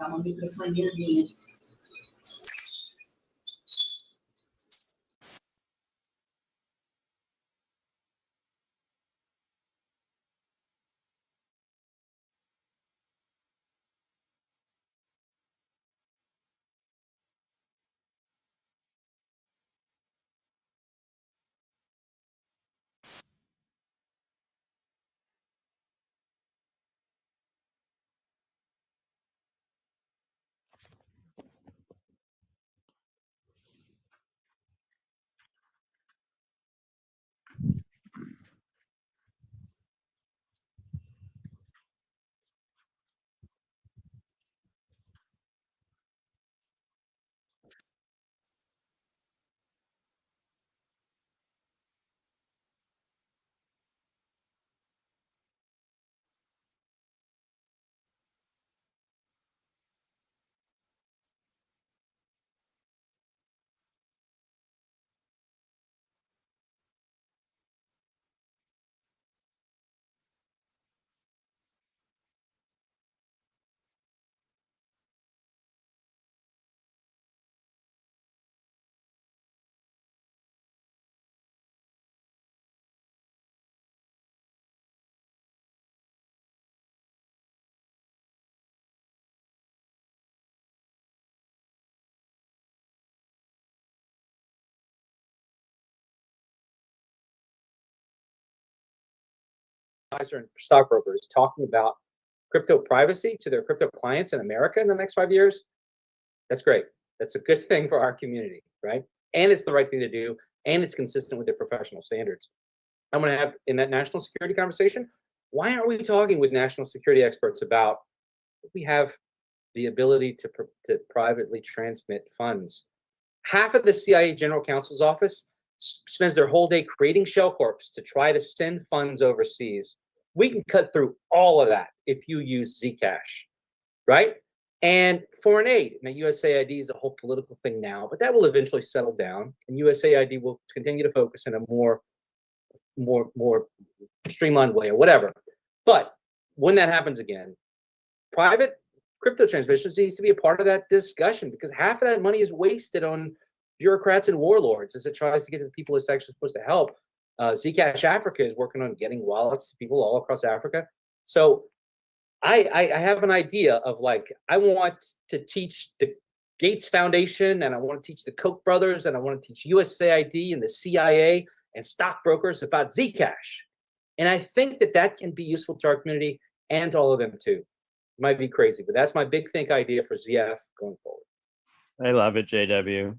Tá uma microfoniazinha. And stockbrokers talking about crypto privacy to their crypto clients in America in the next 5 years, that's great. That's a good thing for our community, right? And it's the right thing to do, and it's consistent with their professional standards. I'm going to have in that national security conversation, why aren't we talking with national security experts about we have the ability to privately transmit funds? Half of the CIA General Counsel's office spends their whole day creating shell corps to try to send funds overseas. We can cut through all of that if you use Zcash, right? And foreign aid. Now, USAID is a whole political thing now, but that will eventually settle down, and USAID will continue to focus in a more streamlined way or whatever. But when that happens again, private crypto transmissions needs to be a part of that discussion, because half of that money is wasted on bureaucrats and warlords as it tries to get to the people it's actually supposed to help. Zcash Africa is working on getting wallets to people all across Africa. So I have an idea of, like, I want to teach the Gates Foundation, and I want to teach the Koch brothers, and I want to teach USAID and the CIA and stockbrokers about Zcash. And I think that that can be useful to our community and to all of them too. It might be crazy, but that's my big think idea for ZF going forward. I love it, JW.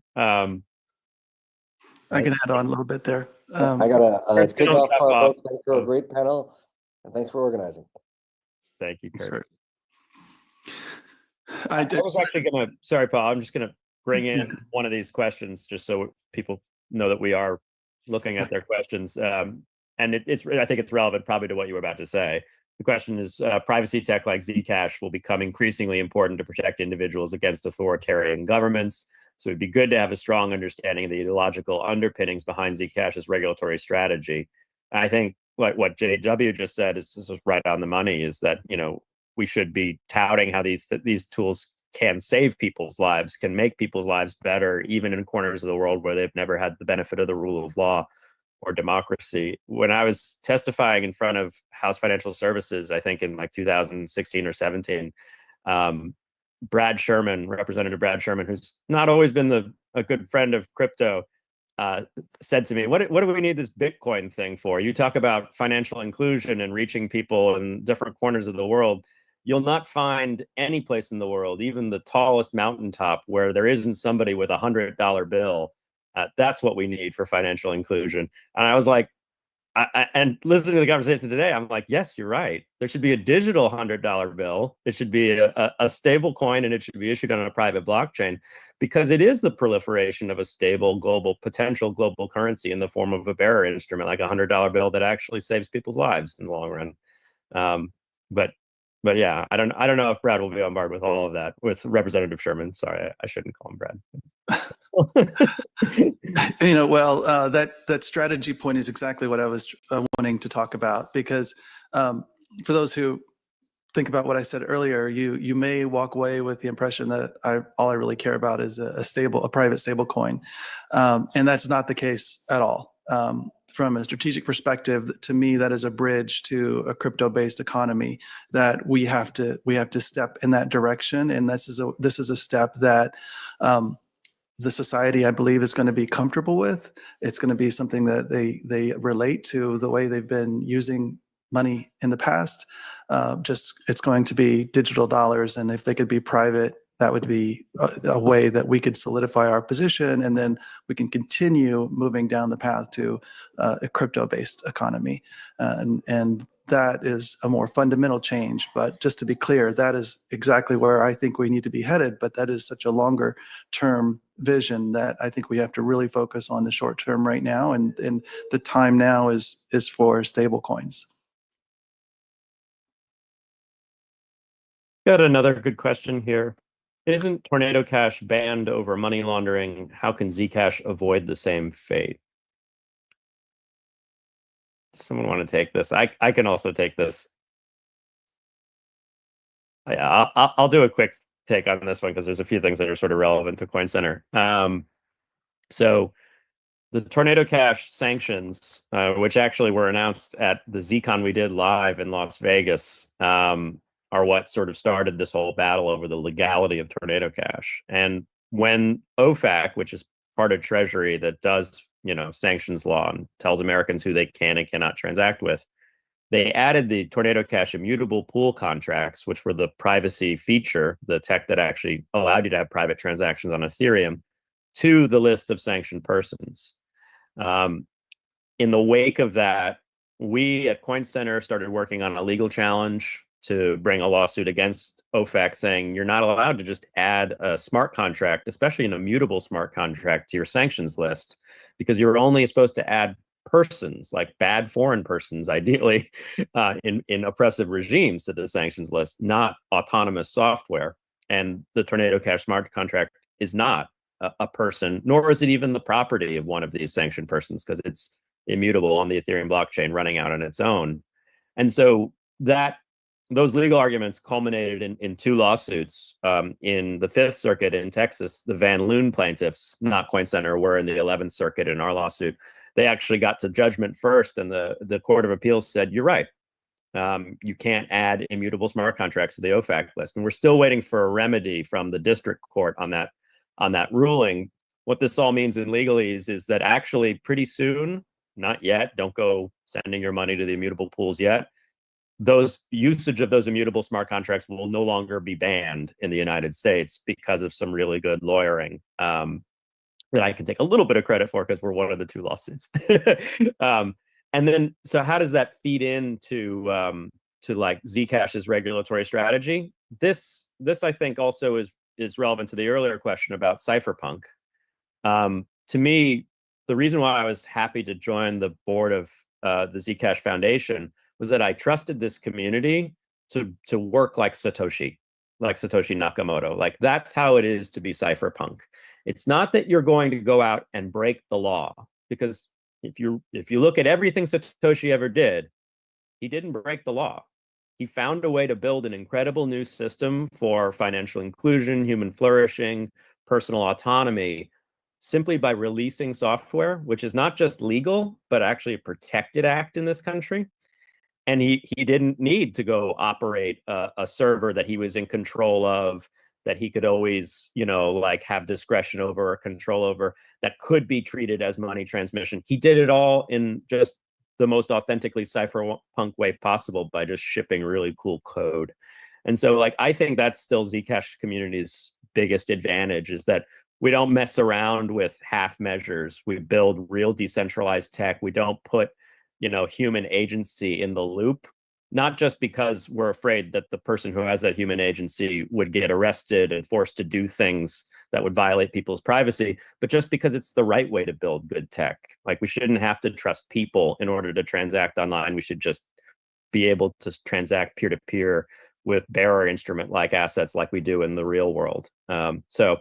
I can add on a little bit there. I got a take off, folks. Thanks for a great panel, and thanks for organizing. Thank you, Kurt. I was actually going to, sorry, Paul, I'm just going to bring in one of these questions just so people know that we are looking at their questions. And I think it's relevant probably to what you were about to say. The question is, privacy tech like Zcash will become increasingly important to protect individuals against authoritarian governments. So it'd be good to have a strong understanding of the ideological underpinnings behind Zcash's regulatory strategy. And I think what JW just said is right on the money, is that, you know, we should be touting how these tools can save people's lives, can make people's lives better, even in corners of the world where they've never had the benefit of the rule of law or democracy. When I was testifying in front of House Financial Services, I think in like 2016 or 17, Brad Sherman, Representative Brad Sherman, who's not always been a good friend of crypto, said to me, what do we need this Bitcoin thing for? You talk about financial inclusion and reaching people in different corners of the world. You'll not find any place in the world, even the tallest mountaintop, where there isn't somebody with $100 bill. That's what we need for financial inclusion. And I was like, and listening to the conversation today, I'm like, yes, you're right. There should be a digital $100 bill. It should be a stable coin, and it should be issued on a private blockchain, because it is the proliferation of a stable potential global currency in the form of a bearer instrument, like a $100 bill that actually saves people's lives in the long run. But yeah, I don't know if Brad will be on board with all of that, with Representative Sherman. Sorry, I shouldn't call him Brad. Well, that strategy point is exactly what I was wanting to talk about, because for those who think about what I said earlier, you may walk away with the impression that all I really care about is a private stable coin, and that's not the case at all. From a strategic perspective, to me, that is a bridge to a crypto-based economy that we have to step in that direction, and this is a step that the society, I believe, is going to be comfortable with. It's going to be something that they relate to the way they've been using money in the past. Just it's going to be digital dollars, and if they could be private, that would be a way that we could solidify our position, and then we can continue moving down the path to a crypto-based economy. And that is a more fundamental change. But just to be clear, that is exactly where I think we need to be headed. But that is such a longer term vision that I think we have to really focus on the short term right now. And the time now is for stable coins. Got another good question here. Isn't Tornado Cash banned over money laundering? How can Zcash avoid the same fate? Someone want to take this? I can also take this. Yeah, I'll do a quick take on this one because there's a few things that are sort of relevant to Coin Center. So the Tornado Cash sanctions, which actually were announced at the ZCon we did live in Las Vegas, are what sort of started this whole battle over the legality of Tornado Cash. And when OFAC, which is part of Treasury that does, sanctions law and tells Americans who they can and cannot transact with, they added the Tornado Cash immutable pool contracts, which were the privacy feature, the tech that actually allowed you to have private transactions on Ethereum, to the list of sanctioned persons. In the wake of that, we at Coin Center started working on a legal challenge to bring a lawsuit against OFAC saying you're not allowed to just add a smart contract, especially an immutable smart contract, to your sanctions list, because you're only supposed to add persons, like bad foreign persons, ideally, in oppressive regimes to the sanctions list, not autonomous software. And the Tornado Cash smart contract is not a person, nor is it even the property of one of these sanctioned persons, because it's immutable on the Ethereum blockchain running out on its own. And so those legal arguments culminated in two lawsuits. In the Fifth Circuit in Texas, the Van Loon plaintiffs, not Coin Center, were in the 11th Circuit in our lawsuit. They actually got to judgment first, and the Court of Appeals said, you're right. You can't add immutable smart contracts to the OFAC list. And we're still waiting for a remedy from the district court on that ruling. What this all means in legalese is that actually pretty soon, not yet, don't go sending your money to the immutable pools yet, those usage of those immutable smart contracts will no longer be banned in the United States because of some really good lawyering that I can take a little bit of credit for because we're one of the two lawsuits. And then, so how does that feed into like Zcash's regulatory strategy? This I think also is relevant to the earlier question about cypherpunk. To me, the reason why I was happy to join the board of the Zcash Foundation was that I trusted this community to work like Satoshi Nakamoto. Like, that's how it is to be cypherpunk. It's not that you're going to go out and break the law, because if you look at everything Satoshi ever did, he didn't break the law. He found a way to build an incredible new system for financial inclusion, human flourishing, personal autonomy, simply by releasing software, which is not just legal, but actually a protected act in this country. And he didn't need to go operate a server that he was in control of, that he could always, like have discretion over or control over, that could be treated as money transmission. He did it all in just the most authentically cypherpunk way possible by just shipping really cool code. And so, like, I think that's still Zcash community's biggest advantage, is that we don't mess around with half measures. We build real decentralized tech. We don't put human agency in the loop, not just because we're afraid that the person who has that human agency would get arrested and forced to do things that would violate people's privacy, but just because it's the right way to build good tech. Like, we shouldn't have to trust people in order to transact online. We should just be able to transact peer-to-peer with bearer instrument-like assets like we do in the real world. So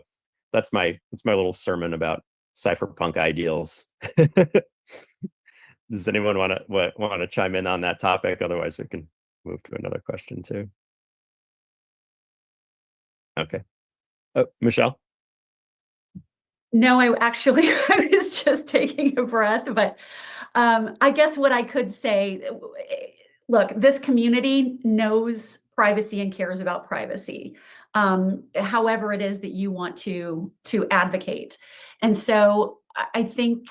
that's my little sermon about cypherpunk ideals. Does anyone want to chime in on that topic? Otherwise, we can move to another question too. Okay. Michelle? No, I was just taking a breath, but I guess what I could say, look, this community knows privacy and cares about privacy, however it is that you want to advocate. And so I think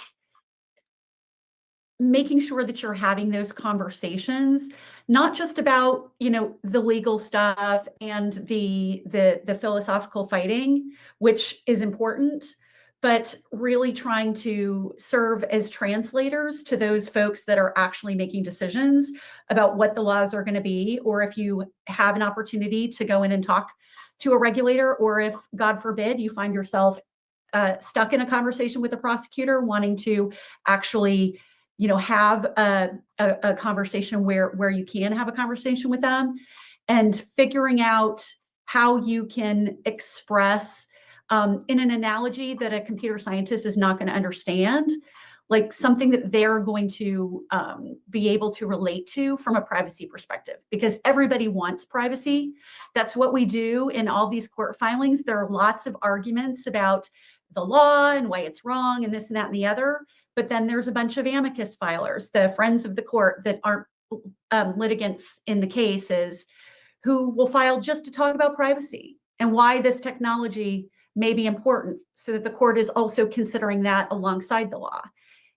making sure that you're having those conversations, not just about, the legal stuff and the philosophical fighting, which is important, but really trying to serve as translators to those folks that are actually making decisions about what the laws are going to be, or if you have an opportunity to go in and talk to a regulator, or if, God forbid, you find yourself stuck in a conversation with a prosecutor wanting to actually have a conversation where you can have a conversation with them, and figuring out how you can express in an analogy that a computer scientist is not going to understand, like something that they're going to be able to relate to from a privacy perspective, because everybody wants privacy. That's what we do in all these court filings. There are lots of arguments about the law and why it's wrong and this and that and the other. But then there's a bunch of amicus filers, the friends of the court that aren't litigants in the cases, who will file just to talk about privacy and why this technology may be important, so that the court is also considering that alongside the law.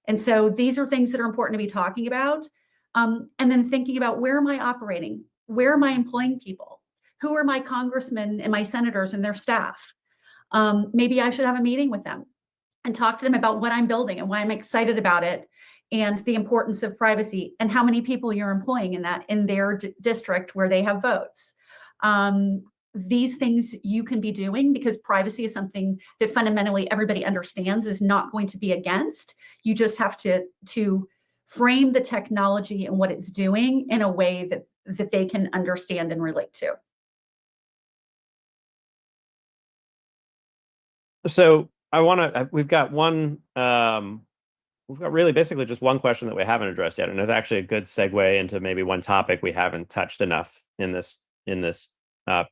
And so these are things that are important to be talking about. And then thinking about, where am I operating? Where am I employing people? Who are my congressmen and my senators and their staff? Maybe I should have a meeting with them and talk to them about what I'm building and why I'm excited about it, and the importance of privacy, and how many people you're employing in their district where they have votes. These things you can be doing, because privacy is something that fundamentally everybody understands is not going to be against. You just have to frame the technology and what it's doing in a way that they can understand and relate to. So we've got really basically just one question that we haven't addressed yet, and it's actually a good segue into maybe one topic we haven't touched enough in this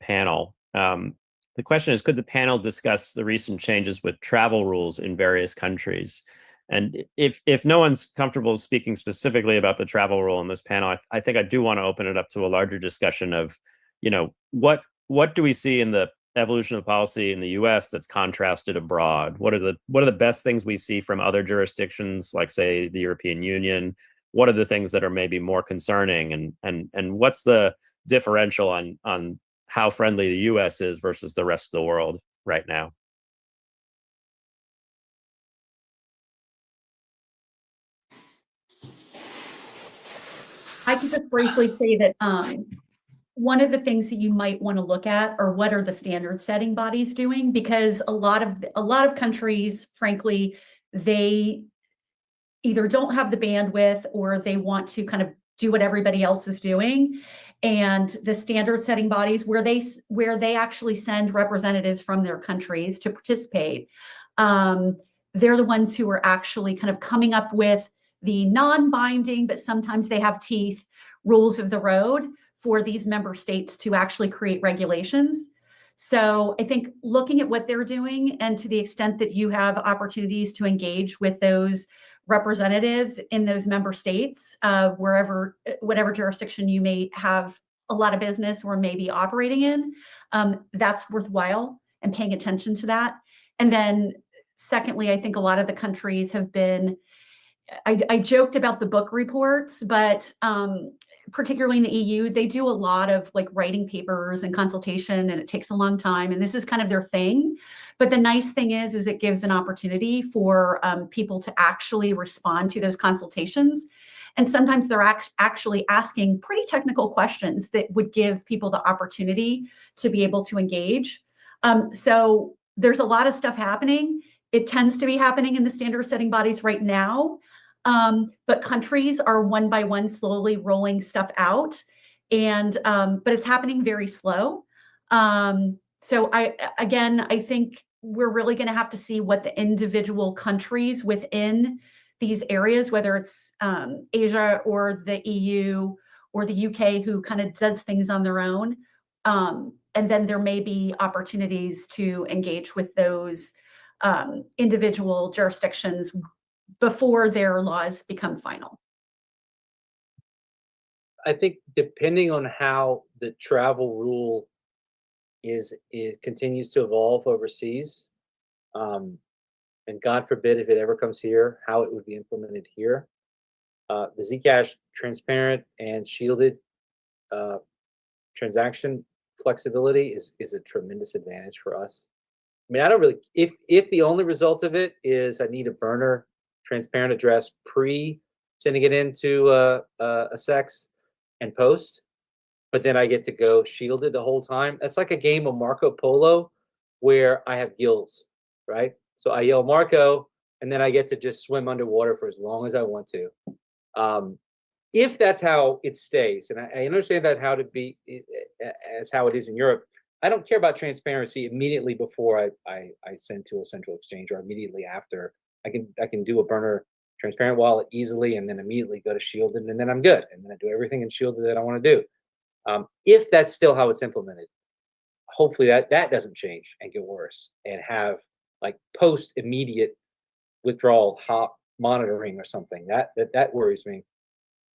panel. The question is, could the panel discuss the recent changes with travel rules in various countries? And if no one's comfortable speaking specifically about the travel rule in this panel, I think I do want to open it up to a larger discussion of, what do we see in the evolution of policy in the US that's contrasted abroad? What are the best things we see from other jurisdictions, like say the European Union? What are the things that are maybe more concerning, and what's the differential on how friendly the US is versus the rest of the world right now? I can just briefly say that one of the things that you might want to look at are, what are the standard setting bodies doing? Because a lot of countries, frankly, they either don't have the bandwidth, or they want to kind of do what everybody else is doing. And the standard setting bodies, where they actually send representatives from their countries to participate, they're the ones who are actually kind of coming up with the non-binding, but sometimes they have teeth, rules of the road for these member states to actually create regulations. So I think looking at what they're doing, and to the extent that you have opportunities to engage with those representatives in those member states, whatever jurisdiction you may have a lot of business or maybe operating in, that's worthwhile, and paying attention to that. And then secondly, I think a lot of the countries have been, I joked about the book reports, but particularly in the EU, they do a lot of like writing papers and consultation, and it takes a long time, and this is kind of their thing. But the nice thing is it gives an opportunity for people to actually respond to those consultations. And sometimes they're actually asking pretty technical questions that would give people the opportunity to be able to engage. So there's a lot of stuff happening. It tends to be happening in the standard setting bodies right now. But countries are one by one slowly rolling stuff out, and but it's happening very slow. So I think we're really going to have to see what the individual countries within these areas, whether it's Asia or the EU or the UK, who kind of does things on their own, And then there may be opportunities to engage with those individual jurisdictions before their laws become final. I think depending on how the travel rule it continues to evolve overseas, and God forbid if it ever comes here, how it would be implemented here. The Zcash transparent and shielded transaction flexibility is a tremendous advantage for us. I mean, I don't really, if the only result of it is I need a burner transparent address pre sending it into a sex and post, but then I get to go shielded the whole time. That's like a game of Marco Polo where I have gills, right? So I yell Marco, and then I get to just swim underwater for as long as I want to. If that's how it stays, and I understand that how to be as how it is in Europe, I don't care about transparency immediately before I send to a central exchange or immediately after. I can do a burner transparent wallet easily and then immediately go to shielded, and then I'm good. And then I do everything in shielded that I want to do. If that's still how it's implemented, hopefully that doesn't change and get worse and have like post immediate withdrawal hop monitoring or something. That worries me.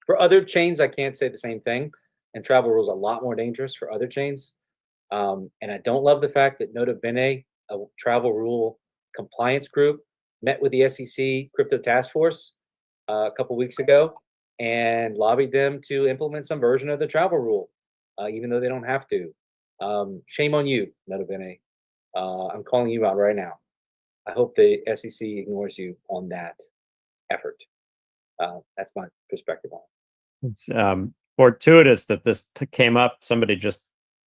For other chains, I can't say the same thing. And travel rules a lot more dangerous for other chains. And I don't love the fact that Nota Bene, a travel rule compliance group, met with the SEC crypto task force a couple weeks ago and lobbied them to implement some version of the travel rule, even though they don't have to. Shame on you, Nota Bene. I'm calling you out right now. I hope the SEC ignores you on that effort. That's my perspective on it. It's fortuitous that this came up. Somebody just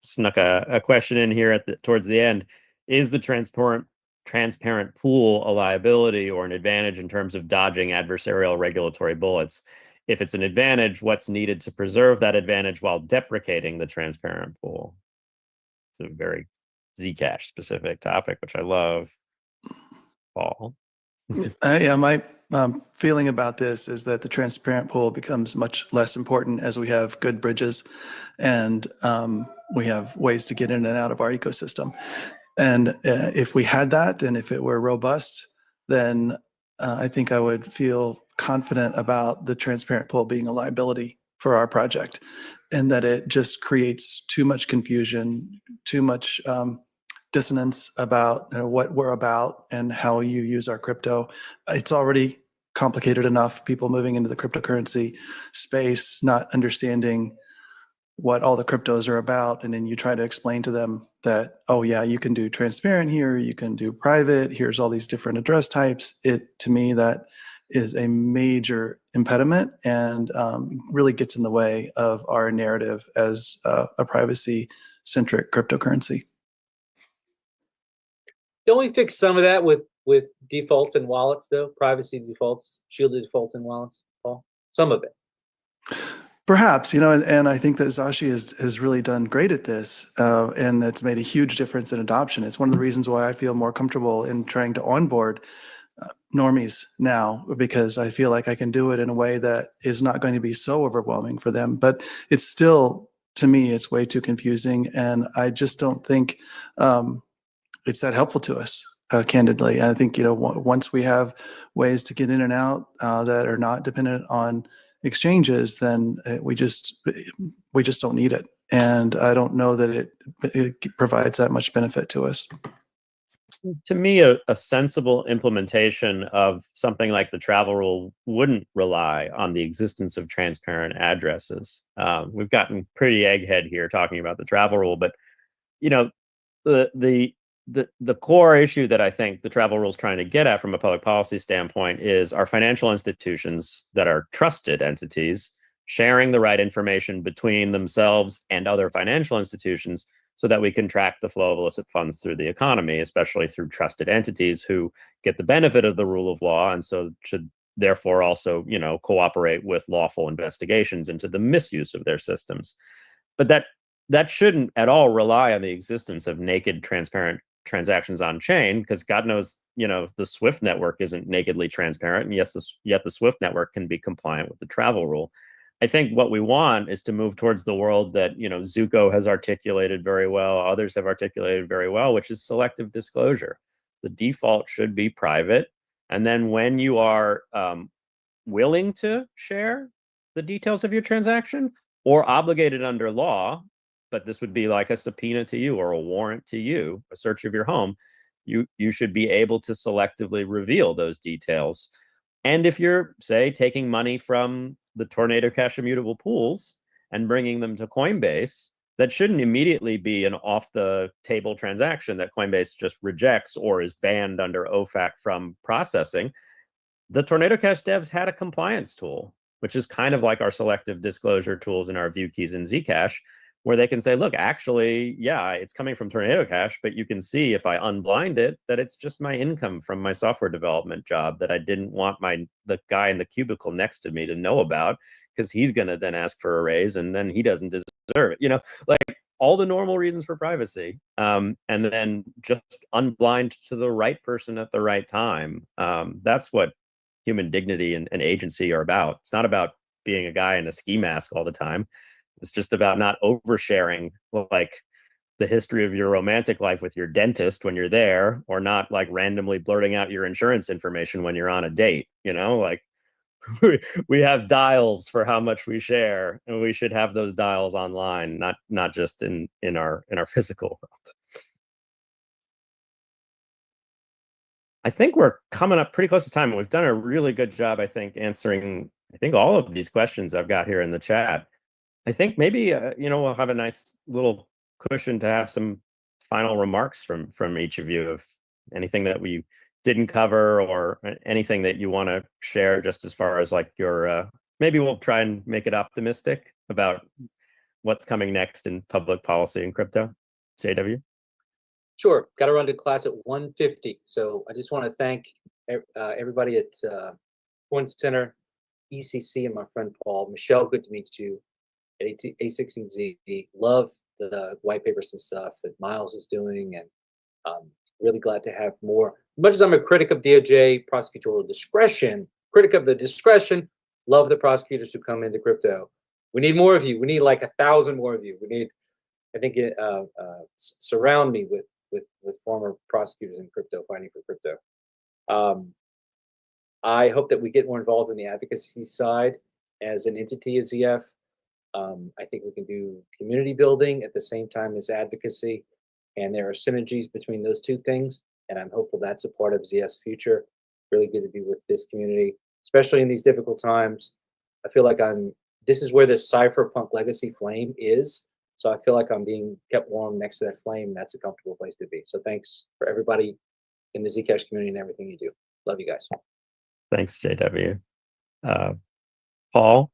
snuck a question in here towards the end. Is the transparent pool a liability or an advantage in terms of dodging adversarial regulatory bullets? If it's an advantage, what's needed to preserve that advantage while deprecating the transparent pool? It's a very Zcash specific topic, which I love. Paul? Yeah, my feeling about this is that the transparent pool becomes much less important as we have good bridges and we have ways to get in and out of our ecosystem. And if we had that and if it were robust, then I think I would feel confident about the transparent pool being a liability for our project, and that it just creates too much confusion, too much dissonance about what we're about and how you use our crypto. It's already complicated enough, people moving into the cryptocurrency space, not understanding what all the cryptos are about, and then you try to explain to them that, oh yeah, you can do transparent here, you can do private, here's all these different address types. To me, that is a major impediment and really gets in the way of our narrative as a privacy-centric cryptocurrency. Don't we fix some of that with defaults and wallets, though? Privacy defaults, shielded defaults and wallets, Paul? Some of it. Perhaps, and I think that Zashi has really done great at this, and it's made a huge difference in adoption. It's one of the reasons why I feel more comfortable in trying to onboard normies now, because I feel like I can do it in a way that is not going to be so overwhelming for them. But it's still, to me, it's way too confusing, and I just don't think it's that helpful to us, candidly. I think, once we have ways to get in and out that are not dependent on exchanges, then we just don't need it. And I don't know that it provides that much benefit to us. To me, a sensible implementation of something like the travel rule wouldn't rely on the existence of transparent addresses. We've gotten pretty egghead here talking about the travel rule, but the core issue that I think the travel rule is trying to get at from a public policy standpoint is our financial institutions that are trusted entities sharing the right information between themselves and other financial institutions so that we can track the flow of illicit funds through the economy, especially through trusted entities who get the benefit of the rule of law and so should therefore also, cooperate with lawful investigations into the misuse of their systems. But that shouldn't at all rely on the existence of naked, transparent transactions on chain, because God knows, the SWIFT network isn't nakedly transparent, and yet the SWIFT network can be compliant with the travel rule. I think what we want is to move towards the world that, Zuko has articulated very well, others have articulated very well, which is selective disclosure. The default should be private. And then when you are willing to share the details of your transaction or obligated under law, but this would be like a subpoena to you or a warrant to you, a search of your home, you should be able to selectively reveal those details. And if you're, say, taking money from the Tornado Cash immutable pools and bringing them to Coinbase, that shouldn't immediately be an off-the-table transaction that Coinbase just rejects or is banned under OFAC from processing. The Tornado Cash devs had a compliance tool, which is kind of like our selective disclosure tools in our view keys in Zcash, where they can say, look, actually, yeah, it's coming from Tornado Cash, but you can see if I unblind it, that it's just my income from my software development job that I didn't want the guy in the cubicle next to me to know about, because he's going to then ask for a raise and then he doesn't deserve it. Like all the normal reasons for privacy. And then just unblind to the right person at the right time. That's what human dignity and agency are about. It's not about being a guy in a ski mask all the time. It's just about not oversharing like the history of your romantic life with your dentist when you're there, or not like randomly blurting out your insurance information when you're on a date. Like we have dials for how much we share, and we should have those dials online, not just in our physical world. I think we're coming up pretty close to time, and we've done a really good job, I think, answering all of these questions I've got here in the chat. I think maybe we'll have a nice little cushion to have some final remarks from each of you, of anything that we didn't cover or anything that you want to share, just as far as like your maybe we'll try and make it optimistic about what's coming next in public policy and crypto. JW? Sure. Got to run to class at 1:50. So I just want to thank everybody at Point Center, ECC, and my friend Paul. Michelle, good to meet you. At A16Z, love the white papers and stuff that Miles is doing, and really glad to have more. As much as I'm a critic of DOJ prosecutorial discretion, critic of the discretion, love the prosecutors who come into crypto. We need more of you. We need like 1,000 more of you. We need, I think, surround me with former prosecutors in crypto, fighting for crypto. I hope that we get more involved in the advocacy side as an entity as ZF. I think we can do community building at the same time as advocacy, and there are synergies between those two things, and I'm hopeful that's a part of ZF's future. Really good to be with this community, especially in these difficult times. I feel like this is where the cypherpunk legacy flame is, so I feel like I'm being kept warm next to that flame. That's a comfortable place to be. So thanks for everybody in the Zcash community and everything you do. Love you guys. Thanks, JW. Paul?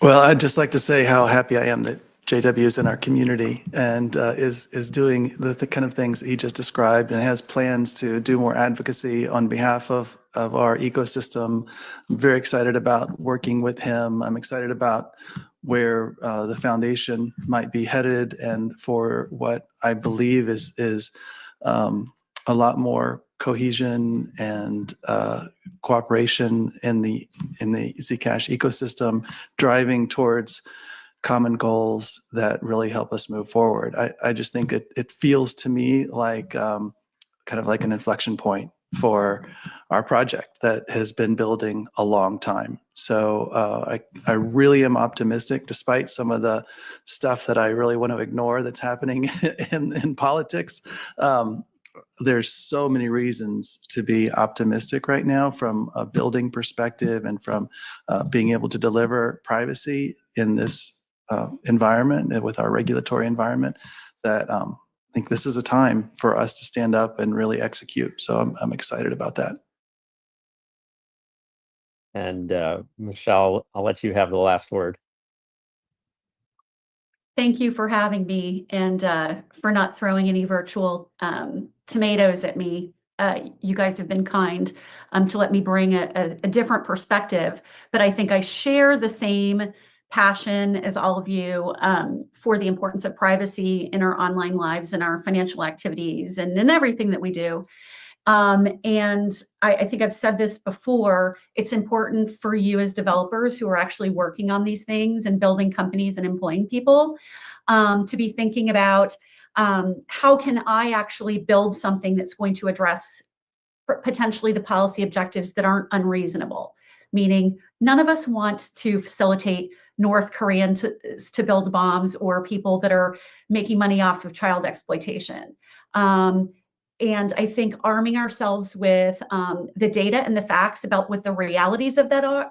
Well, I'd just like to say how happy I am that JW is in our community and is doing the kind of things he just described, and has plans to do more advocacy on behalf of our ecosystem. I'm very excited about working with him. I'm excited about where the foundation might be headed, and for what I believe is a lot more cohesion and cooperation in the Zcash ecosystem, driving towards common goals that really help us move forward. I just think it feels to me like kind of like an inflection point for our project that has been building a long time. So I really am optimistic, despite some of the stuff that I really want to ignore that's happening in politics. There's so many reasons to be optimistic right now, from a building perspective and from being able to deliver privacy in this environment and with our regulatory environment, that I think this is a time for us to stand up and really execute. So I'm excited about that. And Michelle, I'll let you have the last word. Thank you for having me, and for not throwing any virtual tomatoes at me. You guys have been kind to let me bring a different perspective, but I think I share the same passion as all of you for the importance of privacy in our online lives and our financial activities and in everything that we do. And I think I've said this before, it's important for you as developers who are actually working on these things and building companies and employing people, to be thinking about how can I actually build something that's going to address potentially the policy objectives that aren't unreasonable, meaning none of us want to facilitate North Korean to build bombs or people that are making money off of child exploitation. And I think arming ourselves with the data and the facts about what the realities of that are,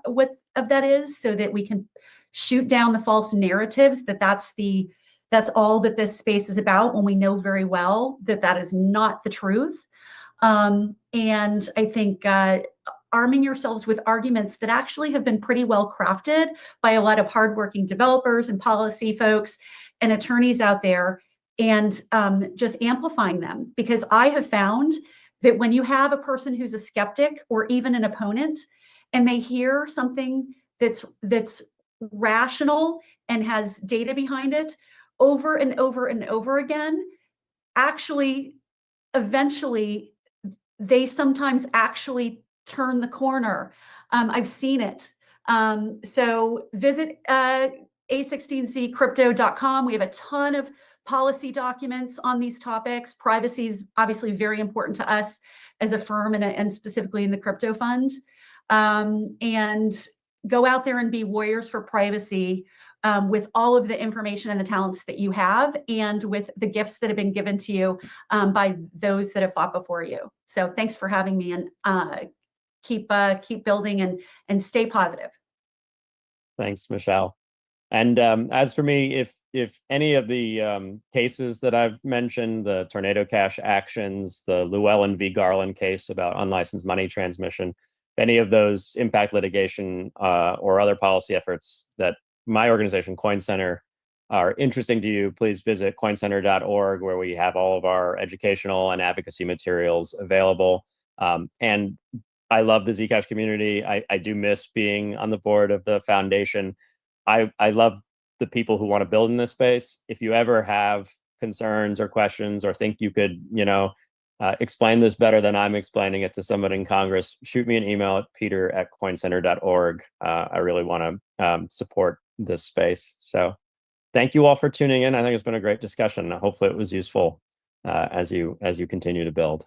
is, so that we can shoot down the false narratives that that's all that this space is about, when we know very well that that is not the truth. And I think arming yourselves with arguments that actually have been pretty well crafted by a lot of hardworking developers and policy folks and attorneys out there, and just amplifying them. Because I have found that when you have a person who's a skeptic or even an opponent, and they hear something that's rational and has data behind it over and over and over again, actually, eventually, they sometimes actually turn the corner. I've seen it. So visit a16zcrypto.com. We have a ton of policy documents on these topics. Privacy is obviously very important to us as a firm, and specifically in the crypto fund. And go out there and be warriors for privacy, with all of the information and the talents that you have, and with the gifts that have been given to you by those that have fought before you. So thanks for having me, and keep building and stay positive. Thanks, Michelle. And as for me, if any of the cases that I've mentioned, the Tornado Cash actions, the Llewellyn v. Garland case about unlicensed money transmission, if any of those impact litigation or other policy efforts that my organization, Coin Center, are interesting to you, please visit coincenter.org, where we have all of our educational and advocacy materials available. And I love the Zcash community. I do miss being on the board of the foundation. I love the people who want to build in this space. If you ever have concerns or questions, or think you could, explain this better than I'm explaining it to somebody in Congress, shoot me an email at peter@coincenter.org. I really want to support this space. So thank you all for tuning in. I think it's been a great discussion. Hopefully it was useful as you continue to build.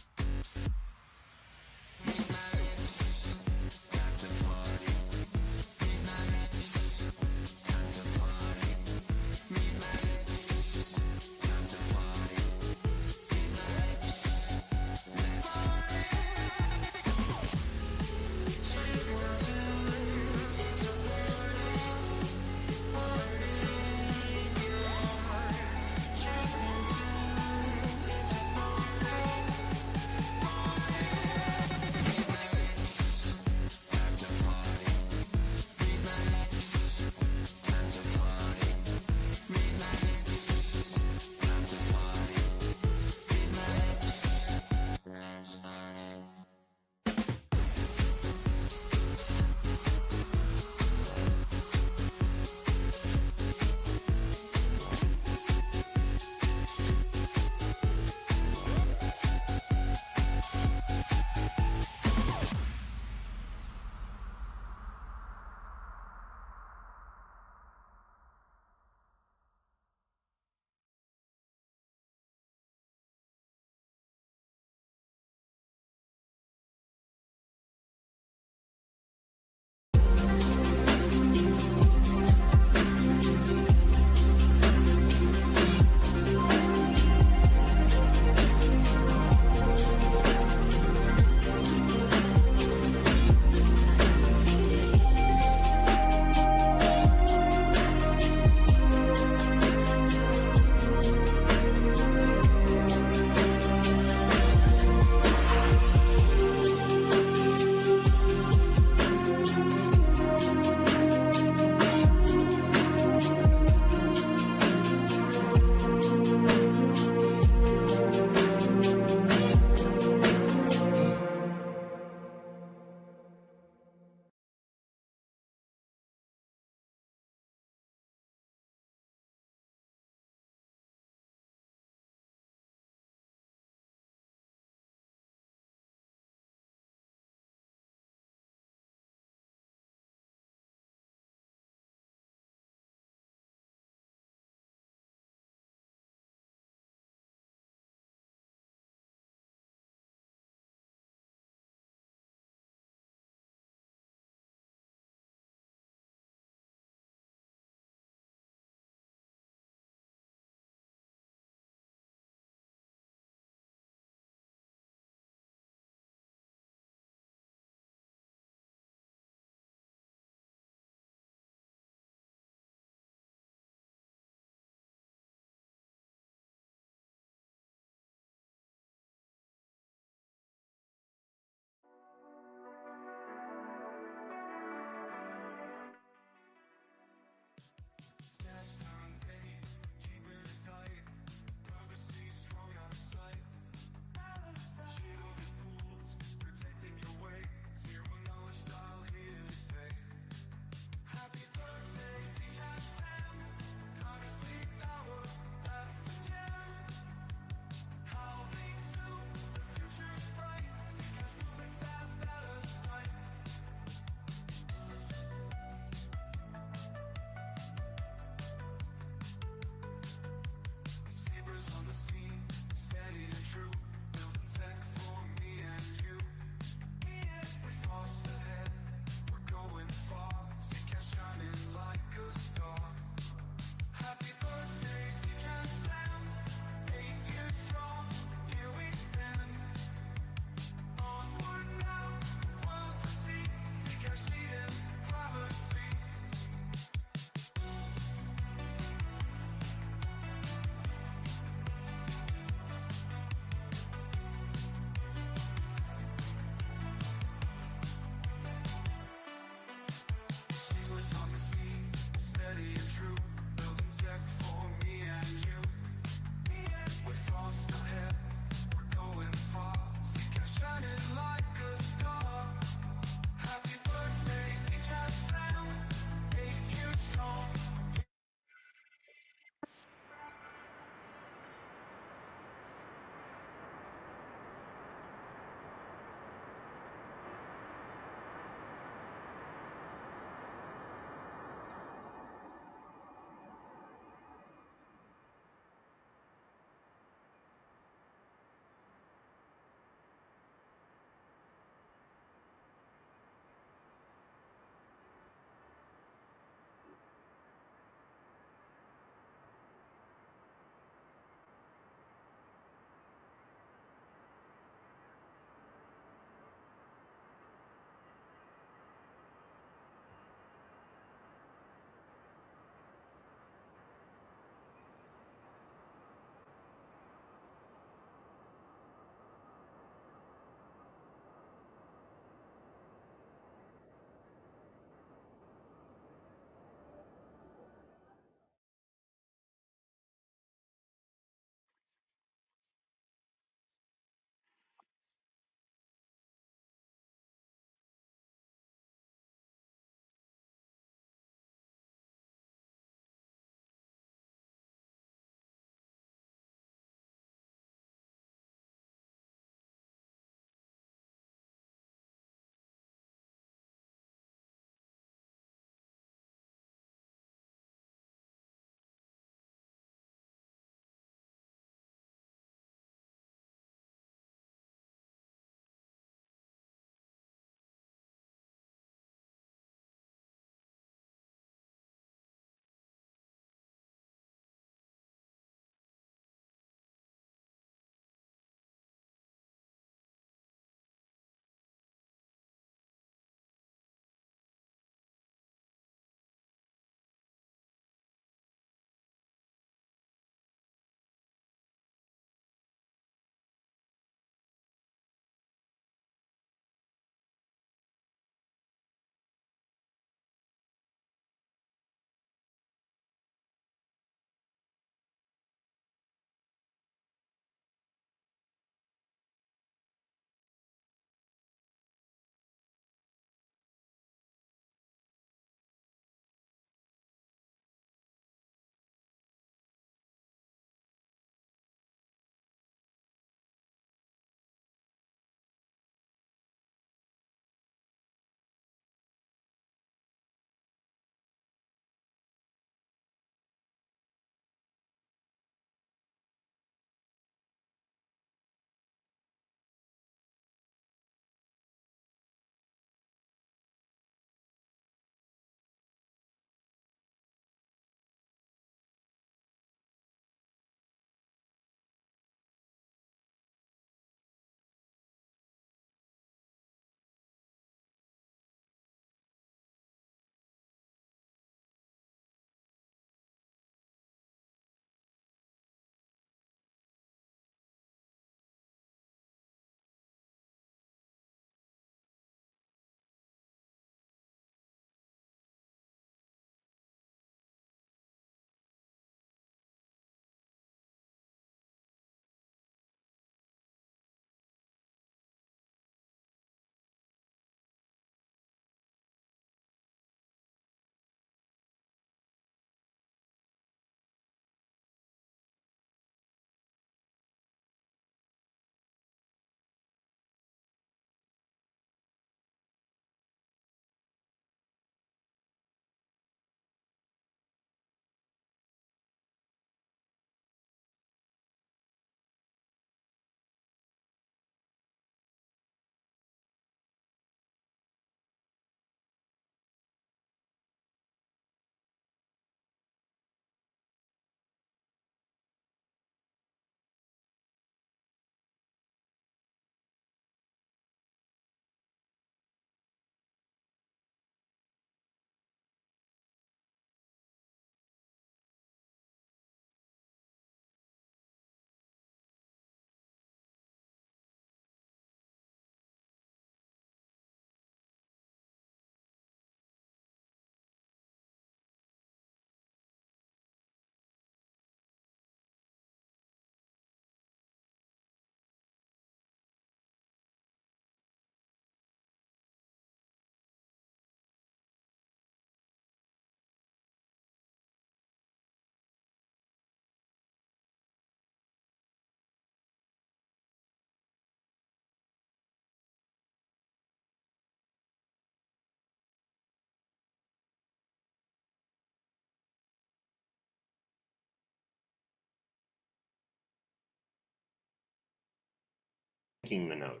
syncing the node.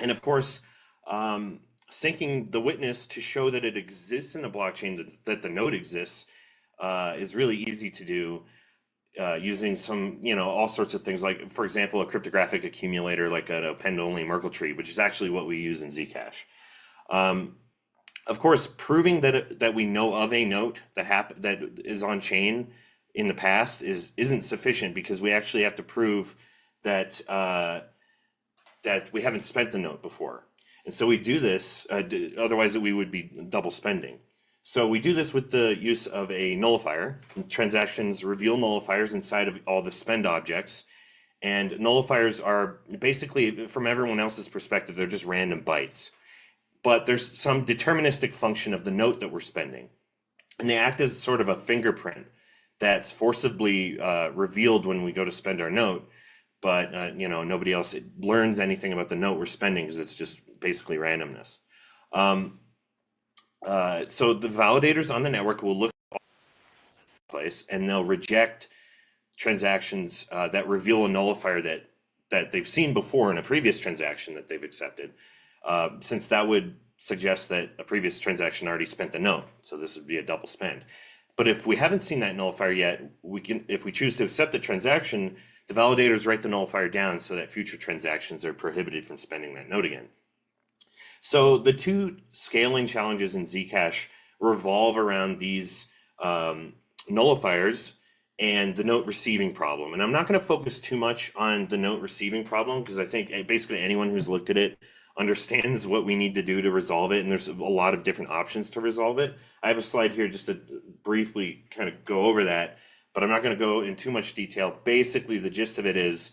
And of course, syncing the witness to show that it exists in the blockchain, that the node exists, is really easy to do using some, all sorts of things, like, for example, a cryptographic accumulator like an append-only Merkle tree, which is actually what we use in Zcash. Of course, proving that we know of a note that is on chain in the past isn't sufficient, because we actually have to prove that that we haven't spent the note before. And so we do this, otherwise we would be double spending. So we do this with the use of a nullifier. Transactions reveal nullifiers inside of all the spend objects. And nullifiers are basically, from everyone else's perspective, they're just random bytes. But there's some deterministic function of the note that we're spending. And they act as sort of a fingerprint that's forcibly revealed when we go to spend our note. But nobody else learns anything about the note we're spending, because it's just basically randomness. So the validators on the network will look at the place, and they'll reject transactions that reveal a nullifier that they've seen before in a previous transaction that they've accepted, since that would suggest that a previous transaction already spent the note. So this would be a double spend. But if we haven't seen that nullifier yet, if we choose to accept the transaction, the validators write the nullifier down so that future transactions are prohibited from spending that note again. So the two scaling challenges in Zcash revolve around these nullifiers and the note receiving problem. And I'm not going to focus too much on the note receiving problem, because I think basically anyone who's looked at it understands what we need to do to resolve it. And there's a lot of different options to resolve it. I have a slide here just to briefly kind of go over that, but I'm not going to go in too much detail. Basically, the gist of it is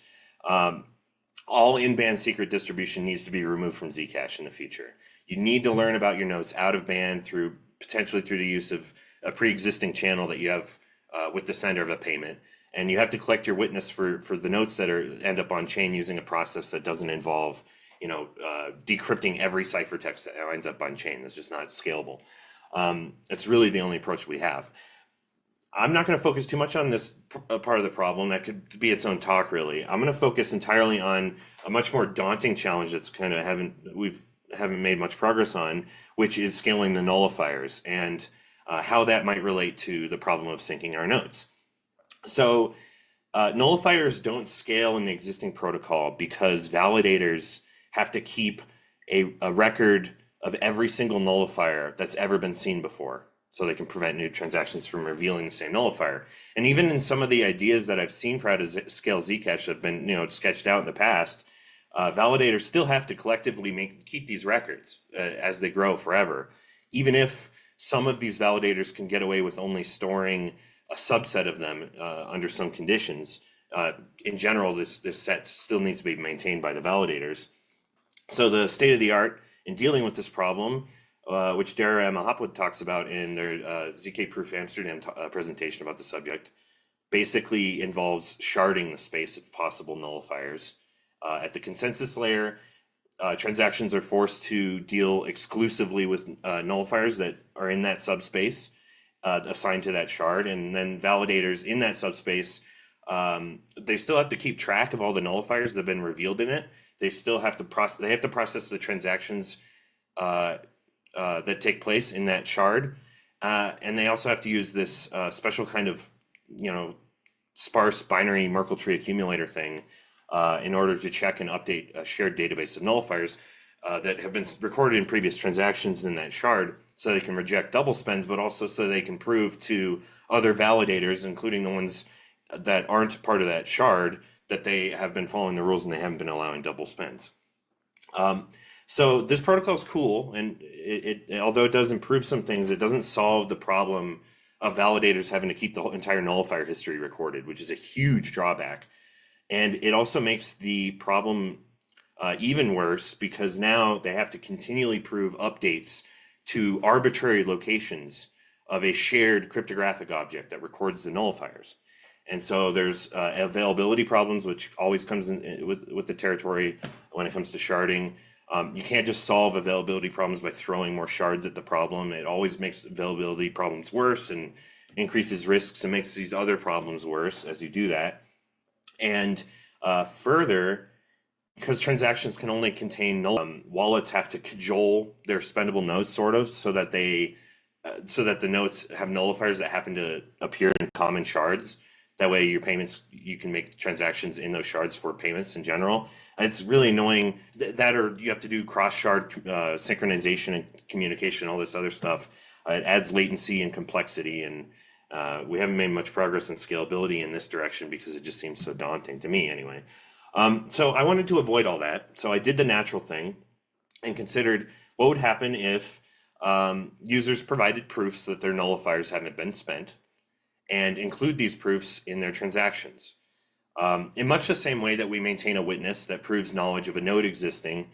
all in-band secret distribution needs to be removed from Zcash in the future. You need to learn about your notes out of band potentially through the use of a pre-existing channel that you have with the sender of a payment. And you have to collect your witness for the notes that end up on chain using a process that doesn't involve decrypting every ciphertext that ends up on chain. That's just not scalable. It's really the only approach we have. I'm not going to focus too much on this part of the problem. That could be its own talk, really. I'm going to focus entirely on a much more daunting challenge that's kind of haven't made much progress on, which is scaling the nullifiers and how that might relate to the problem of syncing our nodes. So nullifiers don't scale in the existing protocol because validators have to keep a record of every single nullifier that's ever been seen before, so they can prevent new transactions from revealing the same nullifier. And even in some of the ideas that I've seen for how to scale Zcash that have been sketched out in the past, validators still have to collectively keep these records as they grow forever. Even if some of these validators can get away with only storing a subset of them under some conditions, in general, this set still needs to be maintained by the validators. So the state of the art in dealing with this problem, which Dara Mahapwad talks about in their ZK Proof Amsterdam presentation about the subject, basically involves sharding the space of possible nullifiers. At the consensus layer, transactions are forced to deal exclusively with nullifiers that are in that subspace assigned to that shard, and then validators in that subspace, they still have to keep track of all the nullifiers that have been revealed in it. They still have to process the transactions that take place in that shard, and they also have to use this special kind of sparse binary Merkle tree accumulator thing in order to check and update a shared database of nullifiers that have been recorded in previous transactions in that shard, so they can reject double spends, but also so they can prove to other validators, including the ones that aren't part of that shard, that they have been following the rules and they haven't been allowing double spends. So this protocol is cool, and although it does improve some things, it doesn't solve the problem of validators having to keep the whole entire nullifier history recorded, which is a huge drawback. And it also makes the problem even worse, because now they have to continually prove updates to arbitrary locations of a shared cryptographic object that records the nullifiers. And so there's availability problems, which always comes in with the territory when it comes to sharding. You can't just solve availability problems by throwing more shards at the problem. It always makes availability problems worse and increases risks and makes these other problems worse as you do that. And further, because transactions can only contain wallets have to cajole their spendable notes sort of so that the notes have nullifiers that happen to appear in common shards. That way your payments, you can make transactions in those shards for payments in general. And it's really annoying that, or you have to do cross shard synchronization and communication, all this other stuff. It adds latency and complexity, and we haven't made much progress in scalability in this direction because it just seems so daunting to me anyway. So I wanted to avoid all that. So I did the natural thing and considered what would happen if users provided proofs that their nullifiers haven't been spent, and include these proofs in their transactions. In much the same way that we maintain a witness that proves knowledge of a node existing,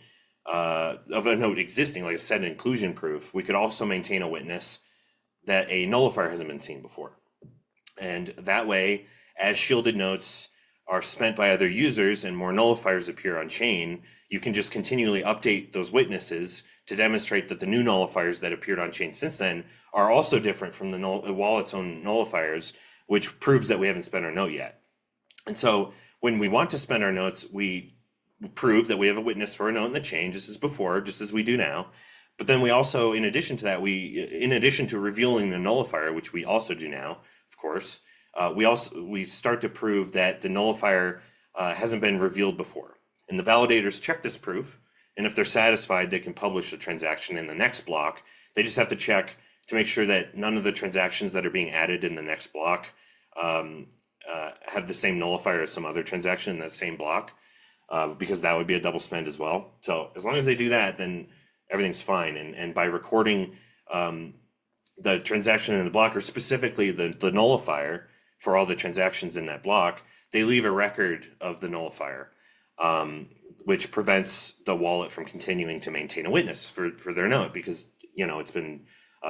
like a set inclusion proof, we could also maintain a witness that a nullifier hasn't been seen before. And that way, as shielded notes are spent by other users and more nullifiers appear on chain, you can just continually update those witnesses to demonstrate that the new nullifiers that appeared on chain since then are also different from the wallet's own nullifiers, which proves that we haven't spent our note yet. And so when we want to spend our notes, we prove that we have a witness for a note in the chain, just as before, just as we do now. But then we also, in addition to that, in addition to revealing the nullifier, which we also do now, of course, we start to prove that the nullifier hasn't been revealed before. And the validators check this proof, and if they're satisfied, they can publish the transaction in the next block. They just have to check to make sure that none of the transactions that are being added in the next block have the same nullifier as some other transaction in that same block, because that would be a double spend as well. So as long as they do that, then everything's fine. And by recording the transaction in the block, or specifically the nullifier for all the transactions in that block, they leave a record of the nullifier, which prevents the wallet from continuing to maintain a witness for their note, because it's been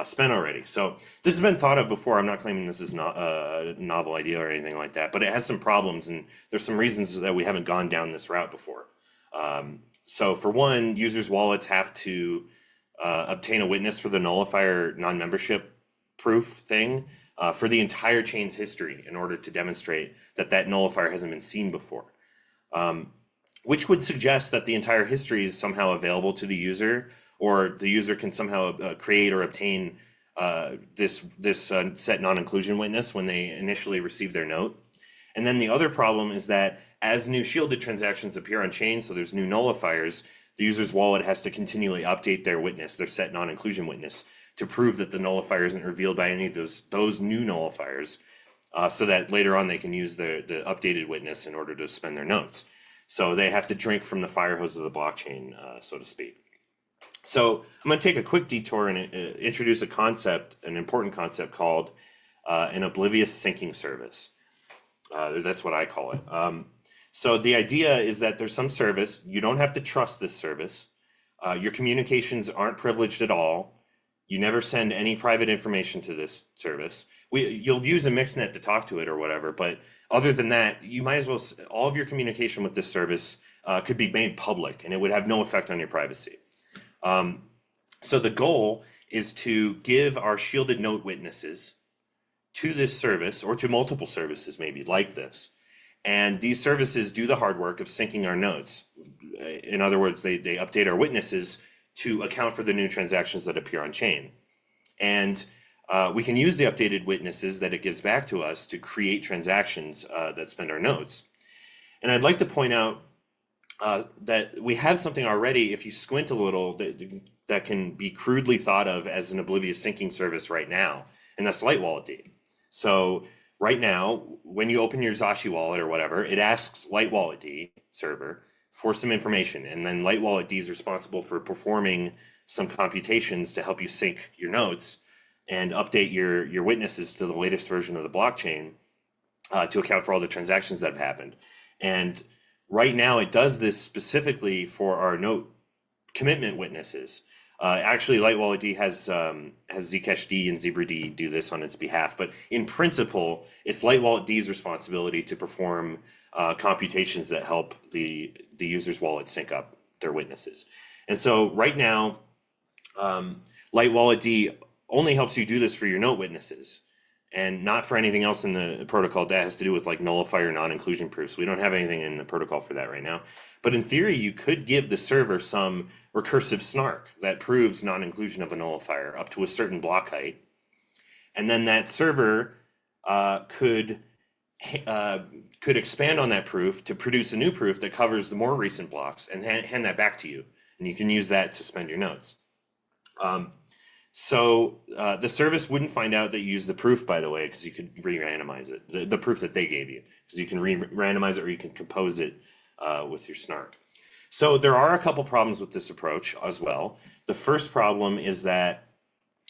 spent already. So this has been thought of before. I'm not claiming this is not a novel idea or anything like that, but it has some problems, and there's some reasons that we haven't gone down this route before. So for one, users' wallets have to obtain a witness for the nullifier non-membership proof thing for the entire chain's history in order to demonstrate that that nullifier hasn't been seen before, which would suggest that the entire history is somehow available to the user, or the user can somehow create or obtain this set non-inclusion witness when they initially receive their note. And then the other problem is that as new shielded transactions appear on chain, so there's new nullifiers, the user's wallet has to continually update their witness, their set non-inclusion witness, to prove that the nullifier isn't revealed by any of those new nullifiers, so that later on they can use the updated witness in order to spend their notes. So they have to drink from the fire hose of the blockchain, so to speak. So I'm going to take a quick detour and introduce an important concept called an oblivious syncing service. That's what I call it. So the idea is that there's some service, you don't have to trust this service. Your communications aren't privileged at all. You never send any private information to this service. You'll use a mixnet to talk to it or whatever, but other than that, you might as well, all of your communication with this service could be made public, and it would have no effect on your privacy. So the goal is to give our shielded note witnesses to this service, or to multiple services maybe like this. And these services do the hard work of syncing our notes. In other words, they update our witnesses to account for the new transactions that appear on chain. And we can use the updated witnesses that it gives back to us to create transactions that spend our notes. And I'd like to point out that we have something already, if you squint a little, that can be crudely thought of as an oblivious syncing service right now, and that's LightWalletD. So right now, when you open your Zashi wallet or whatever, it asks LightWalletD server for some information, and then LightWalletD is responsible for performing some computations to help you sync your notes and update your witnesses to the latest version of the blockchain to account for all the transactions that have happened. And right now, it does this specifically for our note commitment witnesses. Actually, LightWalletD has Zcash and ZebraD do this on its behalf, but in principle, it's LightWalletD's responsibility to perform computations that help the user's wallet sync up their witnesses. And so right now, LightWalletD only helps you do this for your note witnesses. and not for anything else in the protocol that has to do with like nullifier non-inclusion proofs. We don't have anything in the protocol for that right now. But in theory, you could give the server some recursive snark that proves non-inclusion of a nullifier up to a certain block height. And then that server could expand on that proof to produce a new proof that covers the more recent blocks and hand that back to you. And you can use that to spend your nodes. So the service wouldn't find out that you used the proof, by the way, because you could re-randomize it, the proof that they gave you, because you can re-randomize it or you can compose it with your snark. So there are a couple problems with this approach as well. The first problem is that,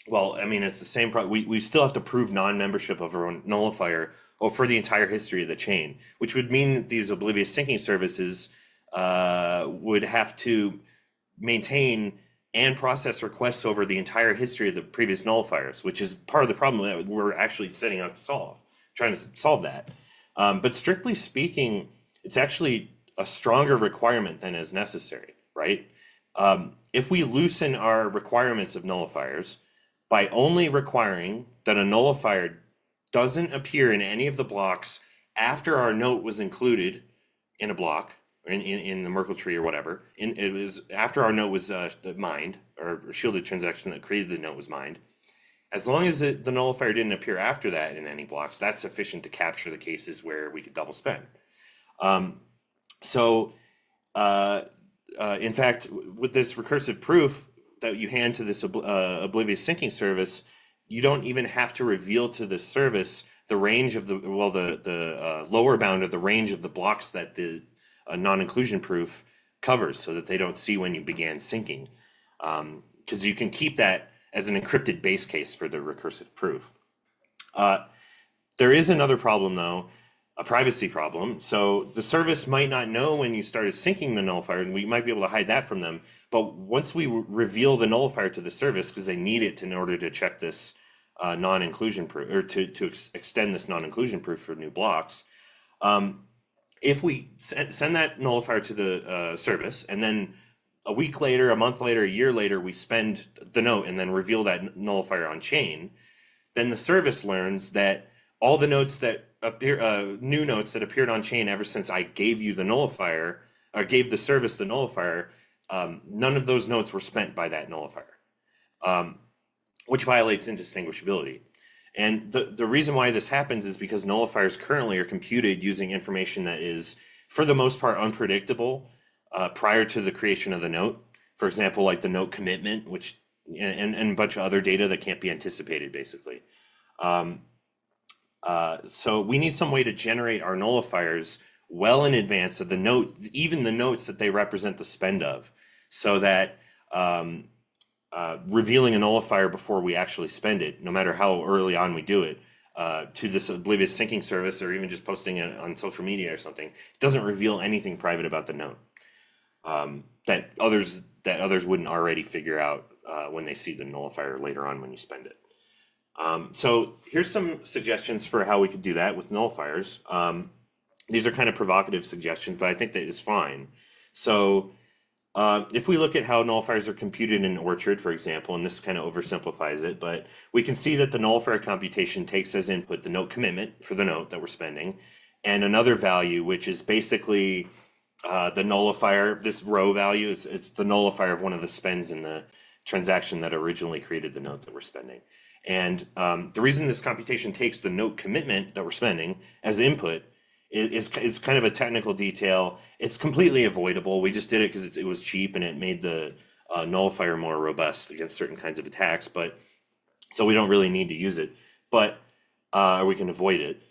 well, I mean, it's the same problem. We still have to prove non-membership of our nullifier for the entire history of the chain, which would mean that these oblivious syncing services would have to maintain and process requests over the entire history of the previous nullifiers, which is part of the problem that we're actually setting out to solve, trying to solve that. But strictly speaking, it's actually a stronger requirement than is necessary, right? If we loosen our requirements of nullifiers by only requiring that a nullifier doesn't appear in any of the blocks after our note was included in a block, in the Merkle tree or whatever, it was after our note was mined, or shielded transaction that created the note was mined, as long as the nullifier didn't appear after that in any blocks, that's sufficient to capture the cases where we could double spend. In fact, with this recursive proof that you hand to this oblivious syncing service, you don't even have to reveal to the service the range of the lower bound of the range of the blocks that the non-inclusion proof covers, so that they don't see when you began syncing, because you can keep that as an encrypted base case for the recursive proof. There is another problem though, a privacy problem. So the service might not know when you started syncing the nullifier, and we might be able to hide that from them. But once we reveal the nullifier to the service, because they need it in order to check this non-inclusion proof, or to extend this non-inclusion proof for new blocks, if we send that nullifier to the service, and then a week later, a month later, a year later, we spend the note and then reveal that nullifier on chain, then the service learns that all the notes that appear, new notes that appeared on chain ever since I gave you the nullifier, or gave the service the nullifier, none of those notes were spent by that nullifier, which violates indistinguishability. And the reason why this happens is because nullifiers currently are computed using information that is, for the most part, unpredictable prior to the creation of the note. For example, like the note commitment, which and a bunch of other data that can't be anticipated, basically. So we need some way to generate our nullifiers well in advance of the note, even the notes that they represent the spend of, so that revealing a nullifier before we actually spend it, no matter how early on we do it, to this oblivious syncing service, or even just posting it on social media or something, it doesn't reveal anything private about the note that others wouldn't already figure out when they see the nullifier later on when you spend it. So here's some suggestions for how we could do that with nullifiers. These are kind of provocative suggestions, but I think that is fine. So if we look at how nullifiers are computed in Orchard, for example, and this kind of oversimplifies it, but we can see that the nullifier computation takes as input the note commitment for the note that we're spending, and another value, which is basically the nullifier, this row value, it's the nullifier of one of the spends in the transaction that originally created the note that we're spending. And the reason this computation takes the note commitment that we're spending as input is kind of a technical detail. It's completely avoidable. We just did it because it was cheap and it made the nullifier more robust against certain kinds of attacks. But so we don't really need to use it, but we can avoid it.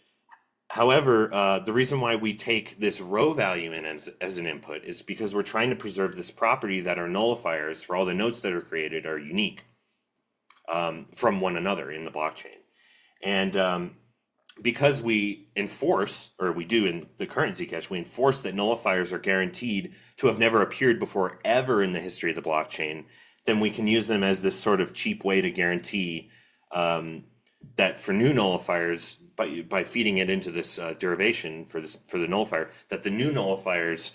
However, the reason why we take this row value in as an input is because we're trying to preserve this property that our nullifiers for all the notes that are created are unique from one another in the blockchain. And because we enforce, or we do in the current Zcash, we enforce that nullifiers are guaranteed to have never appeared before ever in the history of the blockchain, then we can use them as this sort of cheap way to guarantee that for new nullifiers, by feeding it into this derivation for the nullifier, that the new nullifiers,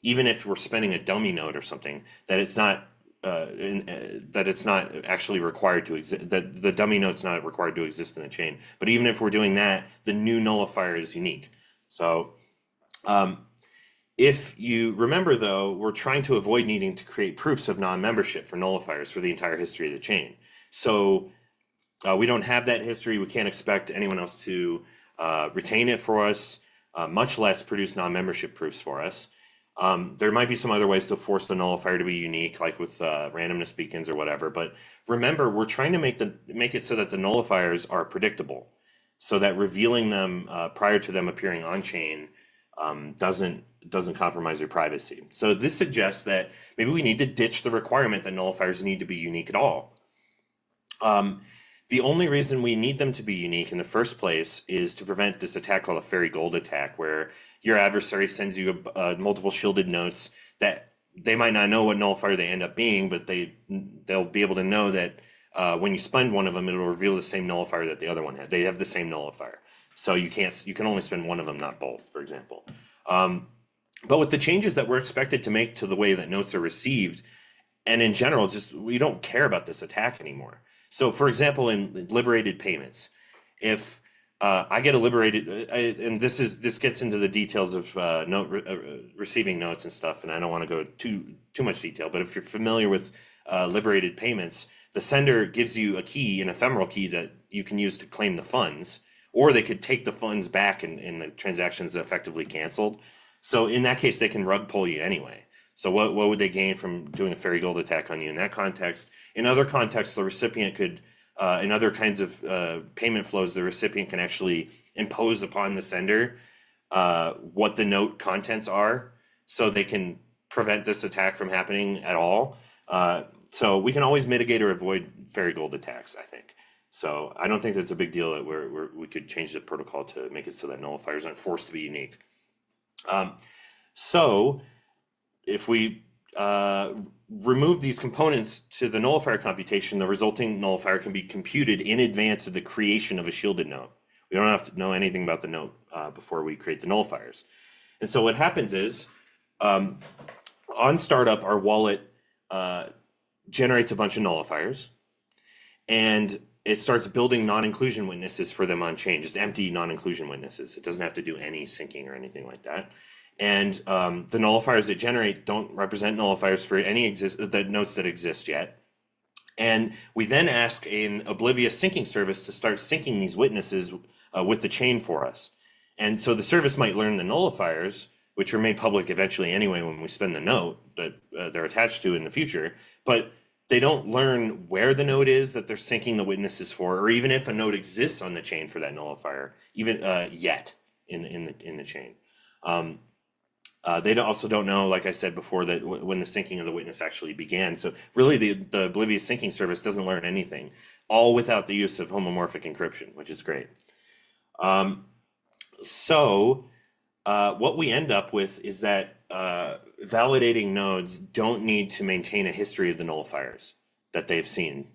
even if we're spending a dummy node or something, that it's not that it's not actually required to exist, that the dummy note's not required to exist in the chain. But even if we're doing that, the new nullifier is unique. So if you remember, though, we're trying to avoid needing to create proofs of non-membership for nullifiers for the entire history of the chain. So we don't have that history. We can't expect anyone else to retain it for us, much less produce non-membership proofs for us. There might be some other ways to force the nullifier to be unique, like with randomness beacons or whatever. But remember, we're trying to make it so that the nullifiers are predictable, so that revealing them prior to them appearing on chain doesn't compromise your privacy. So this suggests that maybe we need to ditch the requirement that nullifiers need to be unique at all. The only reason we need them to be unique in the first place is to prevent this attack called a fairy gold attack, where your adversary sends you multiple shielded notes that they might not know what nullifier they end up being, but they'll be able to know that when you spend one of them, it'll reveal the same nullifier that the other one had. They have the same nullifier, so you can only spend one of them, not both, for example. But with the changes that we're expected to make to the way that notes are received, and in general, just we don't care about this attack anymore. So, for example, in liberated payments, if I get a liberated, and this gets into the details of receiving notes and stuff, and I don't want to go too much detail, but if you're familiar with liberated payments, the sender gives you a key, an ephemeral key that you can use to claim the funds, or they could take the funds back and the transaction's effectively canceled. So in that case, they can rug pull you anyway. So what would they gain from doing a fairy gold attack on you in that context? In other contexts, the recipient could, in other kinds of payment flows, the recipient can actually impose upon the sender what the note contents are, so they can prevent this attack from happening at all. So we can always mitigate or avoid fairy gold attacks, I think. So I don't think that's a big deal that we could change the protocol to make it so that nullifiers aren't forced to be unique. So if we remove these components to the nullifier computation, the resulting nullifier can be computed in advance of the creation of a shielded note. We don't have to know anything about the note before we create the nullifiers. And so what happens is, on startup, our wallet generates a bunch of nullifiers, and it starts building non-inclusion witnesses for them on chain, just empty non-inclusion witnesses. It doesn't have to do any syncing or anything like that. And the nullifiers it generate don't represent nullifiers for any the notes that exist yet. And we then ask an oblivious syncing service to start syncing these witnesses with the chain for us. And so the service might learn the nullifiers, which are made public eventually anyway when we spend the note that they're attached to in the future, but they don't learn where the node is that they're syncing the witnesses for, or even if a node exists on the chain for that nullifier, even yet in the chain. They also don't know, like I said before, that when the syncing of the witness actually began. So really the oblivious syncing service doesn't learn anything, all without the use of homomorphic encryption, which is great. So what we end up with is that validating nodes don't need to maintain a history of the nullifiers that they've seen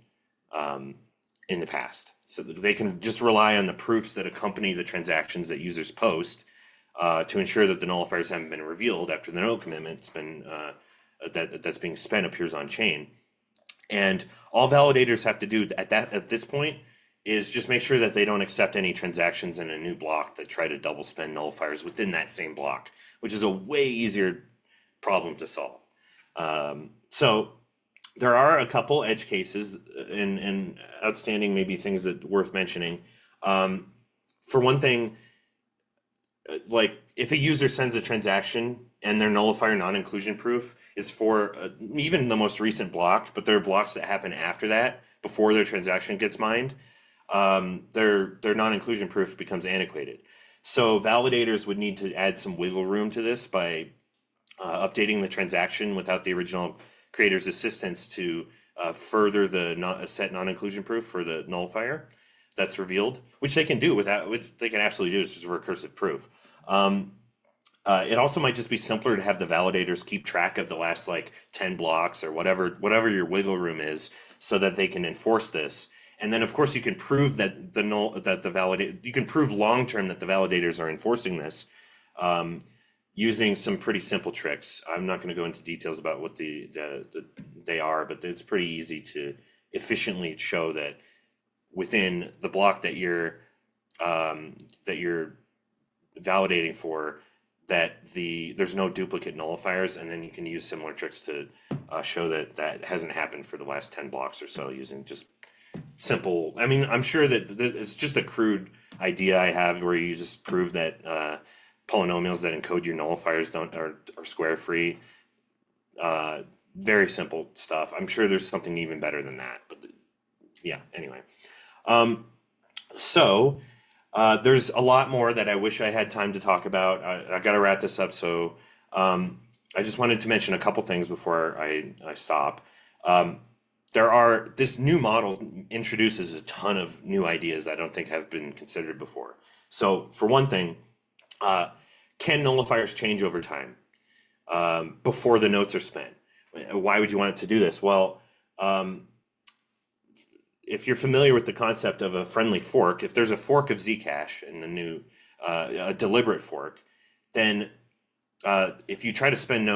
in the past. So they can just rely on the proofs that accompany the transactions that users post to ensure that the nullifiers haven't been revealed after the node commitment's been that's being spent appears on chain. And all validators have to do at this point is just make sure that they don't accept any transactions in a new block that try to double spend nullifiers within that same block, which is a way easier problem to solve. So there are a couple edge cases and outstanding maybe things that worth mentioning. For one thing, like if a user sends a transaction and their nullifier non-inclusion proof is for even the most recent block, but there are blocks that happen after that, before their transaction gets mined, their non-inclusion proof becomes antiquated. So validators would need to add some wiggle room to this by updating the transaction without the original creator's assistance to further the set non-inclusion proof for the nullifier that's revealed, which they can do without, which they can absolutely do. It's just a recursive proof. It also might just be simpler to have the validators keep track of the last like 10 blocks or whatever your wiggle room is, so that they can enforce this. And then of course you can prove that you can prove long-term that the validators are enforcing this using some pretty simple tricks. I'm not going to go into details about what they are, but it's pretty easy to efficiently show that within the block that you're validating for, that there's no duplicate nullifiers, and then you can use similar tricks to show that that hasn't happened for the last 10 blocks or so using just simple. I mean, I'm sure that it's just a crude idea I have where you just prove that polynomials that encode your nullifiers are square free. Very simple stuff. I'm sure there's something even better than that, but yeah, anyway. There's a lot more that I wish I had time to talk about. I got to wrap this up. So I just wanted to mention a couple things before I stop. This new model introduces a ton of new ideas I don't think have been considered before. So for one thing, can nullifiers change over time before the notes are spent? Why would you want it to do this? Well, if you're familiar with the concept of a friendly fork, if there's a fork of Zcash in the new, a deliberate fork, then if you try to spend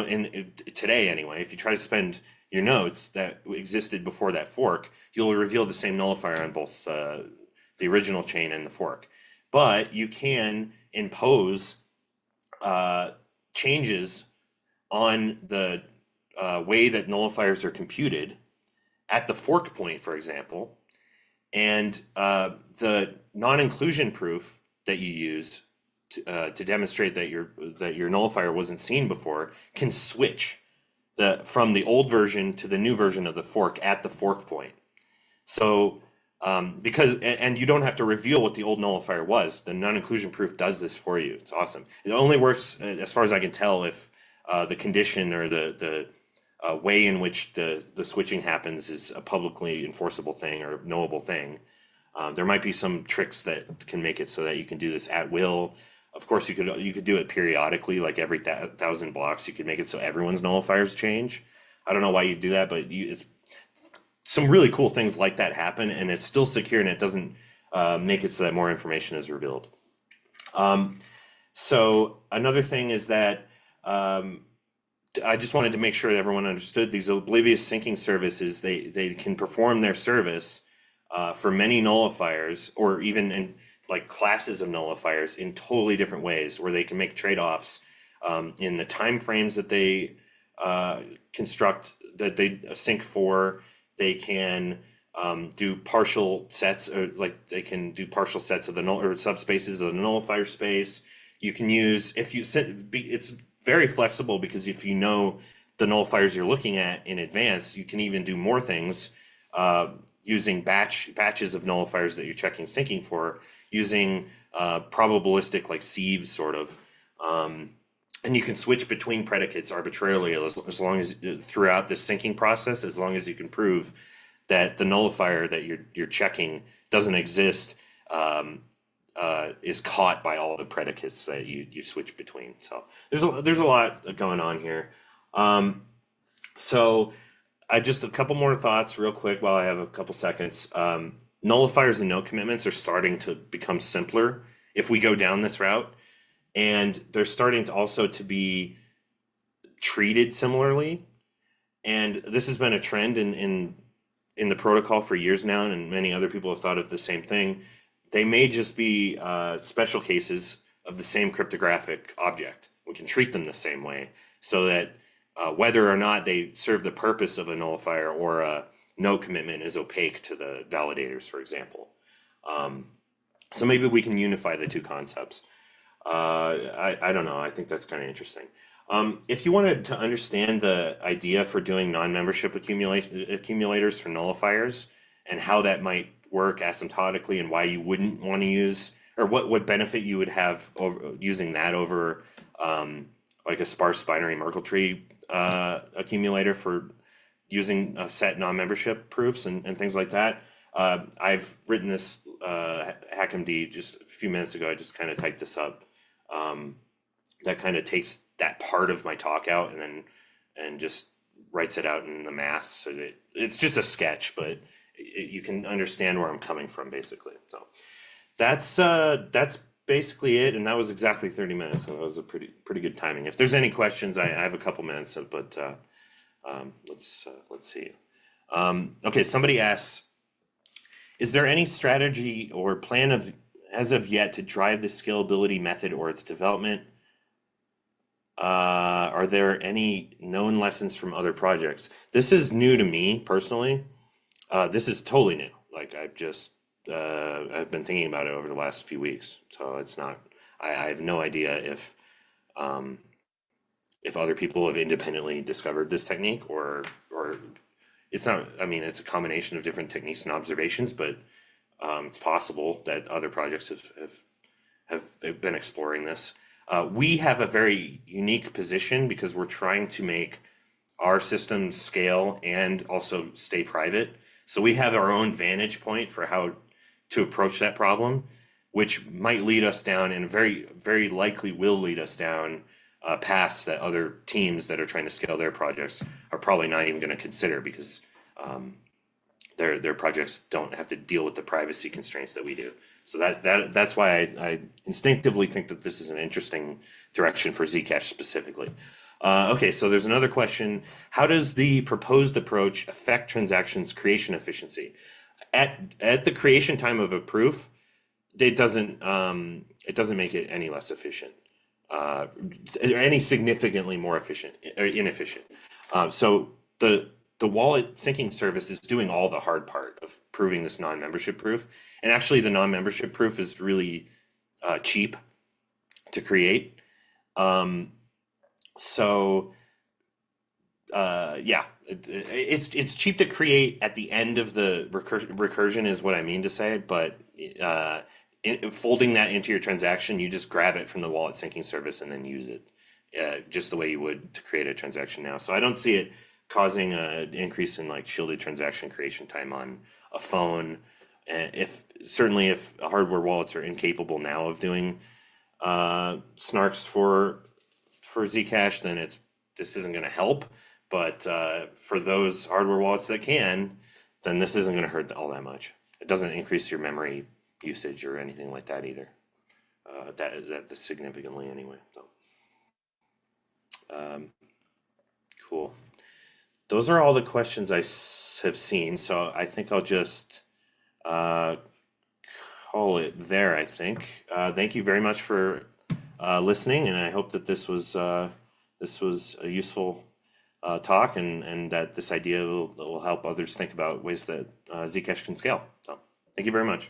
today anyway, if you try to spend your notes that existed before that fork, you'll reveal the same nullifier on both the original chain and the fork. But you can impose changes on the way that nullifiers are computed at the fork point, for example, and the non-inclusion proof that you use to demonstrate that your nullifier wasn't seen before can switch from the old version to the new version of the fork at the fork point. So and you don't have to reveal what the old nullifier was. The non-inclusion proof does this for you. It's awesome. It only works, as far as I can tell, if the condition or the way in which the switching happens is a publicly enforceable thing or knowable thing. There might be some tricks that can make it so that you can do this at will. Of course, you could do it periodically, like every 1,000 blocks. You could make it so everyone's nullifiers change. I don't know why you do that, but it's some really cool things like that happen, and it's still secure, and it doesn't make it so that more information is revealed. So another thing is that I just wanted to make sure that everyone understood these oblivious syncing services. They can perform their service for many nullifiers, or even in like classes of nullifiers, in totally different ways, where they can make trade-offs in the time frames that they construct, that they sync for. They can do partial sets, or like they can do partial sets of the null or subspaces of the nullifier space. You can use, it's very flexible, because if you know the nullifiers you're looking at in advance, you can even do more things using batches of nullifiers that you're checking syncing for, using probabilistic, like sieves sort of. And you can switch between predicates arbitrarily as long as throughout the syncing process, as long as you can prove that the nullifier that you're checking doesn't exist, is caught by all the predicates that you switch between. So there's a lot going on here. So I just a couple more thoughts real quick while I have a couple seconds. Nullifiers and note commitments are starting to become simpler if we go down this route. And they're starting to also to be treated similarly. And this has been a trend in the protocol for years now, and many other people have thought of the same thing. They may just be special cases of the same cryptographic object. We can treat them the same way, so that whether or not they serve the purpose of a nullifier or a note commitment is opaque to the validators, for example. So maybe we can unify the two concepts. I don't know. I think that's kind of interesting. If you wanted to understand the idea for doing non-membership accumulators for nullifiers and how that might work asymptotically, and why you wouldn't want to use, or what benefit you would have over using that over like a sparse binary Merkle tree accumulator for using set non-membership proofs and things like that. I've written this HackMD just a few minutes ago. I just kind of typed this up. That kind of takes that part of my talk out and just writes it out in the math, so that it's just a sketch, but you can understand where I'm coming from, basically. So that's basically it, and that was exactly 30 minutes. So that was a pretty good timing. If there's any questions, I have a couple minutes, but let's see. Okay, somebody asks, is there any strategy or plan as of yet to drive the scalability method or its development? Are there any known lessons from other projects? This is new to me personally. This is totally new. Like I've been thinking about it over the last few weeks. So it's not, I have no idea if other people have independently discovered this technique or it's not, I mean, it's a combination of different techniques and observations, but it's possible that other projects have been exploring this. We have a very unique position because we're trying to make our system scale and also stay private. So we have our own vantage point for how to approach that problem, which might lead us down and very, very likely will lead us down paths that other teams that are trying to scale their projects are probably not even going to consider because their projects don't have to deal with the privacy constraints that we do. So that's why I instinctively think that this is an interesting direction for Zcash specifically. Okay, so there's another question. How does the proposed approach affect transactions creation efficiency? At the creation time of a proof, it doesn't make it any less efficient, or any significantly more efficient or inefficient. So the wallet syncing service is doing all the hard part of proving this non-membership proof. And actually the non-membership proof is really cheap to create. Yeah, it's cheap to create at the end of the recursion is what I mean to say, but folding that into your transaction, you just grab it from the wallet syncing service and then use it just the way you would to create a transaction now. So I don't see it causing an increase in like shielded transaction creation time on a phone. If hardware wallets are incapable now of doing snarks for Zcash, then this isn't going to help. But for those hardware wallets that can, then this isn't going to hurt all that much. It doesn't increase your memory usage or anything like that either. That significantly anyway. So, cool. Those are all the questions I have seen. So I think I'll just call it there. I think. Thank you very much for listening, and I hope that this was a useful talk, and that this idea will help others think about ways that Zcash can scale. So, thank you very much.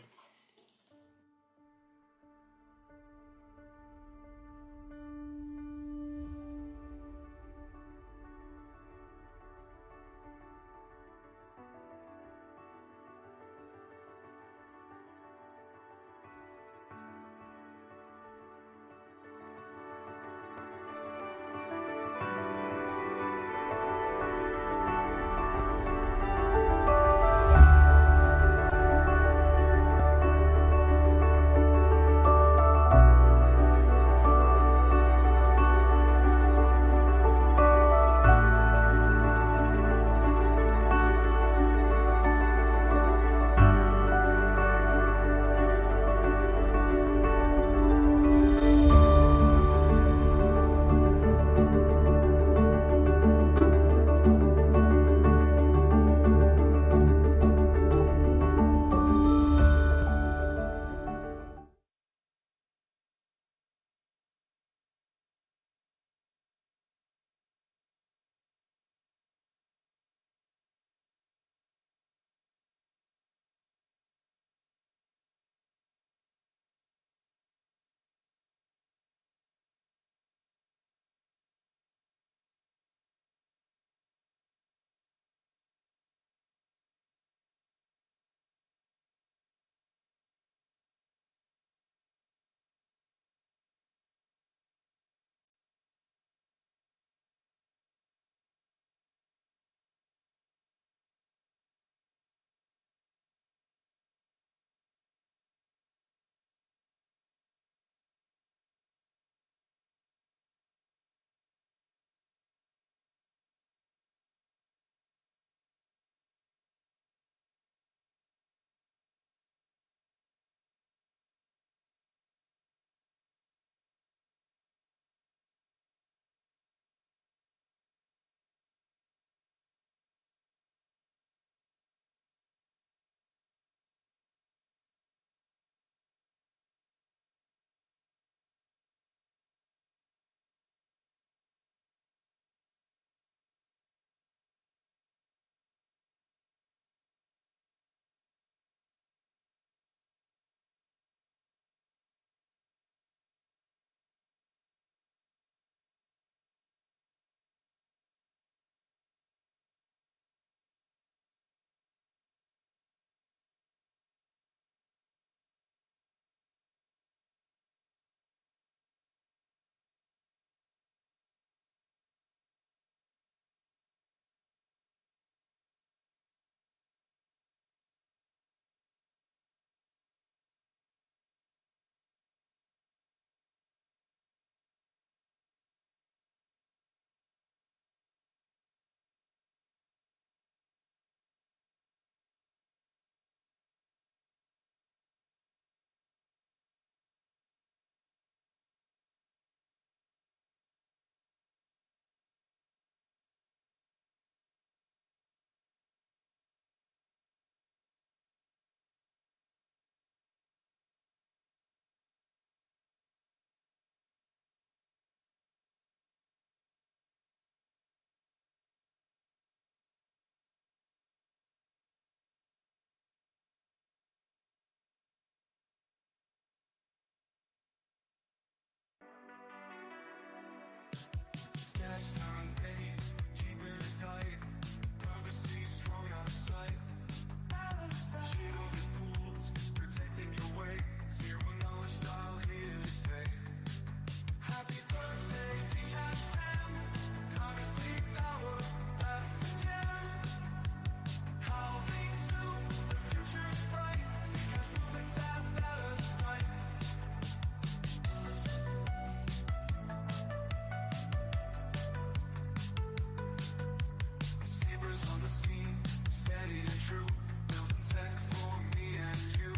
true. Building tech for me and you.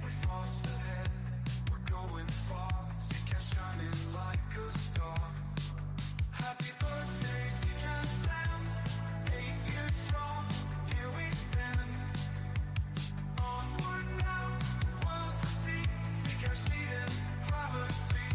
We're fast ahead, we're going far. Zcash shining like a star. Happy birthday, Zcash fam. 8 years strong, here we stand. Onward now, the world to see. Zcash leading privacy.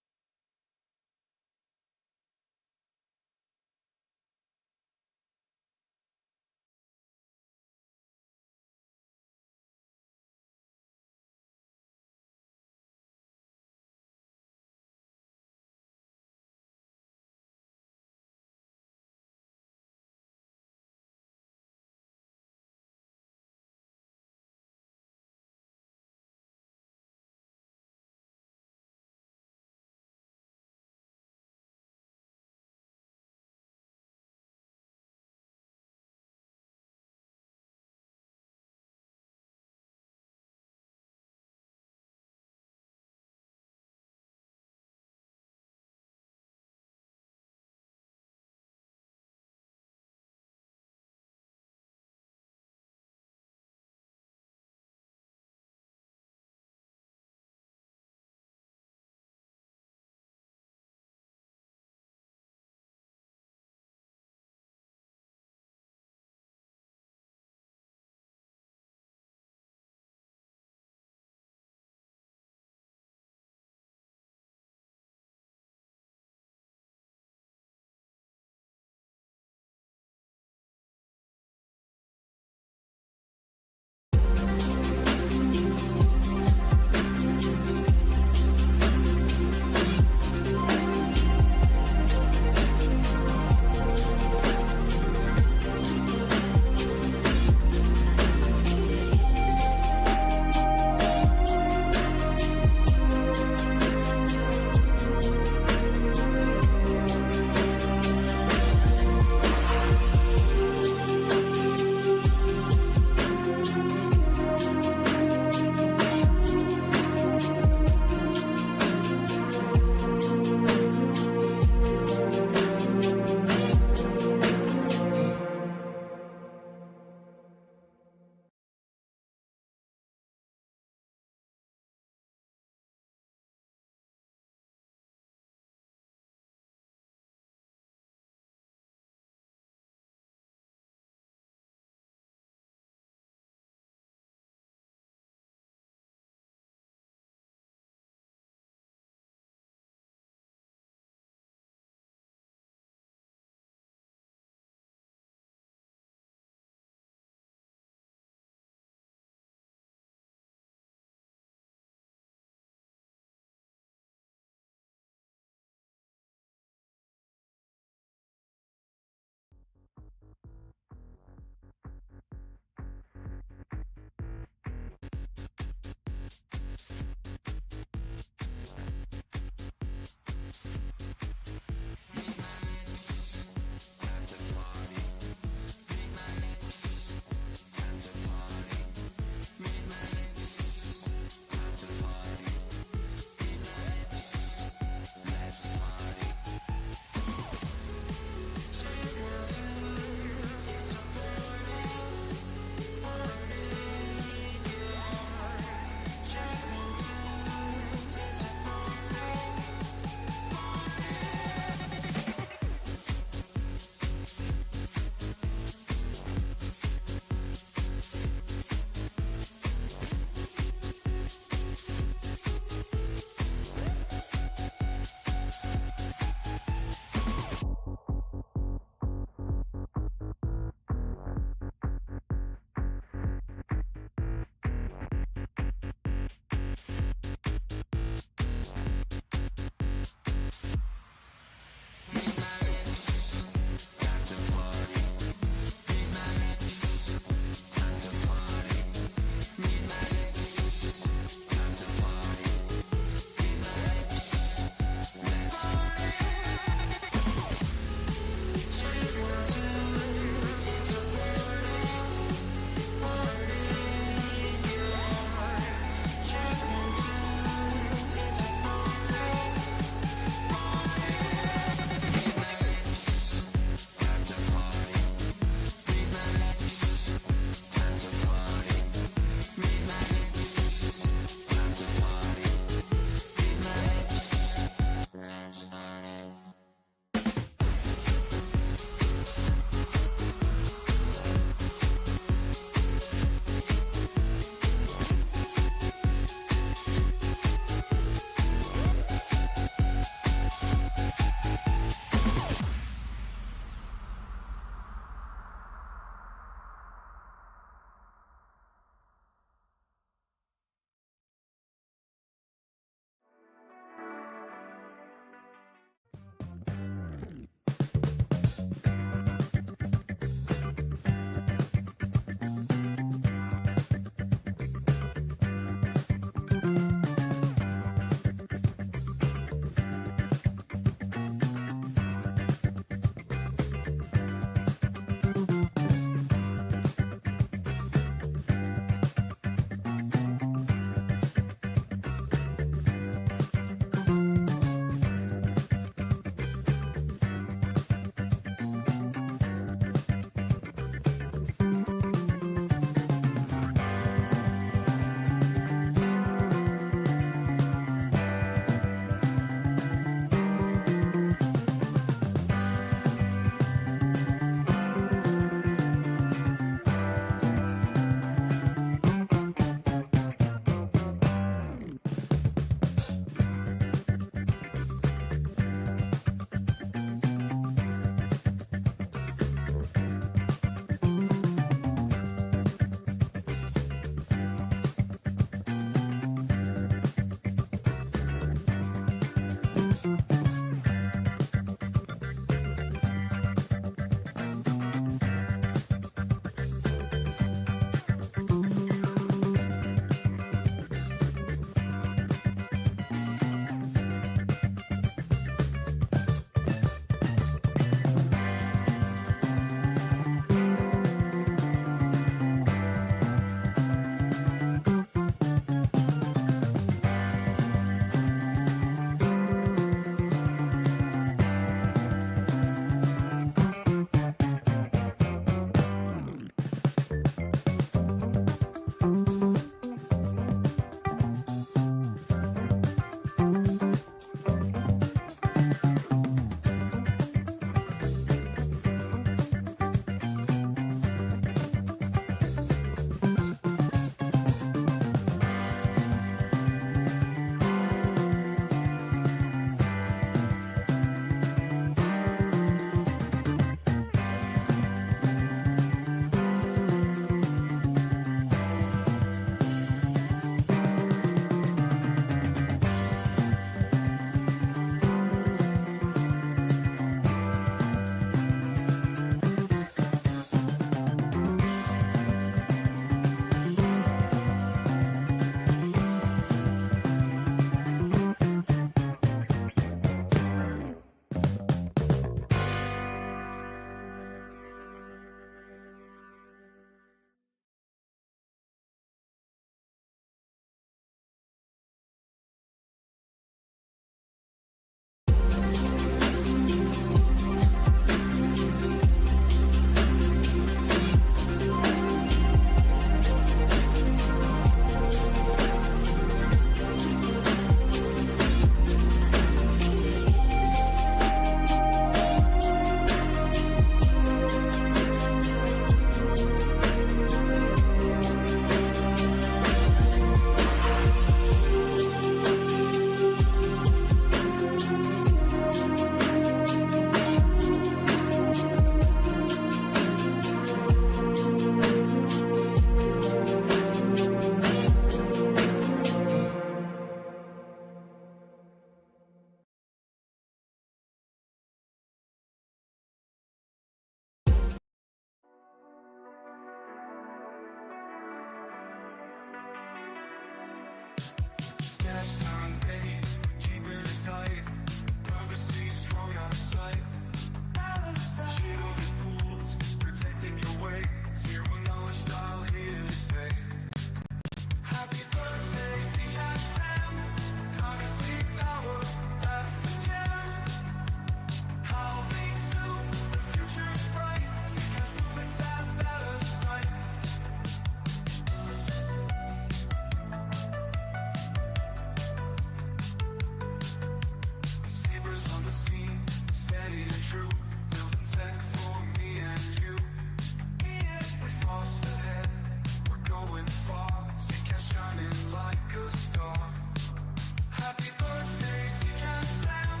Happy birthday, Zcan fam.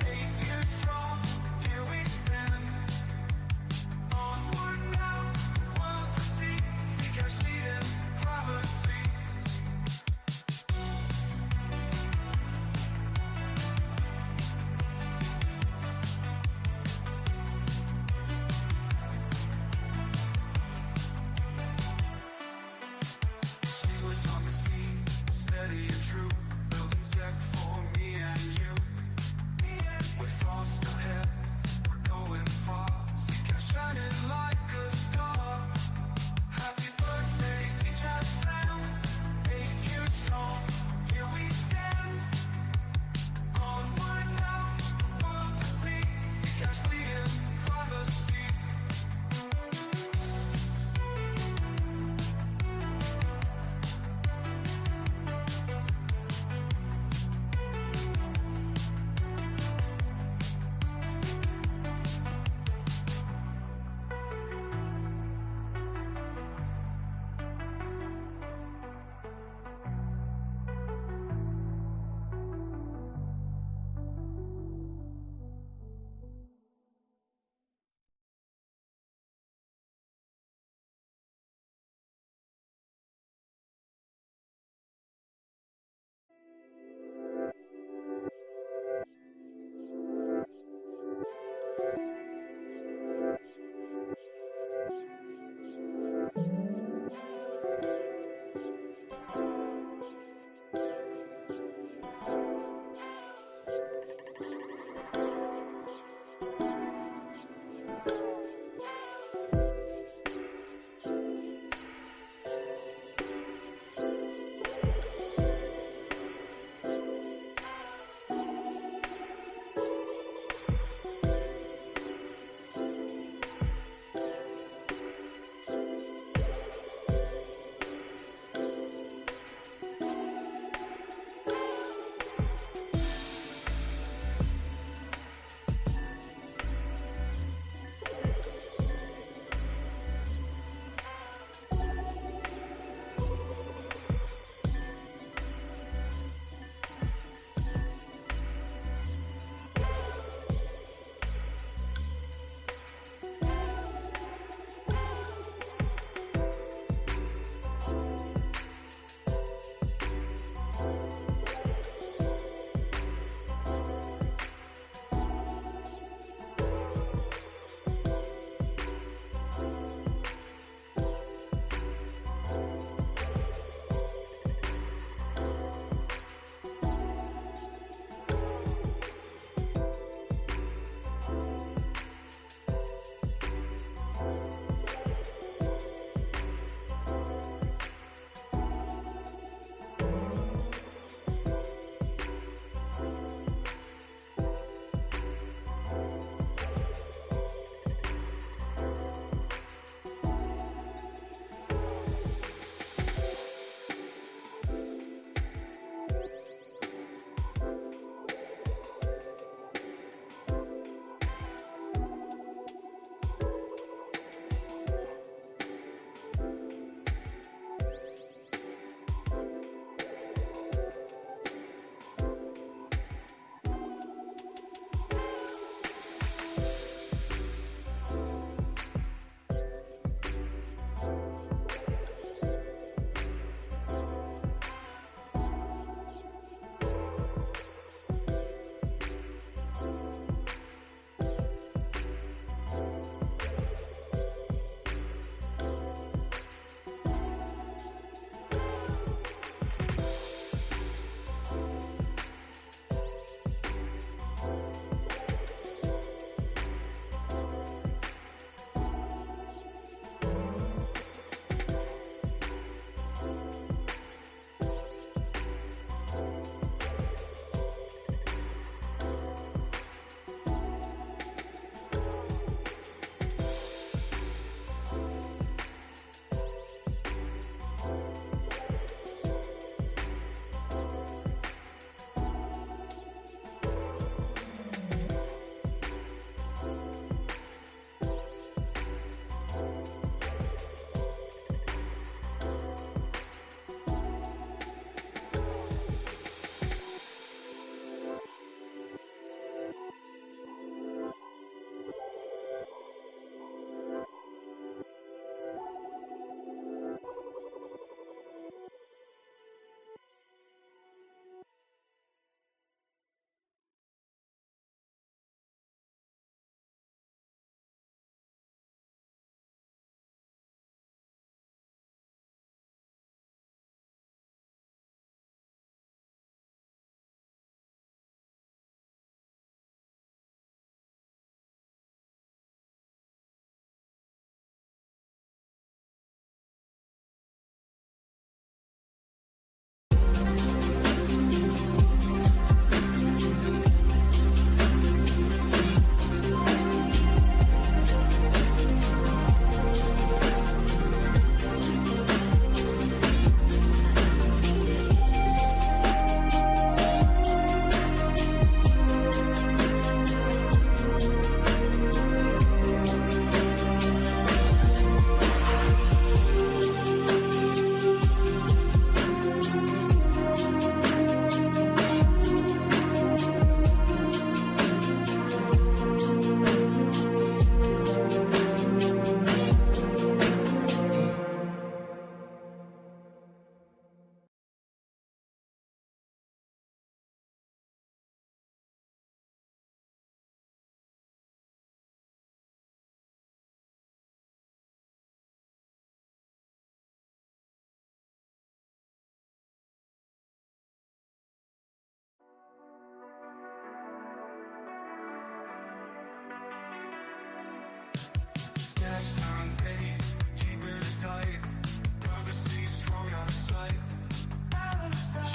8 years strong, here we stand. Onward now, world to see. Zcash leading privacy. Stewards on the scene, steady and true, building Zec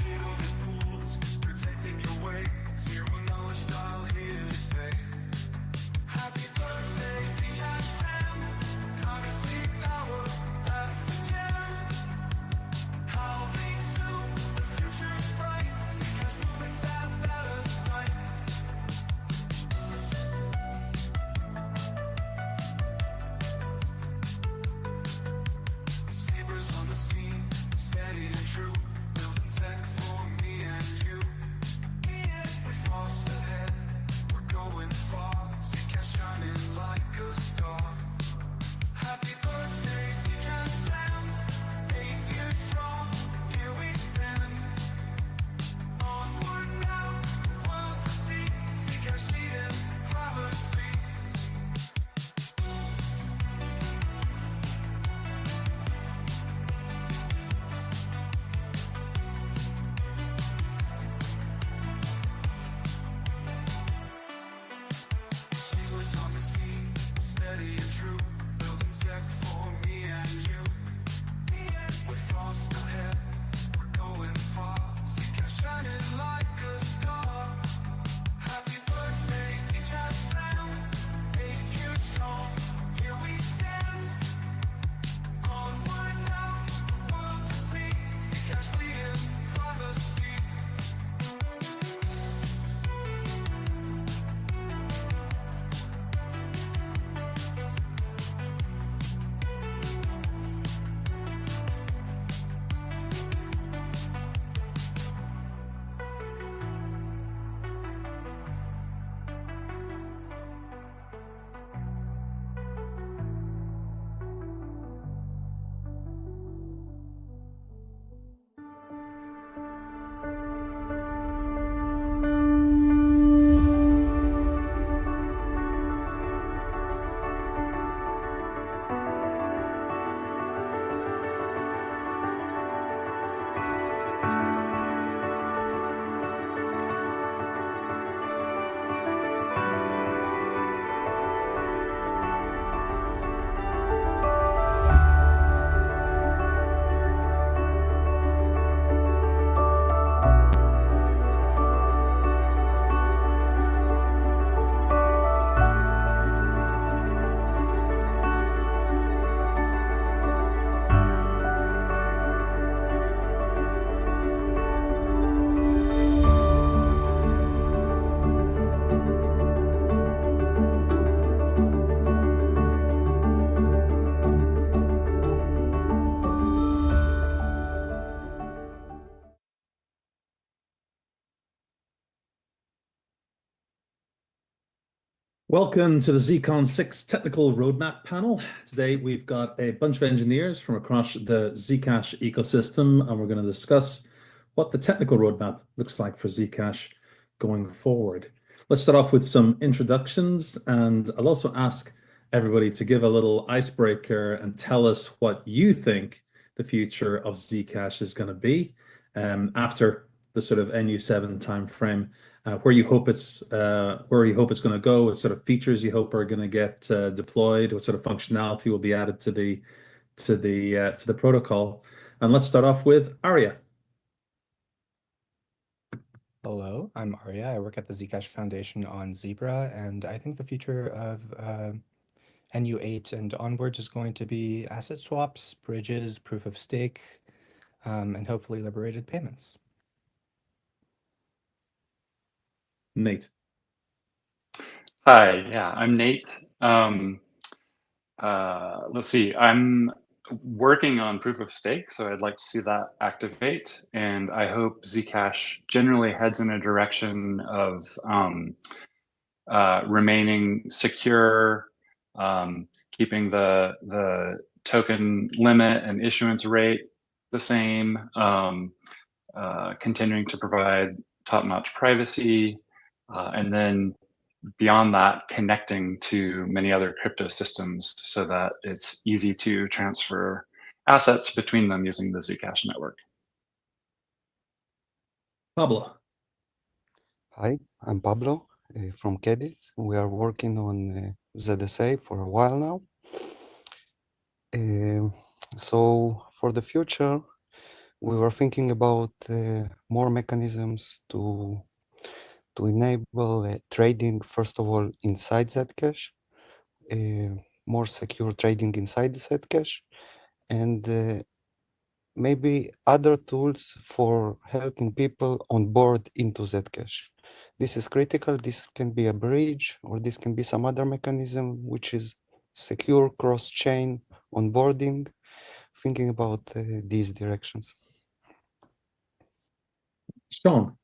needle that pulls, protecting your way. Zero knowledge style here to stay. Happy birthday, Zcash fam. Gotta sleep hour, that's the jam. Halving soon, the future's bright. Zcash moving fast out of sight. Zebras on the scene, steady and true. Building tech for me and you. We fast ahead, we're going far. Zcash shining like a star. Happy birthday, Zcash fam. 8 years strong, here we stand. Onward now, the world to see. Zcash leading privacy. Secrets on the scene, steady and true. Building tech for me and you. We're fast ahead, we're going far. Zcash shining like a star. Happy birthday, Zcash fam. 8 years strong, here we stand. Onward now, the world to see. Zcash leading privacy. Welcome to the ZCon 6 Technical Roadmap panel. Today we've got a bunch of engineers from across the Zcash ecosystem, and we're going to discuss what the technical roadmap looks like for Zcash going forward. Let's start off with some introductions, and I'll also ask everybody to give a little icebreaker and tell us what you think the future of Zcash is going to be after the sort of NU7 timeframe. Where you hope it's going to go, what sort of features you hope are going to get deployed, what sort of functionality will be added to the protocol. And let's start off with Arya. Hello, I'm Arya. I work at the Zcash Foundation on Zebra, and I think the future of NU8 and onwards is going to be asset swaps, bridges, proof of stake, and hopefully liberated payments. Nate. Hi, yeah, I'm Nate. Let's see, I'm working on proof of stake, so I'd like to see that activate, and I hope Zcash generally heads in a direction of remaining secure, keeping the token limit and issuance rate the same, continuing to provide top-notch privacy, and then beyond that, connecting to many other crypto systems so that it's easy to transfer assets between them using the Zcash network. Pablo. Hi, I'm Pablo from Kedit. We are working on ZSA for a while now. So for the future, we were thinking about more mechanisms to enable trading, first of all, inside Zcash, more secure trading inside Zcash, and maybe other tools for helping people on board into Zcash. This is critical. This can be a bridge, or this can be some other mechanism which is secure cross-chain onboarding, thinking about these directions. Sean.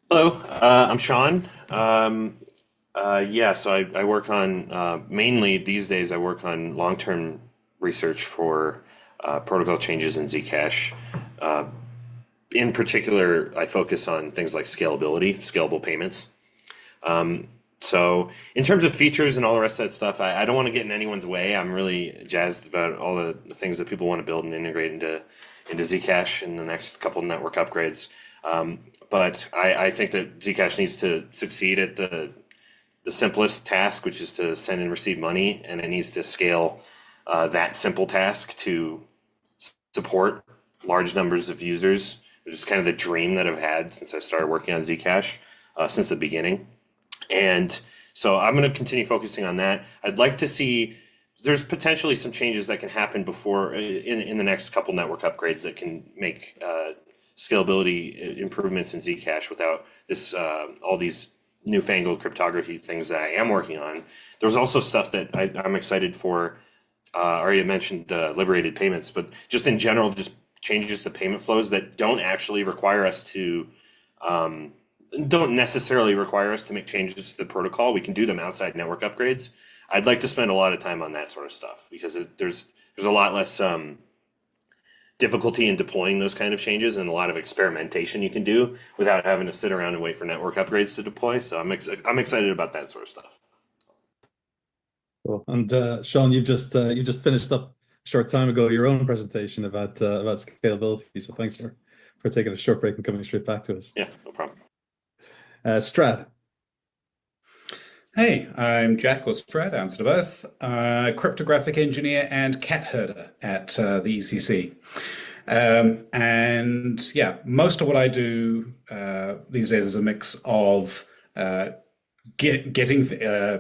Hello, I'm Sean. Yeah, so I work on, mainly these days, I work on long-term research for protocol changes in Zcash. In particular, I focus on things like scalability, scalable payments. So in terms of features and all the rest of that stuff, I don't want to get in anyone's way. I'm really jazzed about all the things that people want to build and integrate into Zcash in the next couple of network upgrades. But I think that Zcash needs to succeed at the simplest task, which is to send and receive money, and it needs to scale that simple task to support large numbers of users, which is kind of the dream that I've had since I started working on Zcash since the beginning. And so I'm going to continue focusing on that. I'd like to see, there's potentially some changes that can happen before in the next couple network upgrades that can make scalability improvements in Zcash without this all these newfangled cryptography things that I am working on. There's also stuff that I'm excited for. Already mentioned liberated payments, but just in general, just changes to payment flows that don't actually require us to don't necessarily require us to make changes to the protocol. We can do them outside network upgrades. I'd like to spend a lot of time on that sort of stuff because there's a lot less difficulty in deploying those kind of changes and a lot of experimentation you can do without having to sit around and wait for network upgrades to deploy. So I'm excited about that sort of stuff. Cool. And Sean, you just finished up a short time ago your own presentation about scalability. So thanks for taking a short break and coming straight back to us. Yeah, no problem. Strad. Hey, I'm Jack, or Strad, answer to both, cryptographic engineer and cat herder at the ECC. And yeah, most of what I do these days is a mix of getting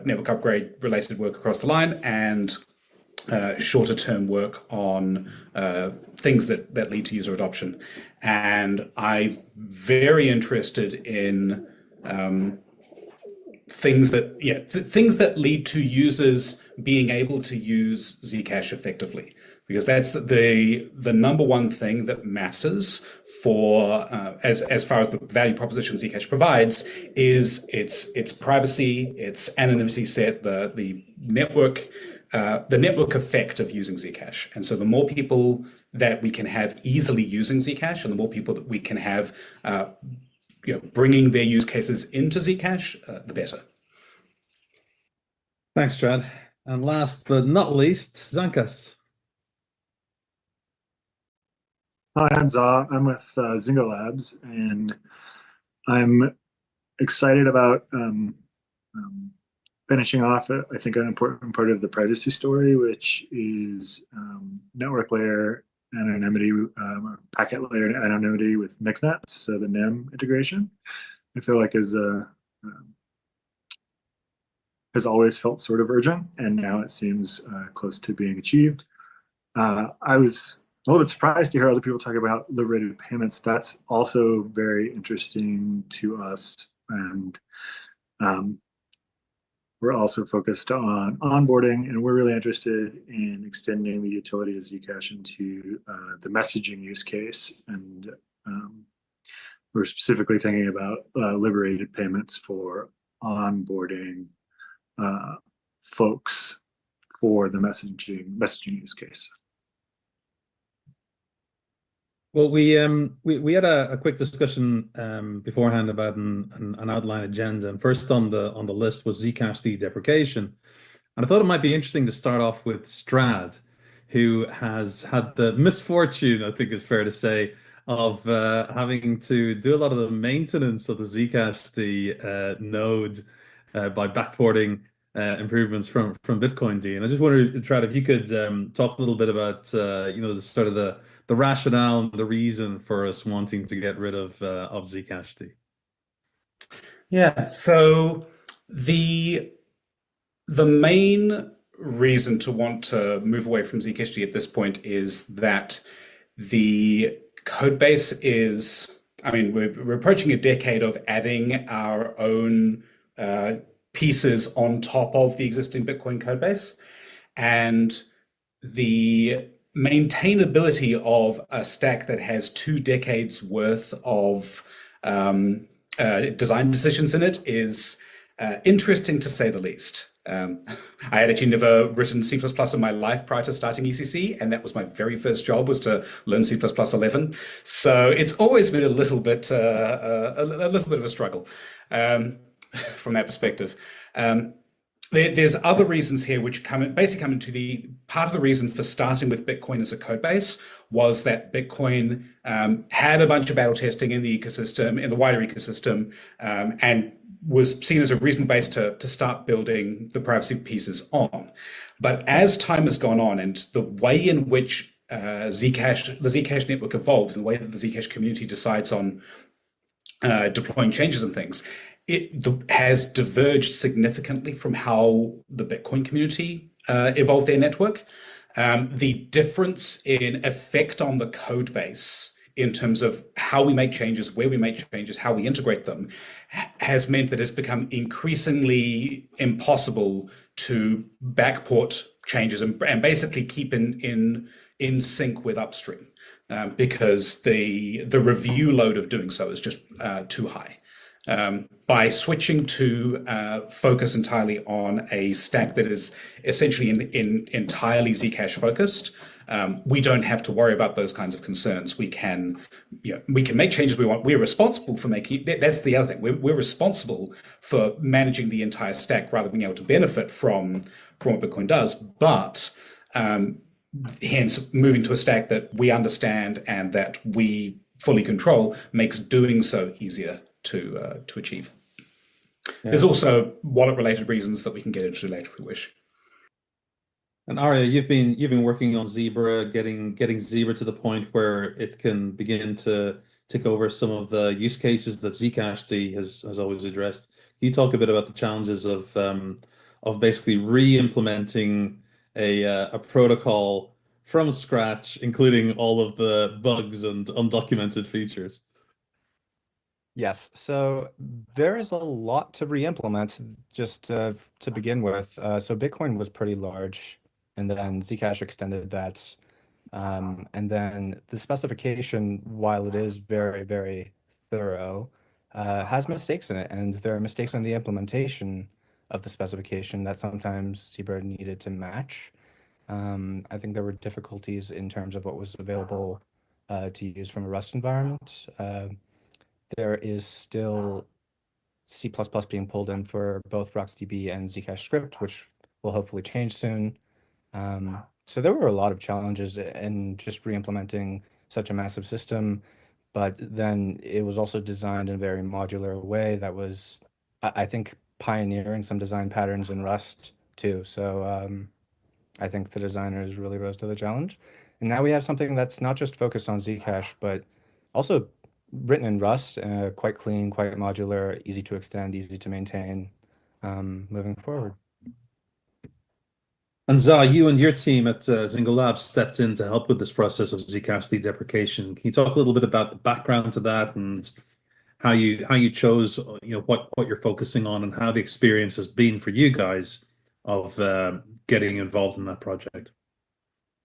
network upgrade related work across the line and shorter term work on things that lead to user adoption. And I'm very interested in things that lead to users being able to use Zcash effectively, because that's the number one thing that matters for as far as the value proposition Zcash provides is its privacy, its anonymity set, the network effect of using Zcash. And so the more people that we can have easily using Zcash, and the more people that we can have bringing their use cases into Zcash, the better. Thanks, Strad. And last but not least, Zankas. Hi, I'm Za. I'm with Zingo Labs, and I'm excited about finishing off, I think, an important part of the privacy story, which is network layer anonymity, packet layer anonymity with MixNet, so the NEM integration. I feel like has always felt sort of urgent, and now it seems close to being achieved. I was a little bit surprised to hear other people talk about liberated payments. That's also very interesting to us, and we're also focused on onboarding, and we're really interested in extending the utility of Zcash into the messaging use case. And we're specifically thinking about liberated payments for onboarding folks for the messaging use case. Well, we had a quick discussion beforehand about an outline agenda, and first on the list was Zcash deprecation, and I thought it might be interesting to start off with Strad, who has had the misfortune, I think it's fair to say, of having to do a lot of the maintenance of the Zcash node by backporting improvements from Bitcoin D. And I just wondered, Trad, if you could talk a little bit about the sort of the rationale and the reason for us wanting to get rid of Zcash D. Yeah, so the main reason to want to move away from Zcash D at this point is that the code base is, I mean, we're approaching a decade of adding our own pieces on top of the existing Bitcoin code base, and the maintainability of a stack that has 2 decades worth of design decisions in it is interesting to say the least. I had actually never written C++ in my life prior to starting ECC, and that was my very first job, was to learn C++ 11. So it's always been a little bit of a struggle from that perspective. There's other reasons here which basically come into the part of the reason for starting with Bitcoin as a code base was that Bitcoin had a bunch of battle testing in the ecosystem, in the wider ecosystem, and was seen as a reasonable base to start building the privacy pieces on. But as time has gone on and the way in which the Zcash network evolves, and the way that the Zcash community decides on deploying changes and things, it has diverged significantly from how the Bitcoin community evolved their network. The difference in effect on the code base in terms of how we make changes, where we make changes, how we integrate them, has meant that it's become increasingly impossible to backport changes and basically keep in sync with upstream, because the review load of doing so is just too high. By switching to focus entirely on a stack that is essentially entirely Zcash focused, we don't have to worry about those kinds of concerns. We can make changes we want. We're responsible for making. That's the other thing. We're responsible for managing the entire stack rather than being able to benefit from what Bitcoin does. But hence, moving to a stack that we understand and that we fully control makes doing so easier to achieve. Yeah. There's also wallet-related reasons that we can get into later if we wish. And Arya, you've been working on Zebra, getting Zebra to the point where it can begin to take over some of the use cases that Zcash D has always addressed. Can you talk a bit about the challenges of basically re-implementing a protocol from scratch, including all of the bugs and undocumented features? Yes, so there is a lot to re-implement just to begin with. So Bitcoin was pretty large, and then Zcash extended that. And then the specification, while it is very, very thorough, has mistakes in it. And there are mistakes in the implementation of the specification that sometimes Zebra needed to match. I think there were difficulties in terms of what was available to use from a Rust environment. There is still C++ being pulled in for both RocksDB and Zcash script, which will hopefully change soon. So there were a lot of challenges in just re-implementing such a massive system, but then it was also designed in a very modular way that was, I think, pioneering some design patterns in Rust too. So I think the designers really rose to the challenge. And now we have something that's not just focused on Zcash, but also written in Rust, quite clean, quite modular, easy to extend, easy to maintain, moving forward. And Za, you and your team at Zingo Labs stepped in to help with this process of Zcash D deprecation. Can you talk a little bit about the background to that and how you chose, what you're focusing on and how the experience has been for you guys of getting involved in that project?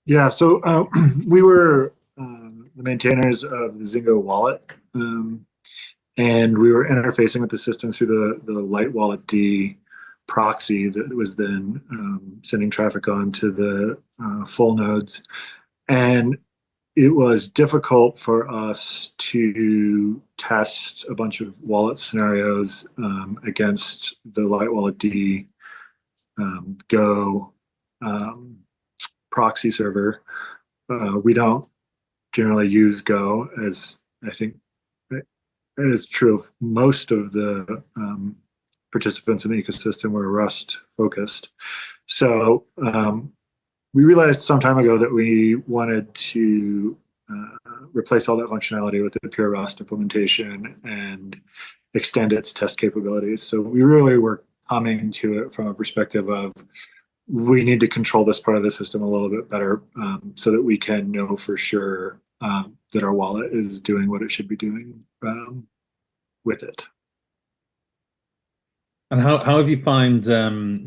Yeah, so we were the maintainers of the Zingo wallet, and we were interfacing with the system through the Light Wallet D proxy that was then sending traffic on to the full nodes. And it was difficult for us to test a bunch of wallet scenarios against the Light Wallet D Go proxy server. We don't generally use Go, as I think is true of most of the participants in the ecosystem were Rust focused. So we realized some time ago that we wanted to replace all that functionality with the pure Rust implementation and extend its test capabilities. So we really were coming to it from a perspective of we need to control this part of the system a little bit better so that we can know for sure that our wallet is doing what it should be doing with it. And how have you found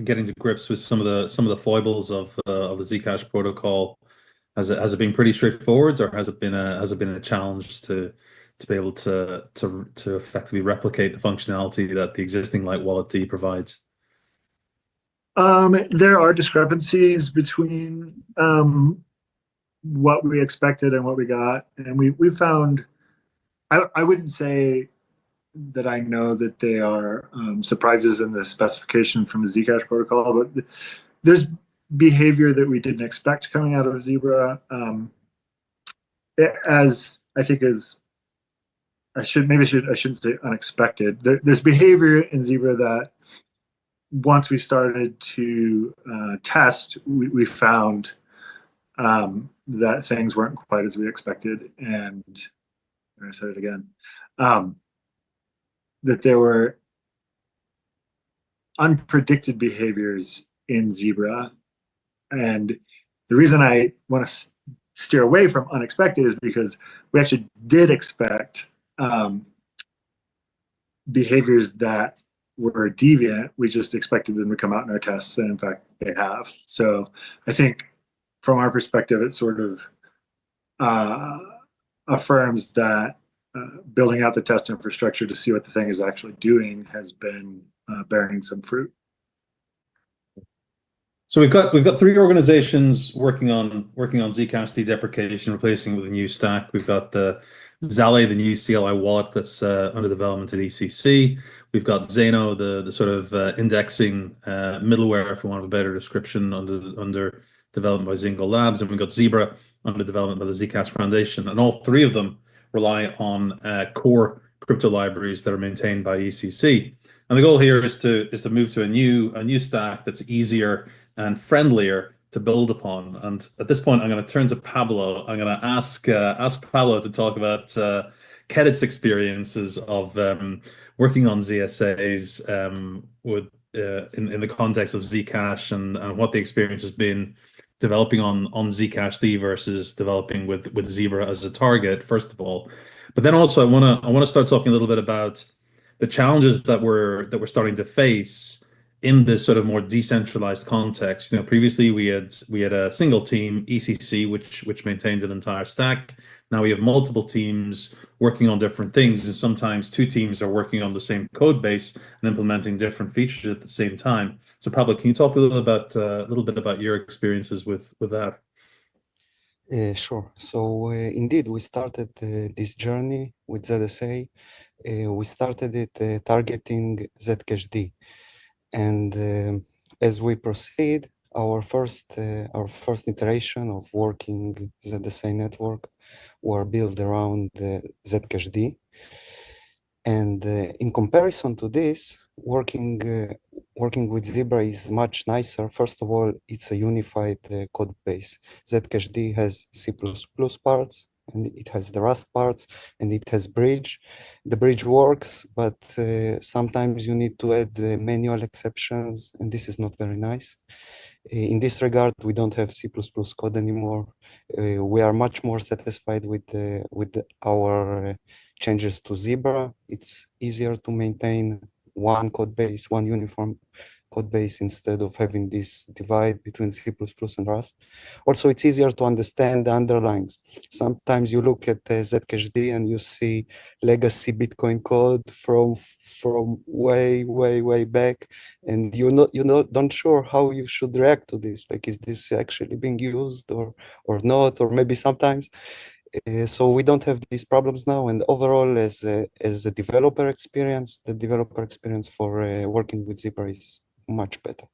getting to grips with some of the foibles of the Zcash protocol? Has it been pretty straightforward, or has it been a challenge to be able to effectively replicate the functionality that the existing Light Wallet D provides? There are discrepancies between what we expected and what we got, and we found. I wouldn't say that I know that they are surprises in the specification from the Zcash protocol, but there's behavior that we didn't expect coming out of Zebra, as I think is. I shouldn't say unexpected. There's behavior in Zebra that once we started to test, we found that things weren't quite as we expected, and I said it again, that there were unpredicted behaviors in Zebra, and the reason I want to steer away from unexpected is because we actually did expect behaviors that were deviant. We just expected them to come out in our tests, and in fact they have. So I think from our perspective it sort of affirms that building out the test infrastructure to see what the thing is actually doing has been bearing some fruit. So we've got three organizations working on Zcash dedeprecation, replacing it with a new stack. We've got the Zale, the new CLI wallet that's under development at ECC. We've got Zeno, the sort of indexing middleware, if we want a better description, under development by Zingo Labs, and we've got Zebra under development by the Zcash Foundation, and all three of them rely on core crypto libraries that are maintained by ECC. And the goal here is to move to a new stack that's easier and friendlier to build upon. And at this point, I'm going to turn to Pablo. I'm going to ask Pablo to talk about Kedit's experiences of working on ZSAs in the context of Zcash, and what the experience has been developing on Zcash D versus developing with Zebra as a target, first of all. But then also I want to start talking a little bit about the challenges that we're starting to face in this sort of more decentralized context. You know, previously we had a single team, ECC, which maintains an entire stack. Now we have multiple teams working on different things, and sometimes two teams are working on the same code base and implementing different features at the same time. So Pablo, can you talk a little bit about your experiences with that? Sure. So indeed, we started this journey with ZSA. We started it targeting Zcash D, and as we proceed, our first iteration of working ZSA network were built around Zcash D. And in comparison to this, working with Zebra is much nicer. First of all, it's a unified code base. Zcash D has C++ parts, and it has the Rust parts, and it has Bridge. The Bridge works, but sometimes you need to add manual exceptions, and this is not very nice. In this regard, we don't have C++ code anymore. We are much more satisfied with our changes to Zebra. It's easier to maintain one code base, one uniform code base, instead of having this divide between C++ and Rust. Also, it's easier to understand the underlyings. Sometimes you look at Zcash D and you see legacy Bitcoin code from way back, and you're not sure how you should react to this. Like, is this actually being used or not? Or maybe sometimes. So we don't have these problems now, and overall, as a developer experience, the developer experience for working with Zebra is much better.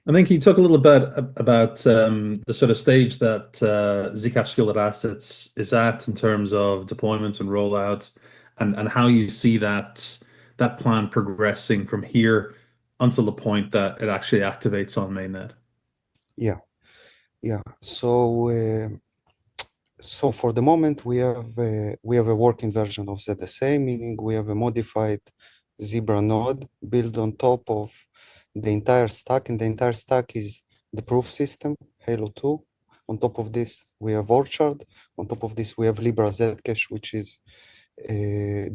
I think you talk a little bit about the sort of stage that Zcash Skilled Assets is at in terms of deployment and rollout, and how you see that that plan progressing from here until the point that it actually activates on mainnet? Yeah. So for the moment, we have a working version of ZSA, meaning we have a modified Zebra node built on top of the entire stack, and the entire stack is the proof system, Halo 2. On top of this, we have Orchard. On top of this, we have Libra Zcash, which is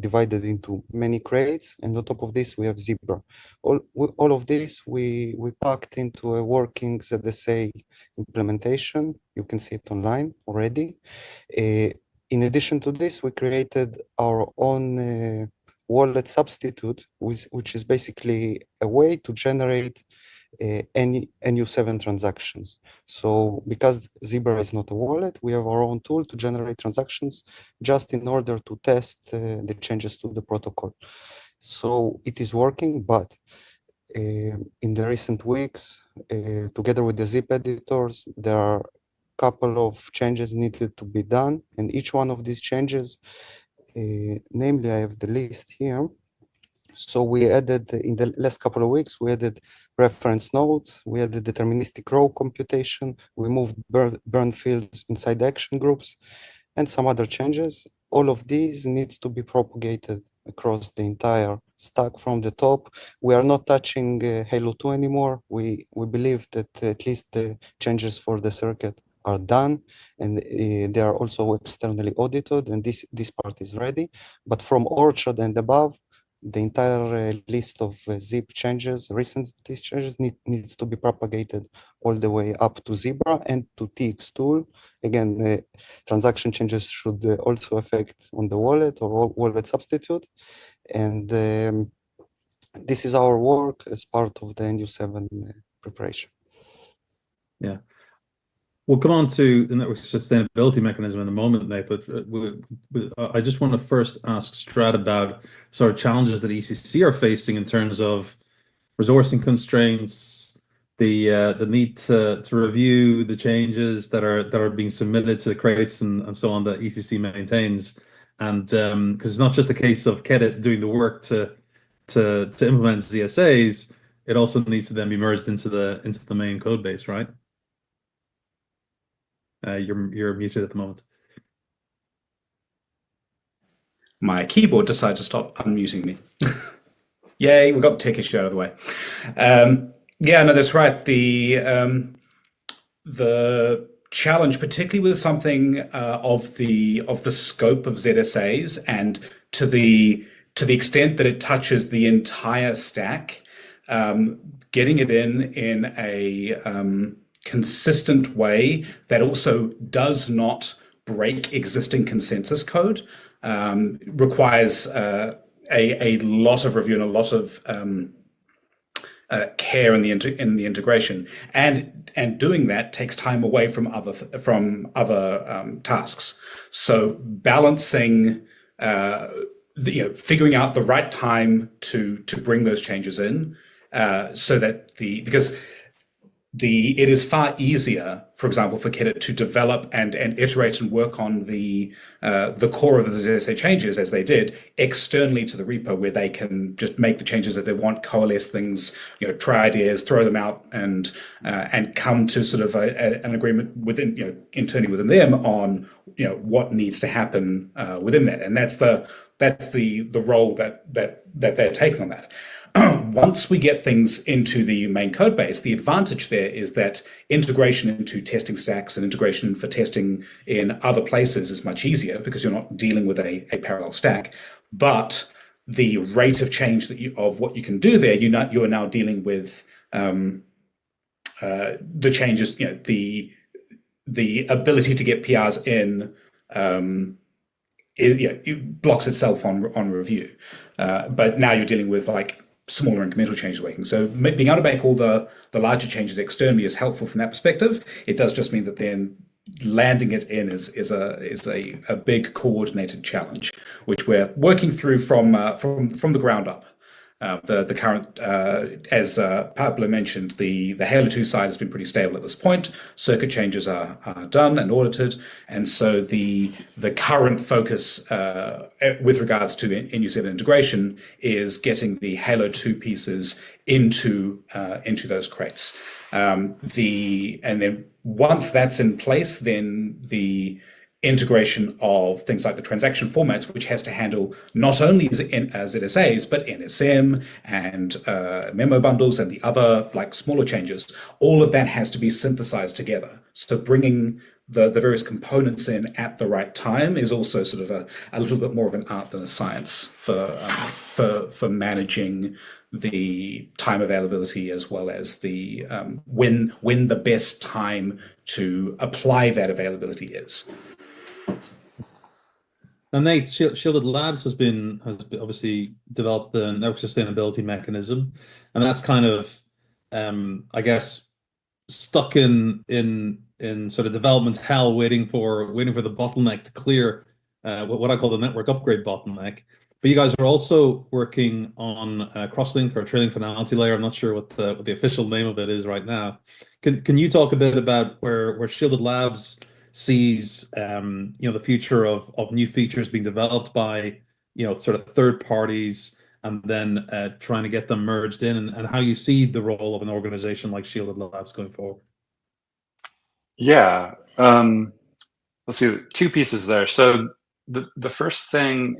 divided into many crates, and on top of this, we have Zebra. All of this we packed into a working ZSA implementation. You can see it online already. In addition to this, we created our own wallet substitute, which is basically a way to generate any NU7 transactions. So because Zebra is not a wallet, we have our own tool to generate transactions just in order to test the changes to the protocol. So it is working, but in the recent weeks, together with the zip editors, there are a couple of changes needed to be done, and each one of these changes, namely I have the list here. So we added, in the last couple of weeks, we added reference nodes, we added deterministic row computation, we moved burn fields inside action groups, and some other changes. All of these needs to be propagated across the entire stack from the top. We are not touching Halo 2 anymore. We believe that at least the changes for the circuit are done, and they are also externally audited, and this part is ready. But from Orchard and above, the entire list of zip changes, recent changes needs to be propagated all the way up to Zebra and to TX tool. Again, transaction changes should also affect on the wallet or wallet substitute. And this is our work as part of the NU7 preparation. Yeah. We'll come on to the network sustainability mechanism in a moment, Nate, but I just want to first ask Strat about sort of challenges that ECC are facing in terms of resourcing constraints, the need to review the changes that are being submitted to the crates and so on that ECC maintains, and because it's not just a case of Kedit doing the work to implement ZSAs, it also needs to then be merged into the main code base, right? You're muted at the moment. My keyboard decided to stop unmuting me. Yay, we got the tech issue out of the way. Yeah, no, that's right. The challenge, particularly with something of the scope of ZSAs, and to the extent that it touches the entire stack, getting it in a consistent way that also does not break existing consensus code requires a lot of review and a lot of care in the integration, and doing that takes time away from other tasks. So balancing, figuring out the right time to bring those changes in, so that because it is far easier, for example, for Kedit to develop and iterate and work on the core of the ZSA changes as they did externally to the repo, where they can just make the changes that they want, coalesce things, try ideas, throw them out, and come to sort of an agreement within, internally within them on what needs to happen within that, and that's the role that they're taking on that. Once we get things into the main code base, the advantage there is that integration into testing stacks and integration for testing in other places is much easier because you're not dealing with a parallel stack. But the rate of change of what you can do there, you are now dealing with the changes, the ability to get PRs in. It blocks itself on review. But now you're dealing with like smaller incremental changes working. So being able to make all the larger changes externally is helpful from that perspective. It does just mean that then landing it in is a big coordinated challenge, which we're working through from the ground up. The current, as Pablo mentioned, the Halo 2 side has been pretty stable at this point. Circuit changes are done and audited, and so the current focus with regards to in-user integration is getting the Halo 2 pieces into those crates. And then once that's in place, then the integration of things like the transaction formats, which has to handle not only ZSAs, but NSM and memo bundles and the other like smaller changes, all of that has to be synthesized together. So bringing the various components in at the right time is also sort of a little bit more of an art than a science for managing the time availability, as well as the when the best time to apply that availability is. And Nate, Shielded Labs has obviously developed the network sustainability mechanism, and that's kind of, I guess, stuck in sort of development hell, waiting for the bottleneck to clear, what I call the network upgrade bottleneck. But you guys are also working on crosslink or trailing finality layer. I'm not sure what the official name of it is right now. Can you talk a bit about where Shielded Labs sees the future of new features being developed by sort of third parties, and then trying to get them merged in, and how you see the role of an organization like Shielded Labs going forward? Yeah, let's see, two pieces there. So the first thing,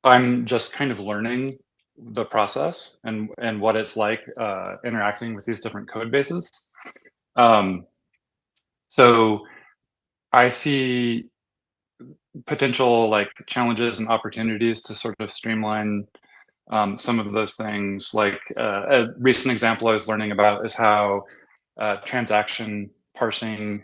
I'm just kind of learning the process and what it's like interacting with these different code bases. So I see potential like challenges and opportunities to sort of streamline some of those things. Like a recent example I was learning about is how transaction parsing,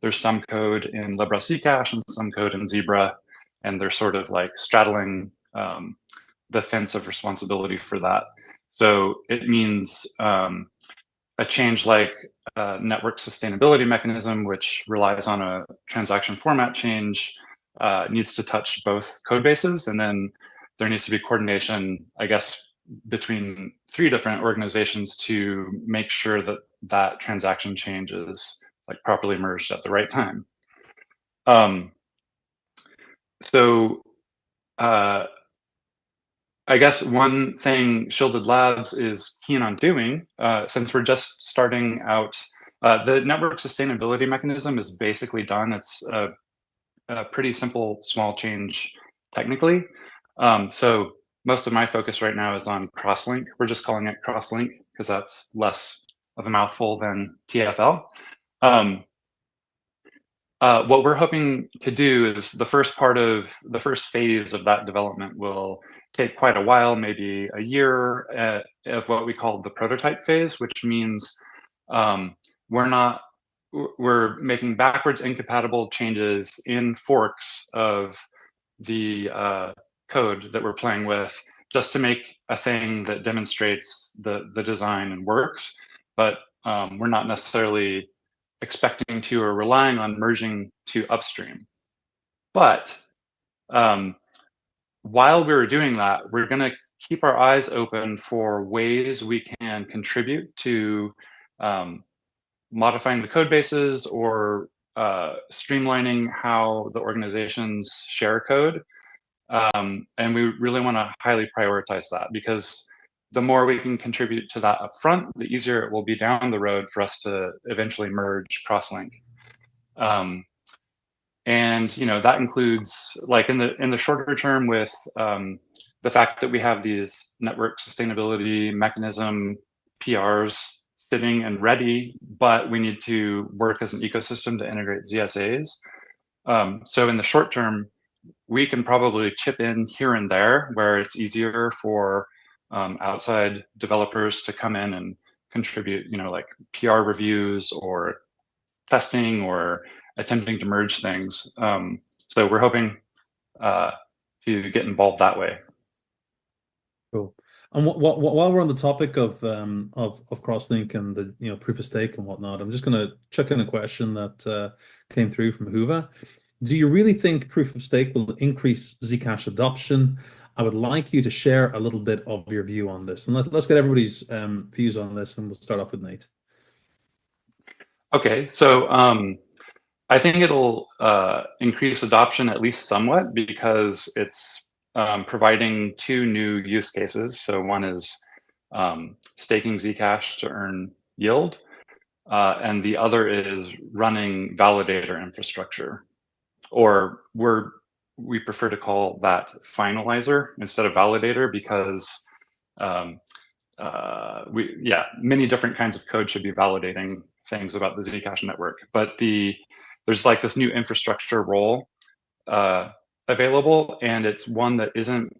there's some code in Zcash and some code in Zebra, and they're sort of like straddling the fence of responsibility for that. So it means a change like network sustainability mechanism, which relies on a transaction format change, needs to touch both code bases, and then there needs to be coordination, I guess, between 3 different organizations to make sure that that transaction change is like properly merged at the right time. So I guess one thing Shielded Labs is keen on doing, since we're just starting out, the network sustainability mechanism is basically done. It's a pretty simple, small change technically. So most of my focus right now is on crosslink. We're just calling it crosslink because that's less of a mouthful than TFL. What we're hoping to do is the first phase of that development will take quite a while, maybe a year, of what we call the prototype phase, which means we're making backwards incompatible changes in forks of the code that we're playing with, just to make a thing that demonstrates the design and works. But we're not necessarily expecting to or relying on merging to upstream. But while we're doing that, we're going to keep our eyes open for ways we can contribute to modifying the code bases or streamlining how the organizations share code. And we really want to highly prioritize that, because the more we can contribute to that upfront, the easier it will be down the road for us to eventually merge crosslink. And that includes, like, in the shorter term, with the fact that we have these network sustainability mechanism PRs sitting and ready, but we need to work as an ecosystem to integrate ZSAs. So in the short term, we can probably chip in here and there where it's easier for outside developers to come in and contribute, like PR reviews or testing or attempting to merge things. So we're hoping to get involved that way. Cool. And while we're on the topic of crosslink and the proof of stake and whatnot, I'm just going to chuck in a question that came through from Huva. Do you really think proof of stake will increase Zcash adoption? I would like you to share a little bit of your view on this. And let's get everybody's views on this, and we'll start off with Nate. Okay, so I think it'll increase adoption at least somewhat because it's providing two new use cases. So one is staking Zcash to earn yield, and the other is running validator infrastructure, or we prefer to call that finalizer instead of validator because many different kinds of code should be validating things about the Zcash network, but there's like this new infrastructure role available, and it's one that isn't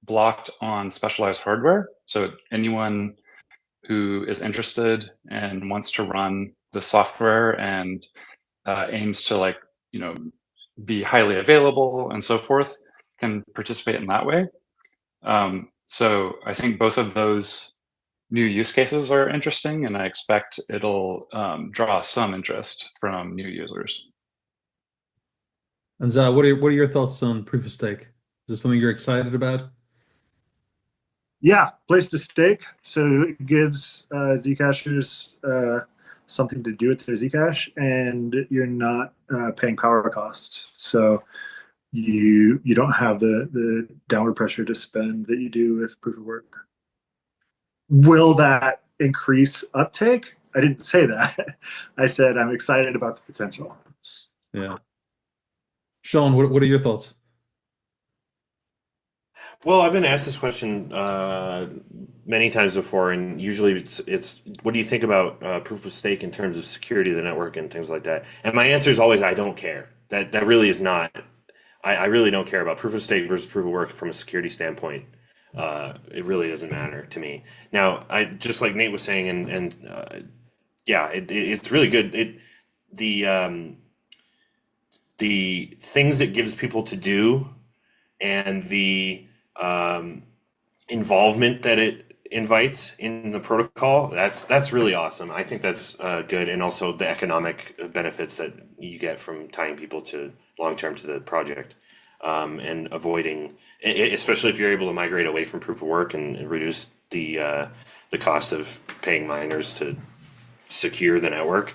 blocked on specialized hardware. So anyone who is interested and wants to run the software and aims to be highly available and so forth can participate in that way. So I think both of those new use cases are interesting, and I expect it'll draw some interest from new users. And what are your thoughts on proof of stake? Is this something you're excited about? Yeah, place to stake. So it gives Zcashers something to do with their Zcash, and you're not paying power costs. So you don't have the downward pressure to spend that you do with proof of work. Will that increase uptake? I didn't say that. I said I'm excited about the potential. Yeah. Sean, what are your thoughts? Well, I've been asked this question many times before, and usually it's what do you think about proof of stake in terms of security of the network and things like that? And my answer is always I don't care. That really is not. I really don't care about proof of stake versus proof of work from a security standpoint. It really doesn't matter to me. Now, I just like Nate was saying, and it's really good. The things it gives people to do, and the involvement that it invites in the protocol, that's really awesome. I think that's good, and also the economic benefits that you get from tying people to long-term to the project, and avoiding, especially if you're able to migrate away from proof of work and reduce the cost of paying miners to secure the network.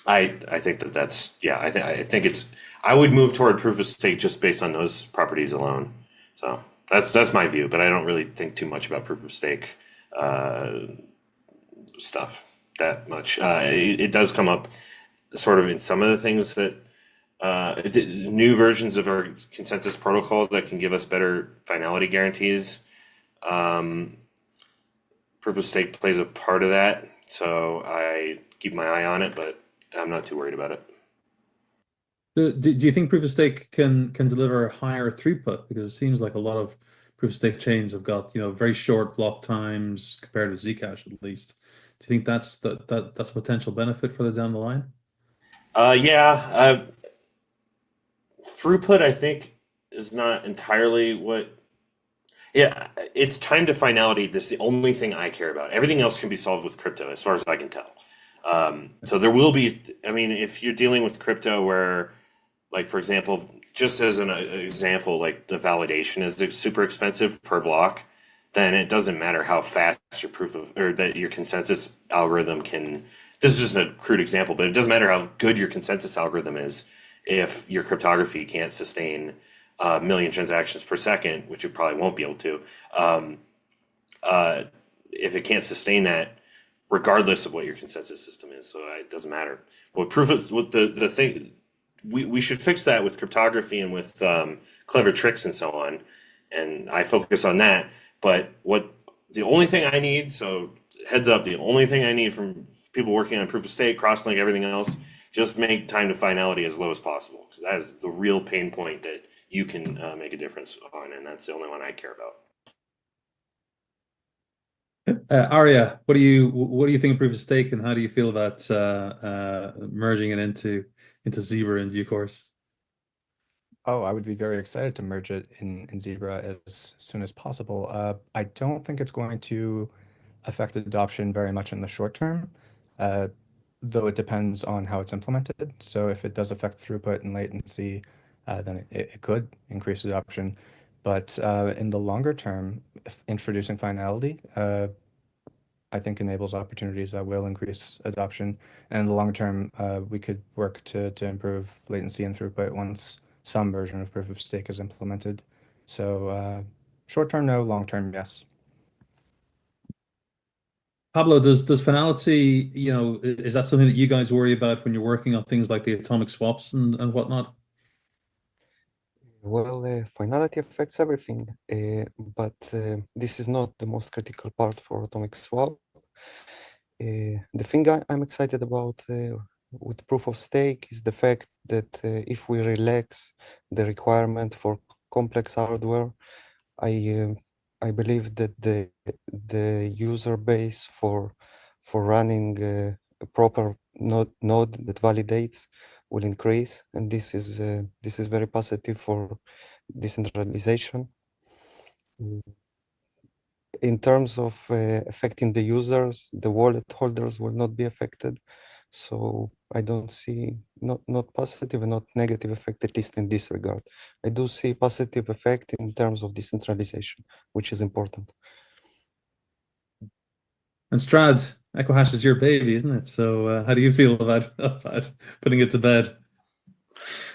I think that's I think it's, I would move toward proof of stake just based on those properties alone. So that's my view, but I don't really think too much about proof of stake stuff that much. It does come up sort of in some of the things that new versions of our consensus protocol that can give us better finality guarantees. Proof of stake plays a part of that, so I keep my eye on it, but I'm not too worried about it. Do you think proof of stake can deliver higher throughput? Because it seems like a lot of proof of stake chains have got very short block times compared with Zcash, at least. Do you think that's a potential benefit further down the line? Throughput, I think, is not entirely what. Yeah, it's time to finality. This is the only thing I care about. Everything else can be solved with crypto, as far as I can tell. So there will be. I mean, if you're dealing with crypto, where, like, for example, just as an example, like the validation is super expensive per block, then it doesn't matter how fast your that your consensus algorithm can. This is just a crude example, but it doesn't matter how good your consensus algorithm is if your cryptography can't sustain a million transactions per second, which it probably won't be able to. If it can't sustain that, regardless of what your consensus system is, so it doesn't matter. What proof of what the thing. We should fix that with cryptography and with clever tricks and so on, and I focus on that. But the only thing I need, so heads up, the only thing I need from people working on proof of stake, crosslink, everything else, just make time to finality as low as possible, because that is the real pain point that you can make a difference on, and that's the only one I care about. Arya, what do you think of proof of stake, and how do you feel about merging it into Zebra in due course? Oh, I would be very excited to merge it in Zebra as soon as possible. I don't think it's going to affect adoption very much in the short term, though it depends on how it's implemented. So if it does affect throughput and latency, then it could increase adoption. But in the longer term, introducing finality, I think enables opportunities that will increase adoption. And in the long term, we could work to improve latency and throughput once some version of proof of stake is implemented. So short term, no, long term, yes. Pablo, does finality, is that something that you guys worry about when you're working on things like the atomic swaps and whatnot? Well, finality affects everything, but this is not the most critical part for atomic swap. The thing I'm excited about with proof of stake is the fact that if we relax the requirement for complex hardware, I believe that the user base for running a proper node that validates will increase, and this is very positive for decentralization. In terms of affecting the users, the wallet holders will not be affected. So I don't see not positive and not negative effect, at least in this regard. I do see positive effect in terms of decentralization, which is important. And Strad, Equihash is your baby, isn't it? So how do you feel about putting it to bed?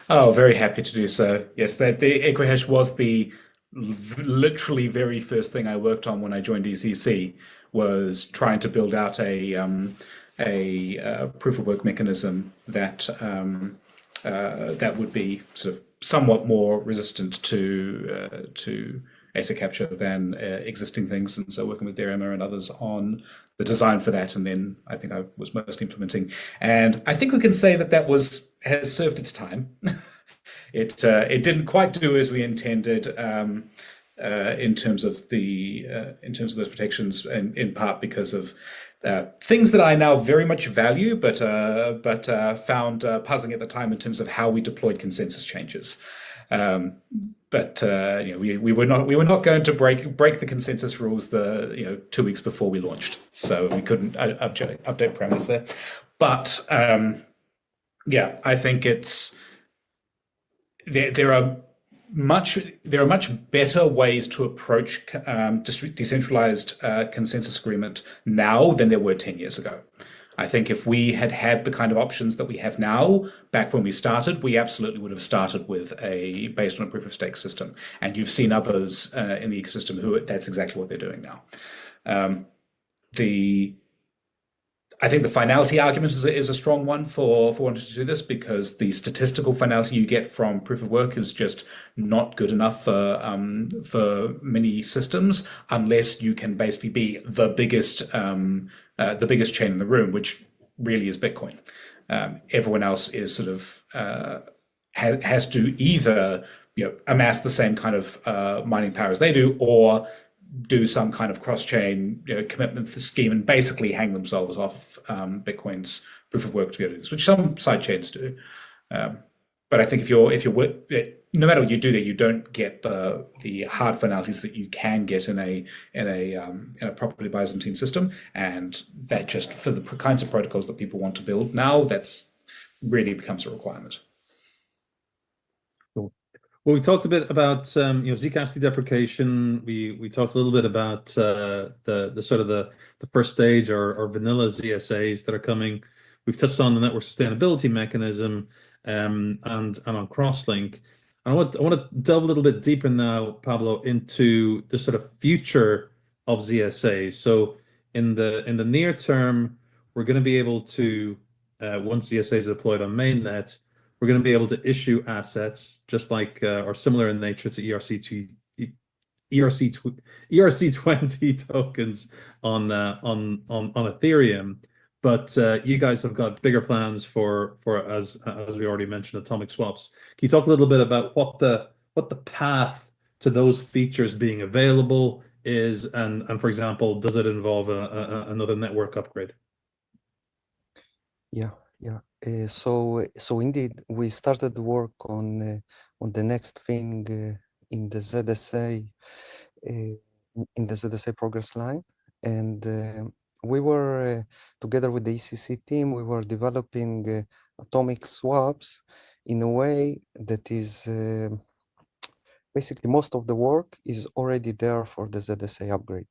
Oh, very happy to do so. Yes, the Equihash was the literally very first thing I worked on when I joined ECC, was trying to build out a proof of work mechanism that that would be sort of somewhat more resistant to ASIC capture than existing things. And so working with Derima and others on the design for that, and then I think I was mostly implementing. And I think we can say that has served its time. It didn't quite do as we intended in terms of those protections, in part because of things that I now very much value, but found puzzling at the time in terms of how we deployed consensus changes. But we were not going to break the consensus rules 2 weeks before we launched, so we couldn't update parameters there. But yeah, I think there are much better ways to approach decentralized consensus agreement now than there were 10 years ago. I think if we had the kind of options that we have now, back when we started, we absolutely would have started with based on a proof of stake system. And you've seen others in the ecosystem that's exactly what they're doing now. I think the finality argument is a strong one for wanting to do this, because the statistical finality you get from proof of work is just not good enough for many systems, unless you can basically be the biggest chain in the room, which really is Bitcoin. Everyone else is sort of has to either amass the same kind of mining power as they do, or do some kind of cross-chain commitment scheme and basically hang themselves off Bitcoin's proof of work to be able to do this, which some side chains do. But I think if you're no matter what you do there, you don't get the hard finalities that you can get in a properly Byzantine system, and that just for the kinds of protocols that people want to build now, that's really becomes a requirement. Well, we talked a bit about Zcash deprecation. We talked a little bit about the sort of the first stage or vanilla ZSAs that are coming. We've touched on the network sustainability mechanism and on crosslink. And I want to delve a little bit deeper now, Pablo, into the sort of future of ZSAs. So in the near term, we're going to be able to once ZSAs are deployed on mainnet, we're going to be able to issue assets just like or similar in nature to ERC20 tokens on Ethereum. But you guys have got bigger plans for as we already mentioned, atomic swaps. Can you talk a little bit about what the path to those features being available is, and for example, does it involve another network upgrade? Yeah. So indeed, we started work on the next thing in the ZSA progress line, and we were together with the ECC team. We were developing atomic swaps in a way that is basically most of the work is already there for the ZSA upgrade.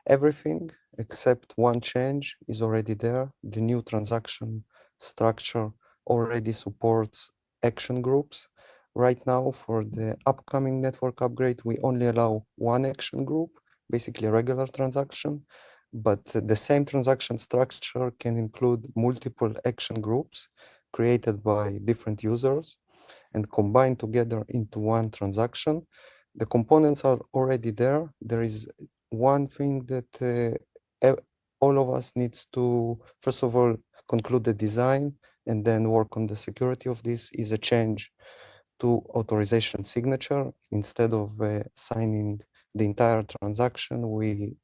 Everything except one change is already there. The new transaction structure already supports action groups. Right now, for the upcoming network upgrade, we only allow one action group, basically a regular transaction, but the same transaction structure can include multiple action groups created by different users and combined together into one transaction. The components are already there. There is one thing that all of us needs to, first of all, conclude the design and then work on the security of this, is a change to authorization signature. Instead of signing the entire transaction, we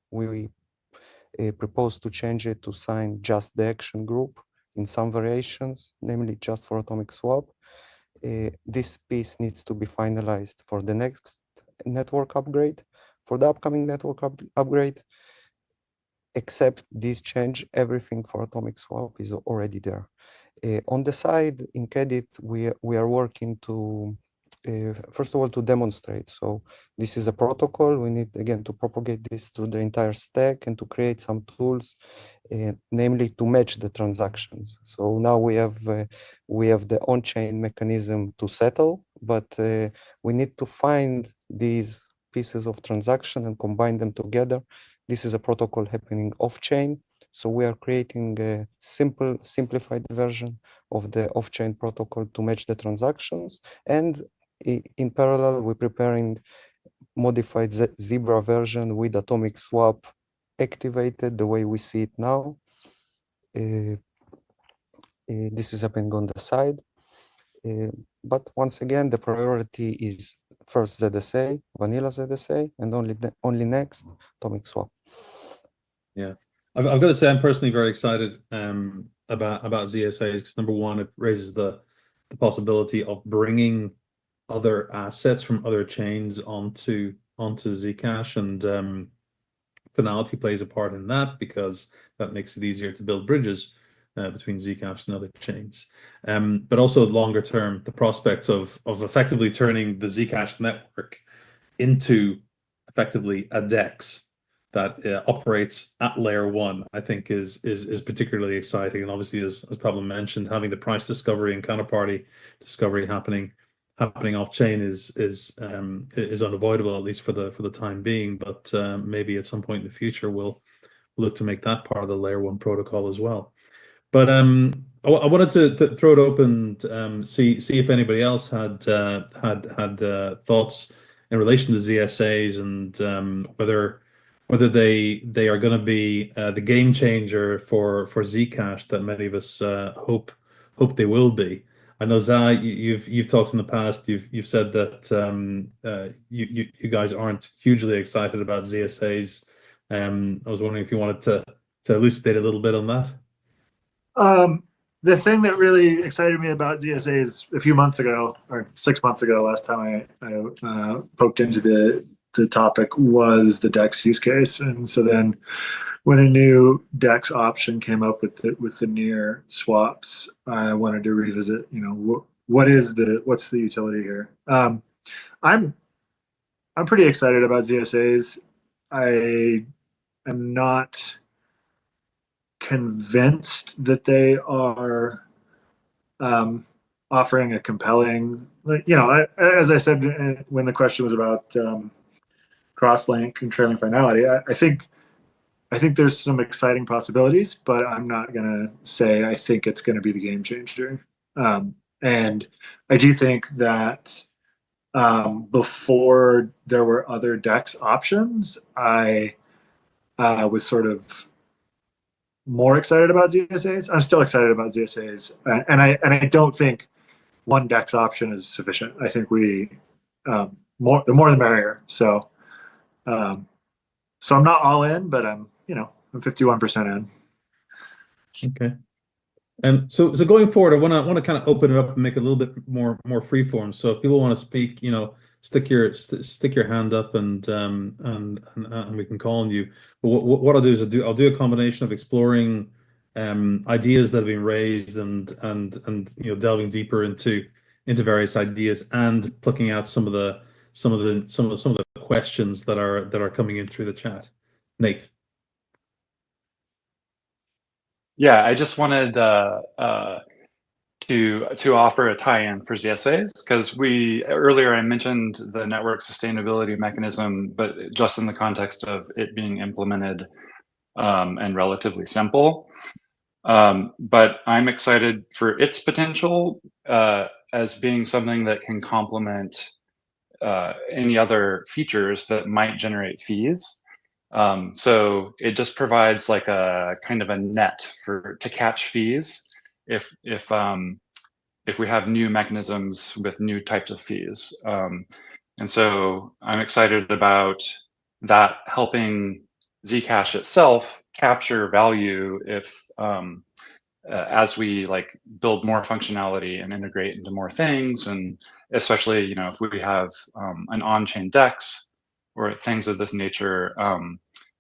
propose to change it to sign just the action group in some variations, namely just for atomic swap. This piece needs to be finalized for the next network upgrade. For the upcoming network upgrade, except this change, everything for atomic swap is already there. On the side, in Kedit, we are working to, first of all, to demonstrate. So this is a protocol. We need, again, to propagate this through the entire stack and to create some tools, namely to match the transactions. So now we have the on-chain mechanism to settle, but we need to find these pieces of transaction and combine them together. This is a protocol happening off-chain. So we are creating a simplified version of the off-chain protocol to match the transactions. And in parallel, we're preparing modified Zebra version with atomic swap activated the way we see it now. This is happening on the side. But once again, the priority is first ZSA, vanilla ZSA, and only next atomic swap. Yeah. I've got to say, I'm personally very excited about ZSAs because number one, it raises the possibility of bringing other assets from other chains onto Zcash, and Finality plays a part in that because that makes it easier to build bridges between Zcash and other chains. But also longer term, the prospect of effectively turning the Zcash network into effectively a DEX that operates at layer one, I think is particularly exciting. And obviously, as Pablo mentioned, having the price discovery and counterparty discovery happening off chain is unavoidable, at least for the time being. But maybe at some point in the future, we'll look to make that part of the layer one protocol as well. But I wanted to throw it open, see if anybody else had thoughts in relation to ZSAs and whether they are going to be the game changer for Zcash that many of us hope they will be. I know Za, you've talked in the past. You've said that you guys aren't hugely excited about ZSAs. I was wondering if you wanted to elucidate a little bit on that. The thing that really excited me about ZSAs a few months ago, or 6 months ago, last time I poked into the topic, was the DEX use case. And so then when a new DEX option came up with the near swaps, I wanted to revisit, what's the utility here? I'm pretty excited about ZSAs. I am not convinced that they are offering a compelling, as I said when the question was about cross-link and trailing finality, I think there's some exciting possibilities, but I'm not gonna say I think it's gonna be the game changer. And I do think that before there were other DEX options, I was sort of more excited about ZSAs. I'm still excited about ZSAs, and I don't think one DEX option is sufficient. I think the more the merrier. So I'm not all in, but I'm 51% in. Okay. So going forward, I want to kind of open it up and make it a little bit more freeform. So if people want to speak, stick your hand up and we can call on you. But what I'll do is I'll do a combination of exploring ideas that have been raised and delving deeper into various ideas and plucking out some of the questions that are coming in through the chat. Nate. Yeah, I just wanted to offer a tie-in for ZSAs, because earlier I mentioned the network sustainability mechanism, but just in the context of it being implemented and relatively simple. But I'm excited for its potential as being something that can complement any other features that might generate fees. So it just provides like a kind of a net to catch fees if we have new mechanisms with new types of fees. And so I'm excited about that helping Zcash itself capture value if as we like build more functionality and integrate into more things, and especially, you know, if we have an on-chain DEX or things of this nature,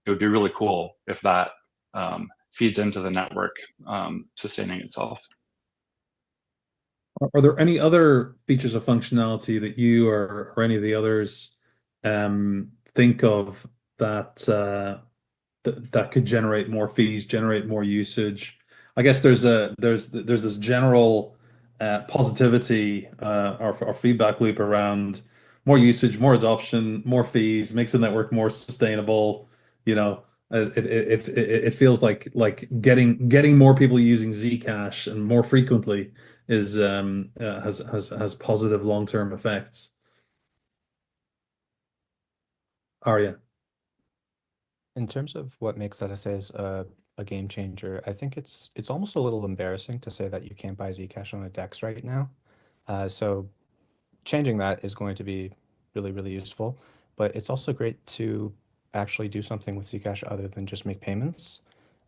it would be really cool if that feeds into the network sustaining itself. Are there any other features of functionality that you or any of the others think of that that could generate more fees, generate more usage? I guess there's this general positivity or feedback loop around more usage, more adoption, more fees, makes the network more sustainable. You know, it feels like getting more people using Zcash and more frequently is has positive long-term effects. Arya. In terms of what makes ZSAs a game changer, I think it's almost a little embarrassing to say that you can't buy Zcash on a DEX right now. So changing that is going to be really, really useful. But it's also great to actually do something with Zcash other than just make payments.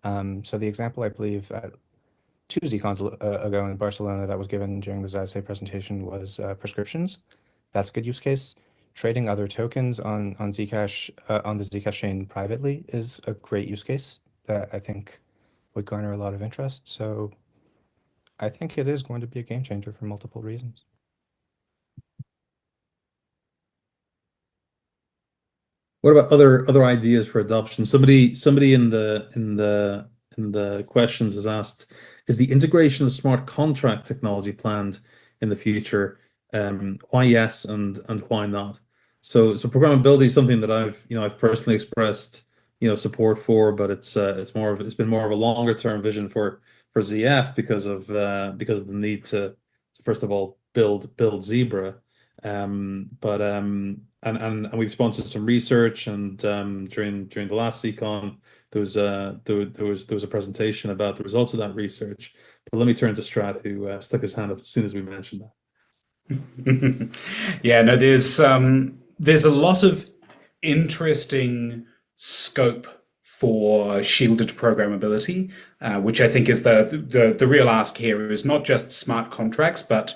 So the example I believe 2 Zcons ago in Barcelona that was given during the ZSA presentation was prescriptions. That's a good use case. Trading other tokens on Zcash on the Zcash chain privately is a great use case that I think would garner a lot of interest. So I think it is going to be a game changer for multiple reasons. What about other ideas for adoption? Somebody in the questions has asked, is the integration of smart contract technology planned in the future? Why yes and why not? So programmability is something that I've personally expressed support for, but it's been more of a longer term vision for ZF because of the need to first of all build Zebra. And we've sponsored some research, and during the last ZCon there was a presentation about the results of that research. But let me turn to Strat, who stuck his hand up as soon as we mentioned that. Yeah, no, there's a lot of interesting scope for shielded programmability, which I think is the real ask here, is not just smart contracts, but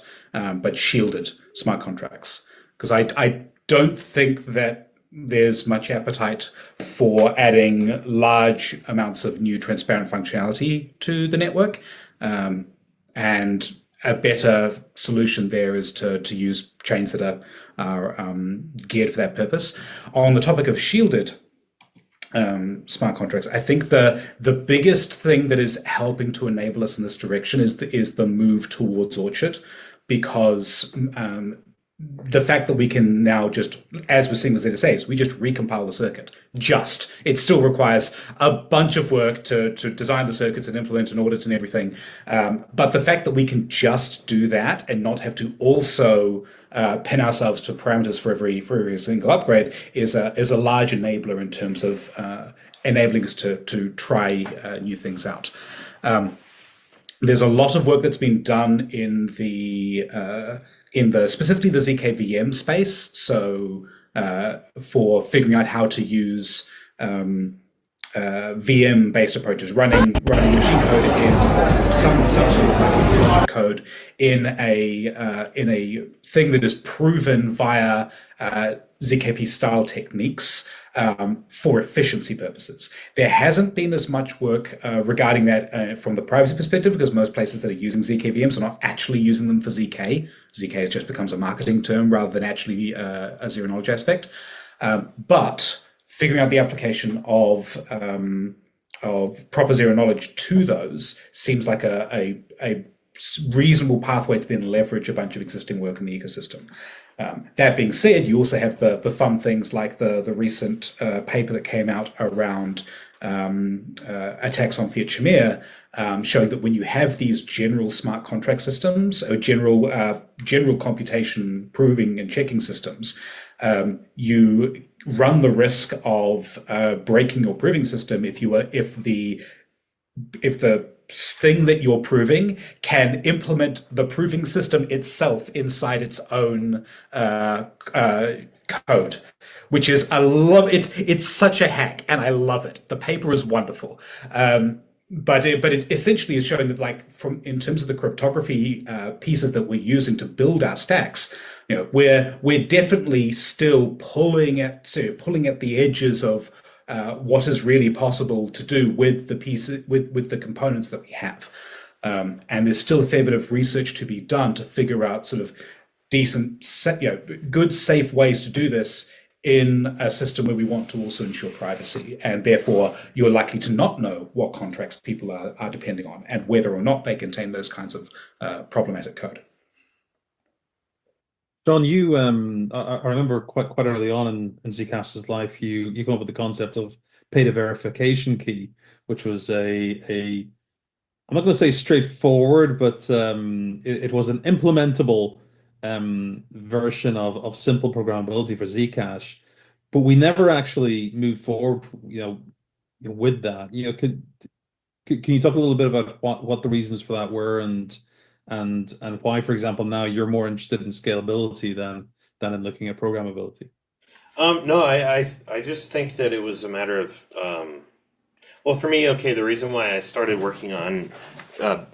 shielded smart contracts. Because I don't think that there's much appetite for adding large amounts of new transparent functionality to the network, and a better solution there is to use chains that are geared for that purpose. On the topic of shielded smart contracts, I think the biggest thing that is helping to enable us in this direction is the move towards Orchard, because the fact that we can now just, as we're seeing with ZSAs, we just recompile the circuit. It still requires a bunch of work to design the circuits and implement an audit and everything. But the fact that we can just do that and not have to also pin ourselves to parameters for every single upgrade is a large enabler in terms of enabling us to try new things out. There's a lot of work that's been done in specifically the ZKVM space. So for figuring out how to use VM-based approaches, running machine code in some sort of logic code in a thing that is proven via ZKP style techniques, for efficiency purposes. There hasn't been as much work regarding that from the privacy perspective, because most places that are using ZKVMs are not actually using them for ZK. ZK just becomes a marketing term rather than actually a zero knowledge aspect. But figuring out the application of proper zero knowledge to those seems like a reasonable pathway to then leverage a bunch of existing work in the ecosystem. That being said, you also have the fun things like the recent paper that came out around attacks on fiat Shamir, showing that when you have these general smart contract systems or general computation proving and checking systems, you run the risk of breaking your proving system if the thing that you're proving can implement the proving system itself inside its own code, which is it's such a hack, and I love it. The paper is wonderful. But it essentially is showing that, like, in terms of the cryptography pieces that we're using to build our stacks, we're definitely still pulling at the edges of what is really possible to do with the pieces, with the components that we have. And there's still a fair bit of research to be done to figure out sort of decent, good, safe ways to do this in a system where we want to also ensure privacy, and therefore you're likely to not know what contracts people are depending on and whether or not they contain those kinds of problematic code. John, you I remember quite early on in Zcash's life, you came up with the concept of pay to verification key, which was I'm not going to say straightforward, but it was an implementable version of simple programmability for Zcash, but we never actually moved forward, with that. Can you talk a little bit about what the reasons for that were, and why, for example, now you're more interested in scalability than in looking at programmability? No, I just think that it was a matter of well, for me, the reason why I started working on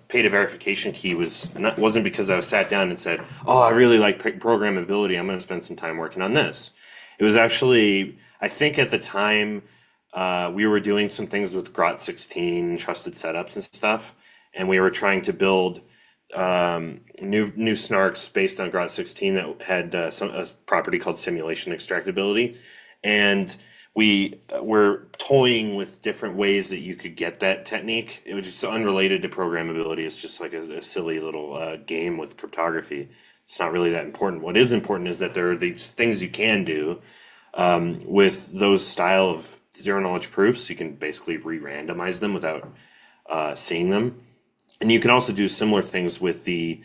pay to verification key wasn't because I sat down and said, oh, I really like programmability, I'm going to spend some time working on this. It was actually, I think at the time, we were doing some things with Grot16, trusted setups and stuff, and we were trying to build new snarks based on Grot16 that had a property called simulation extractability, and we were toying with different ways that you could get that technique. It was just unrelated to programmability. It's just like a silly little game with cryptography. It's not really that important. What is important is that there are these things you can do with those style of zero knowledge proofs. You can basically re-randomize them without seeing them. And you can also do similar things with the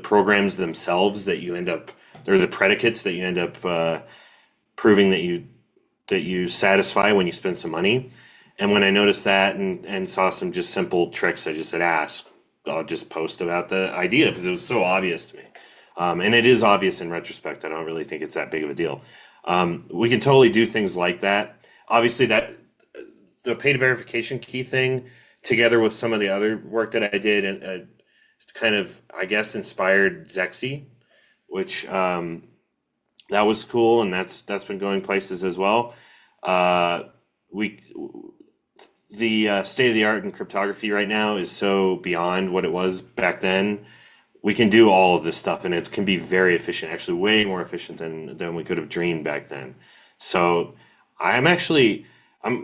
programs themselves that you end up, or the predicates that you end up proving that you satisfy when you spend some money. And when I noticed that and saw some just simple tricks, I just said, I'll just post about the idea because it was so obvious to me. And it is obvious in retrospect. I don't really think it's that big of a deal. We can totally do things like that. Obviously, that the pay to verification key thing, together with some of the other work that I did, kind of, I guess, inspired Zexy, which that was cool, and that's been going places as well. The state of the art in cryptography right now is so beyond what it was back then. We can do all of this stuff, and it can be very efficient, actually way more efficient than we could have dreamed back then. So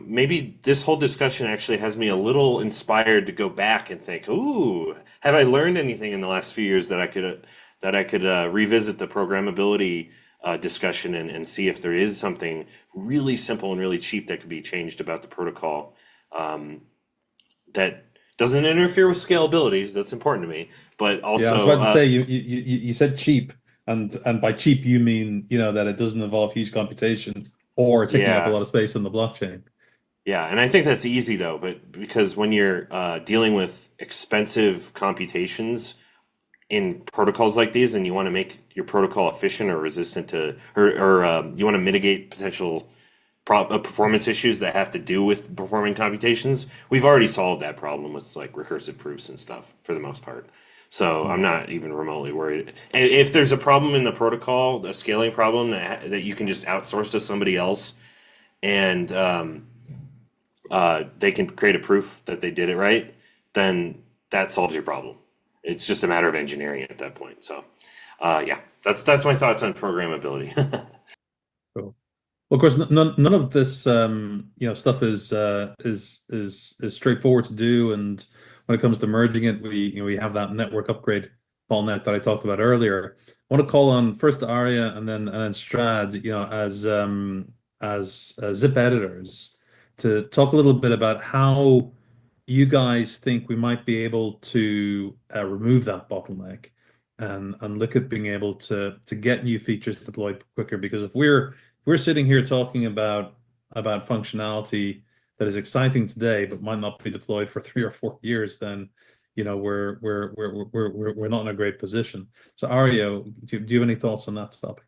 maybe this whole discussion actually has me a little inspired to go back and think, ooh, have I learned anything in the last few years that I could revisit the programmability discussion and see if there is something really simple and really cheap that could be changed about the protocol that doesn't interfere with scalability, because that's important to me, but also. Yeah, I was about to say, you said cheap, and by cheap you mean that it doesn't involve huge computation or taking up a lot of space on the blockchain. Yeah, and I think that's easy though, but because when you're dealing with expensive computations in protocols like these, and you want to make your protocol efficient or resistant to, or you want to mitigate potential performance issues that have to do with performing computations, we've already solved that problem with like recursive proofs and stuff for the most part. So I'm not even remotely worried. If there's a problem in the protocol, a scaling problem that you can just outsource to somebody else and they can create a proof that they did it right, then that solves your problem. It's just a matter of engineering at that point. So yeah, that's my thoughts on programmability. Cool. Well, of course, none of this stuff is straightforward to do, and when it comes to merging it, we have that network upgrade bottleneck that I talked about earlier. I want to call on first Arya and then Strad, as zip editors, to talk a little bit about how you guys think we might be able to remove that bottleneck and look at being able to get new features deployed quicker. Because if we're sitting here talking about functionality that is exciting today but might not be deployed for 3 or 4 years, then we're not in a great position. So Arya, do you have any thoughts on that topic?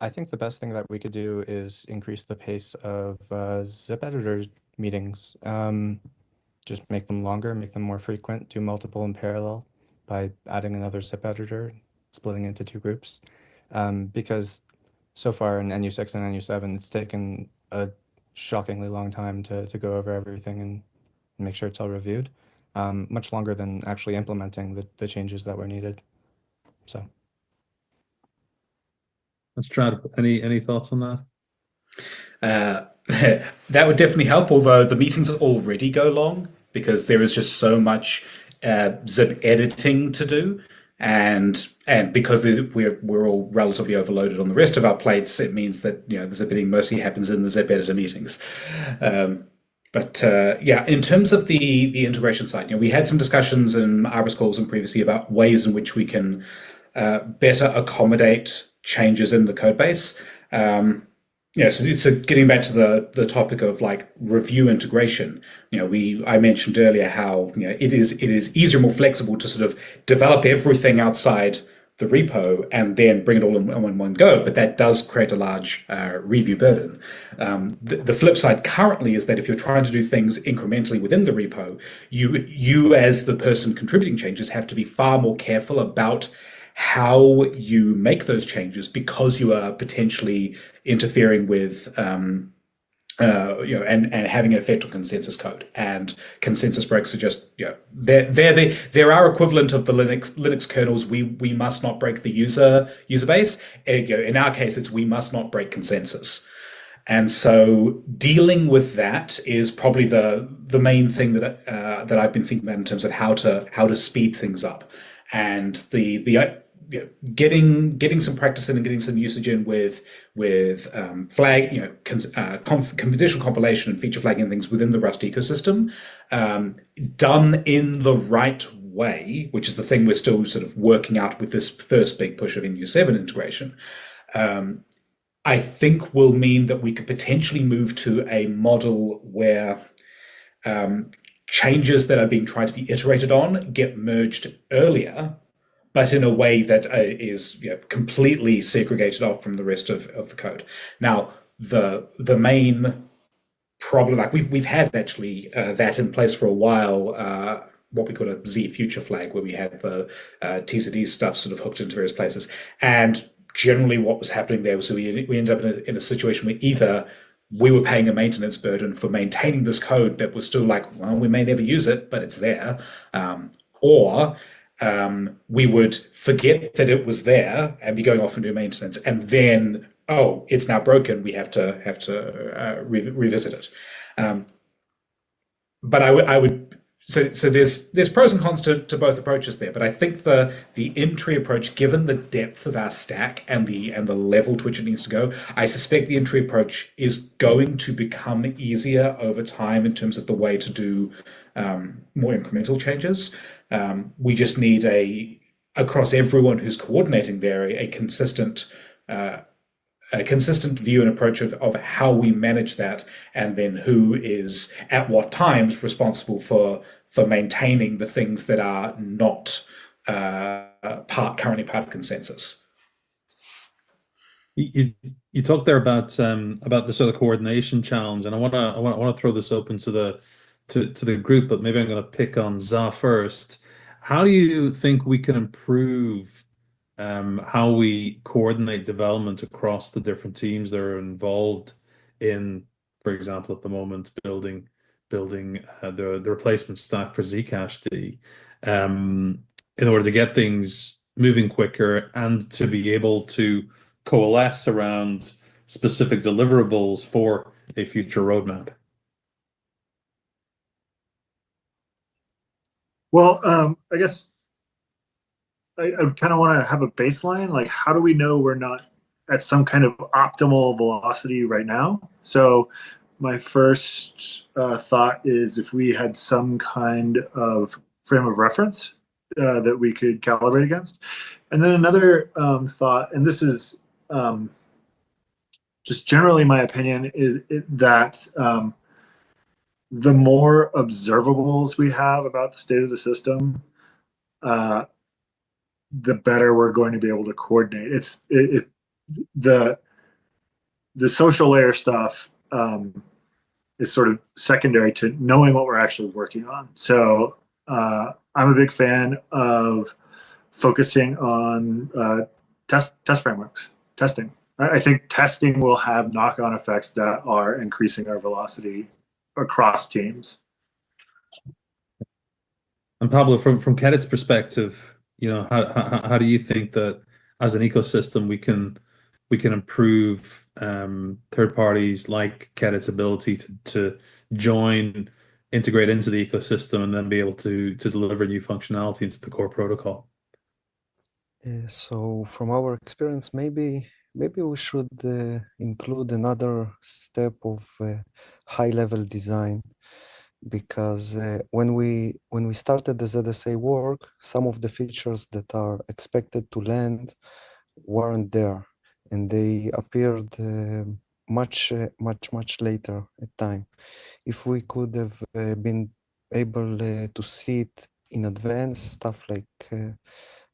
I think the best thing that we could do is increase the pace of zip editor meetings. Just make them longer, make them more frequent, do multiple in parallel by adding another zip editor, splitting into 2 groups. Because so far in NU6 and NU7, it's taken a shockingly long time to go over everything and make sure it's all reviewed. Much longer than actually implementing the changes that were needed. So. Let's try to, any thoughts on that? That would definitely help, although the meetings already go long because there is just so much zip editing to do. And because we're all relatively overloaded on the rest of our plates, it means that the zip editing mostly happens in the zip editor meetings. But yeah, in terms of the integration side, we had some discussions in Iris calls and previously about ways in which we can better accommodate changes in the code base. So getting back to the topic of like review integration, I mentioned earlier how it is easier, more flexible to sort of develop everything outside the repo and then bring it all in one go, but that does create a large review burden. The flip side currently is that if you're trying to do things incrementally within the repo, you as the person contributing changes have to be far more careful about how you make those changes because you are potentially interfering with and having an effect on consensus code. And consensus breaks are just they're our equivalent of the Linux kernels. We must not break the user base. In our case, it's we must not break consensus. And so dealing with that is probably the main thing that I've been thinking about in terms of how to speed things up. And getting some practice in and getting some usage in with flag, conditional compilation and feature flagging things within the Rust ecosystem, done in the right way, which is the thing we're still sort of working out with this first big push of NU7 integration. I think will mean that we could potentially move to a model where changes that are being tried to be iterated on get merged earlier, but in a way that is completely segregated off from the rest of the code. Now, the main problem, like we've had actually that in place for a while, what we call a Z future flag, where we had the TZD stuff sort of hooked into various places. And generally what was happening there was we ended up in a situation where either we were paying a maintenance burden for maintaining this code that was still like, well, we may never use it, but it's there, or we would forget that it was there and be going off and do maintenance, and then it's now broken. We have to revisit it. But I would so there's pros and cons to both approaches there. But I think the entry approach, given the depth of our stack and the level to which it needs to go, I suspect the entry approach is going to become easier over time in terms of the way to do more incremental changes. We just need across everyone who's coordinating there, a consistent view and approach of how we manage that, and then who is at what times responsible for maintaining the things that are not currently part of consensus. You talked there about the sort of coordination challenge, and I want to throw this open to the group, but maybe I'm going to pick on Za first. How do you think we can improve how we coordinate development across the different teams that are involved in, for example, at the moment, building the replacement stack for Zcash in order to get things moving quicker and to be able to coalesce around specific deliverables for a future roadmap. Well, I guess I kind of want to have a baseline. Like, how do we know we're not at some kind of optimal velocity right now? So my first thought is if we had some kind of frame of reference that we could calibrate against. And then another thought, and this is just generally my opinion, is that the more observables we have about the state of the system, the better we're going to be able to coordinate. The social layer stuff is sort of secondary to knowing what we're actually working on. So I'm a big fan of focusing on test frameworks, testing. I think testing will have knock-on effects that are increasing our velocity across teams. And Pablo, from Kedit's perspective, how do you think that as an ecosystem we can improve third parties like Kedit's ability to join, integrate into the ecosystem, and then be able to deliver new functionality into the core protocol? So from our experience, maybe we should include another step of high-level design, because when we started the ZSA work, some of the features that are expected to land weren't there, and they appeared much later at time. If we could have been able to see it in advance, stuff like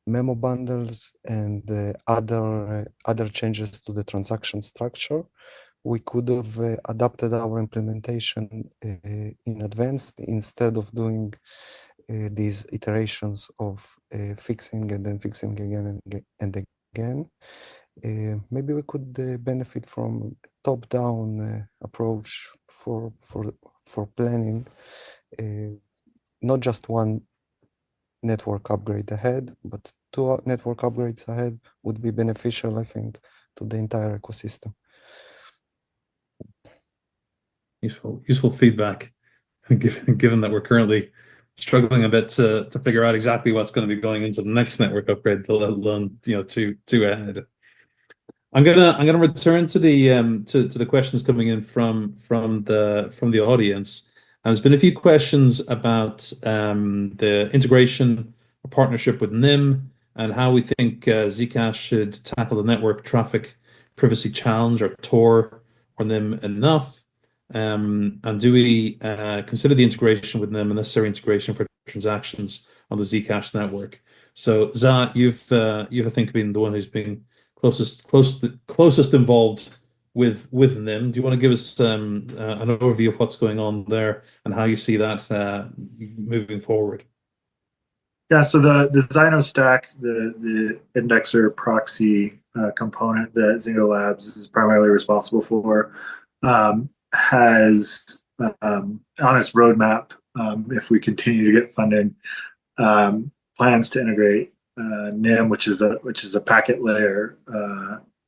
memo bundles and other changes to the transaction structure, we could have adapted our implementation in advance instead of doing these iterations of fixing and then fixing again and again. Maybe we could benefit from top-down approach for planning, not just one network upgrade ahead, but two network upgrades ahead would be beneficial, I think, to the entire ecosystem. Useful feedback, given that we're currently struggling a bit to figure out exactly what's going to be going into the next network upgrade, let alone two ahead. I'm gonna return to the questions coming in from the audience. And there's been a few questions about the integration or partnership with NIM and how we think Zcash should tackle the network traffic privacy challenge, or TOR, or NIM enough. And do we consider the integration with NIM a necessary integration for transactions on the Zcash network? So Za, you've I think been the one who's been closest involved with NIM. Do you want to give us an overview of what's going on there and how you see that moving forward? Yeah, so the Zyno stack, the indexer proxy component that Zingo Labs is primarily responsible for, has on its roadmap, if we continue to get funding, plans to integrate NIM, which is a packet layer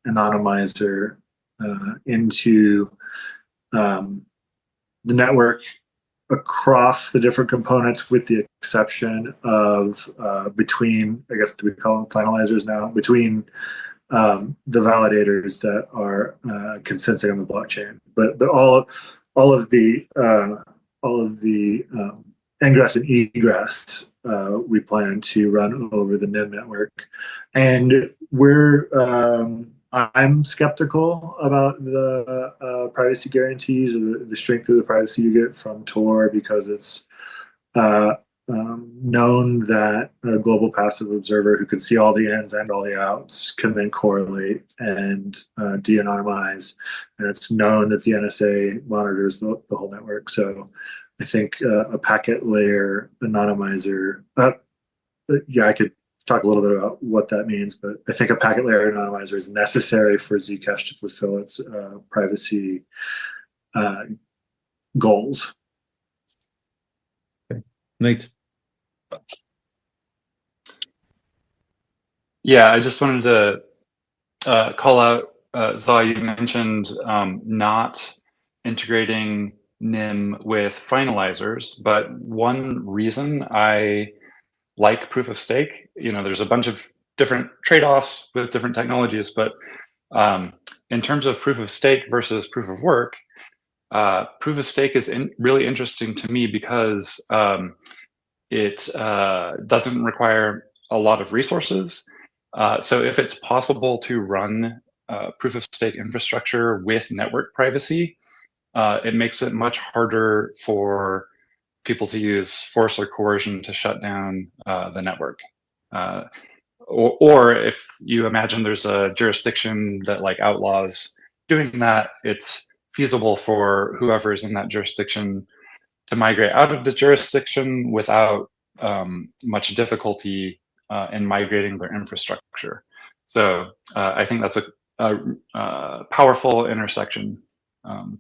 anonymizer, into the network across the different components, with the exception of between, I guess, do we call them finalizers now, between the validators that are consenting on the blockchain. But all of the ingress and egress we plan to run over the NIM network, and I'm skeptical about the privacy guarantees, or the strength of the privacy you get from Tor, because it's known that a global passive observer who can see all the ins and all the outs can then correlate and de-anonymize, and it's known that the NSA monitors the whole network. So I think a packet layer anonymizer, I could talk a little bit about what that means, but I think a packet layer anonymizer is necessary for Zcash to fulfill its privacy goals. Okay. Nate. Yeah, I just wanted to call out, Zaw, you mentioned not integrating NIM with finalizers, but one reason I like proof of stake, there's a bunch of different trade-offs with different technologies, but in terms of proof of stake versus proof of work, proof of stake is really interesting to me because it doesn't require a lot of resources. So if it's possible to run proof of stake infrastructure with network privacy, it makes it much harder for people to use force or coercion to shut down the network. Or if you imagine there's a jurisdiction that like outlaws doing that, it's feasible for whoever is in that jurisdiction to migrate out of the jurisdiction without much difficulty in migrating their infrastructure. So I think that's a powerful intersection. So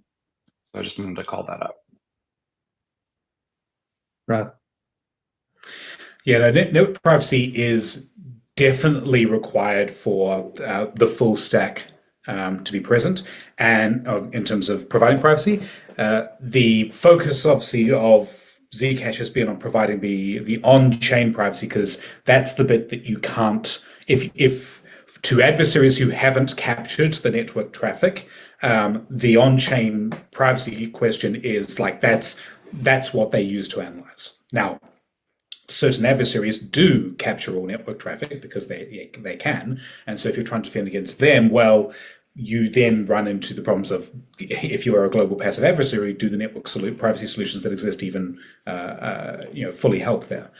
I just wanted to call that out. Right. Yeah, no, network privacy is definitely required for the full stack to be present, and in terms of providing privacy, the focus obviously of Zcash has been on providing the on-chain privacy, because that's the bit that you can't, if to adversaries who haven't captured the network traffic, the on-chain privacy question is like that's what they use to analyze. Now, certain adversaries do capture all network traffic because they can, and so if you're trying to defend against them, well, you then run into the problems of, if you are a global passive adversary, do the network privacy solutions that exist even fully help there?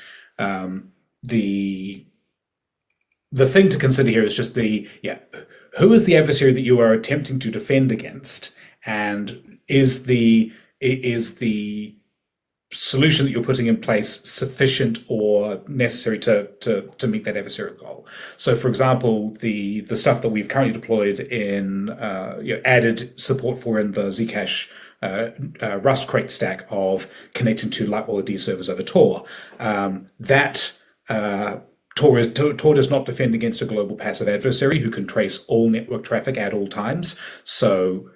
The thing to consider here is just who is the adversary that you are attempting to defend against, and is the solution that you're putting in place sufficient or necessary to meet that adversarial goal? So, for example, the stuff that we've currently deployed in added support for in the Zcash Rust crate stack of connecting to Lightwallet D servers over Tor, Tor does not defend against a global passive adversary who can trace all network traffic at all times. So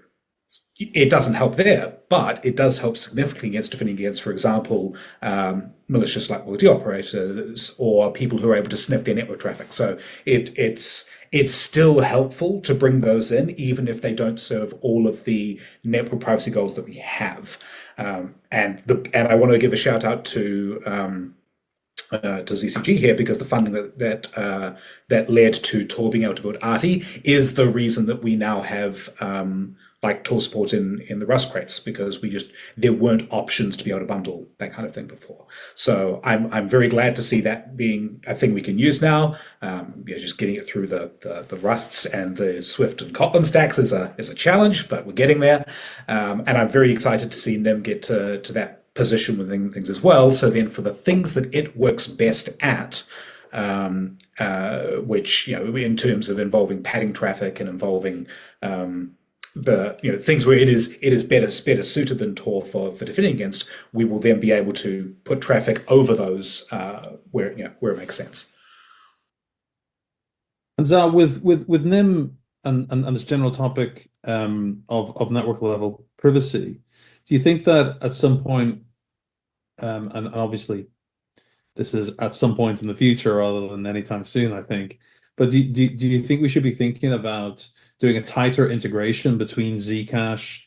it doesn't help there, but it does help significantly against defending against, for example, malicious Lightwallet D operators or people who are able to sniff their network traffic. So it's still helpful to bring those in, even if they don't serve all of the network privacy goals that we have. And I want to give a shout out to ZCG here, because the funding that led to Tor being able to build ARTI is the reason that we now have like Tor support in the Rust crates, because there weren't options to be able to bundle that kind of thing before. So I'm very glad to see that being a thing we can use now. Just getting it through the Rusts and the Swift and Kotlin stacks is a challenge, but we're getting there. And I'm very excited to see them get to that position within things as well. So then for the things that it works best at, which, in terms of involving padding traffic and involving the things where it is better suited than Tor for defending against, we will then be able to put traffic over those where it makes sense. And so with NIM and this general topic of network level privacy, do you think that at some point, and obviously this is at some point in the future rather than anytime soon, I think, but do you think we should be thinking about doing a tighter integration between Zcash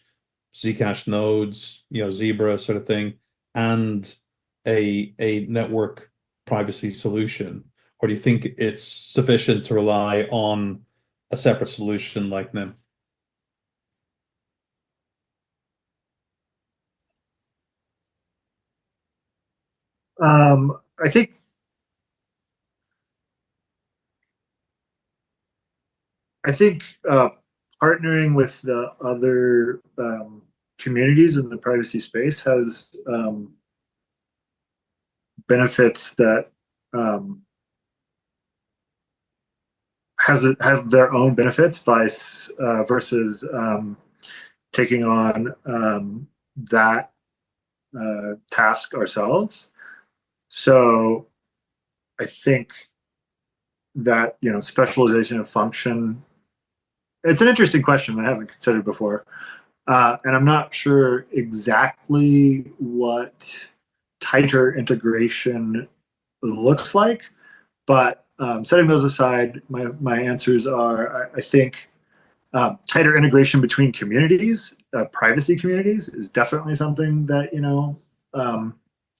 nodes, Zebra sort of thing, and a network privacy solution? Or do you think it's sufficient to rely on a separate solution like NIM? I think partnering with the other communities in the privacy space has benefits that have their own benefits versus taking on that task ourselves. So I think that, specialization of function, it's an interesting question I haven't considered before. And I'm not sure exactly what tighter integration looks like, but setting those aside, my answers are, I think tighter integration between communities, privacy communities, is definitely something that,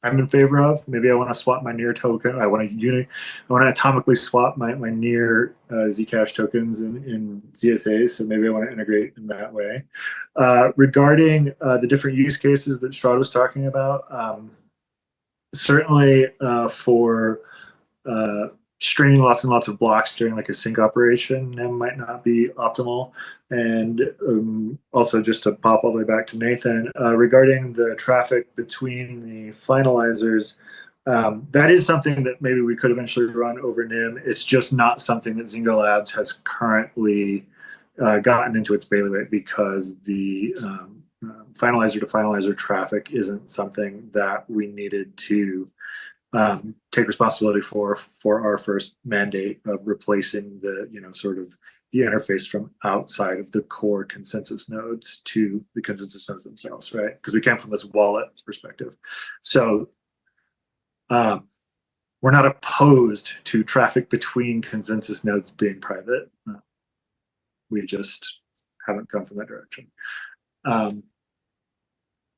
I'm in favor of. Maybe I want to swap my near token. I want to atomically swap my near Zcash tokens in ZSAs. So maybe I want to integrate in that way. Regarding the different use cases that Strahd was talking about, certainly for stringing lots and lots of blocks during like a sync operation, NIM might not be optimal. And also, just to pop all the way back to Nathan, regarding the traffic between the finalizers, that is something that maybe we could eventually run over NIM. It's just not something that Zynga Labs has currently gotten into its bailiwick, because the finalizer to finalizer traffic isn't something that we needed to take responsibility for our first mandate of replacing the, sort of the interface from outside of the core consensus nodes to the consensus nodes themselves, right? Because we came from this wallet perspective. So we're not opposed to traffic between consensus nodes being private. We just haven't come from that direction.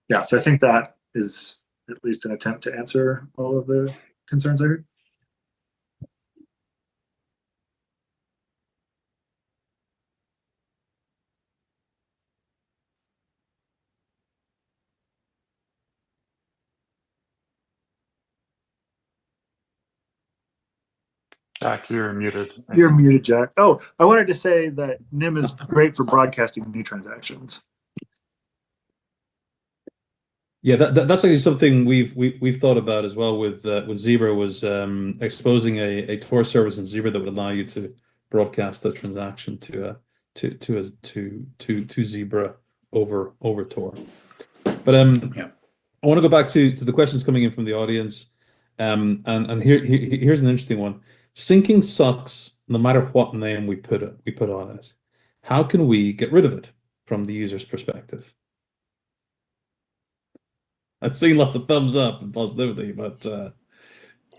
Yeah, so I think that is at least an attempt to answer all of the concerns I heard. Jack, you're muted. You're muted, Jack. Oh, I wanted to say that NIM is great for broadcasting new transactions. Yeah, that's actually something we've thought about as well with Zebra, was exposing a Tor service in Zebra that would allow you to broadcast the transaction to Zebra over Tor. But Yeah. I want to go back to the questions coming in from the audience, and here's an interesting one. Syncing sucks no matter what name we put on it. How can we get rid of it from the user's perspective? I've seen lots of thumbs up and positivity, but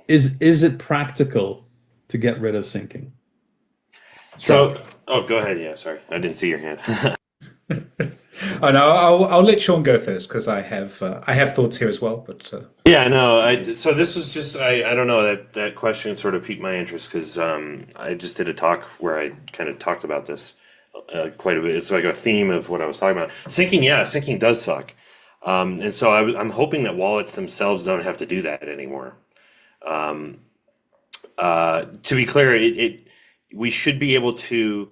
is it practical to get rid of syncing? So, go ahead. Yeah, sorry, I didn't see your hand. Oh no, I'll let Sean go first, because I have thoughts here as well. But yeah, no. So this was just I don't know, that question sort of piqued my interest, because I just did a talk where I kind of talked about this quite a bit. It's like a theme of what I was talking about. Syncing, yeah, syncing does suck. And so I'm hoping that wallets themselves don't have to do that anymore. To be clear, we should be able to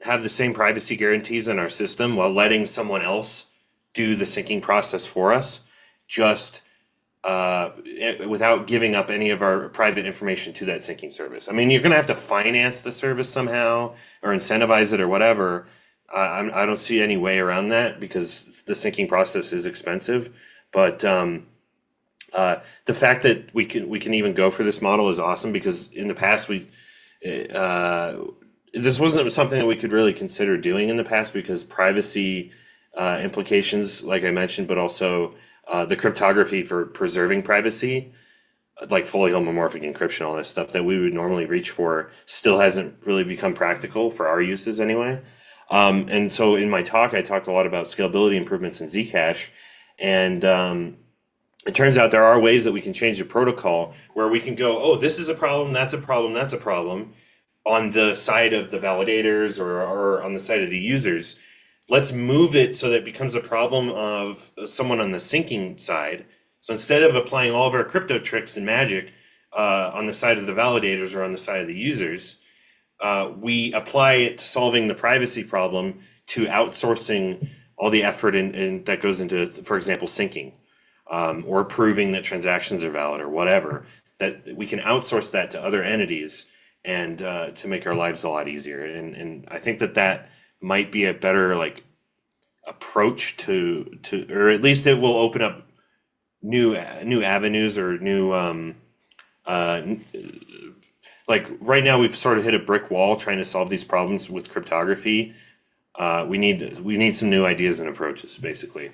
have the same privacy guarantees in our system while letting someone else do the syncing process for us, just without giving up any of our private information to that syncing service. I mean, you're going to have to finance the service somehow or incentivize it or whatever. I don't see any way around that, because the syncing process is expensive. But the fact that we can even go for this model is awesome, because in the past this wasn't something that we could really consider doing in the past, because privacy implications, like I mentioned, but also the cryptography for preserving privacy, like fully homomorphic encryption, all this stuff that we would normally reach for, still hasn't really become practical for our uses anyway. And so in my talk, I talked a lot about scalability improvements in Zcash, and it turns out there are ways that we can change the protocol where we can go, oh, this is a problem, that's a problem, that's a problem, on the side of the validators or on the side of the users. Let's move it so that it becomes a problem of someone on the syncing side. So instead of applying all of our crypto tricks and magic on the side of the validators or on the side of the users, we apply it to solving the privacy problem, to outsourcing all the effort in that goes into, for example, syncing, or proving that transactions are valid or whatever, that we can outsource that to other entities and to make our lives a lot easier. And I think that might be a better like approach to, or at least it will open up new avenues or new like right now we've sort of hit a brick wall trying to solve these problems with cryptography. We need some new ideas and approaches, basically.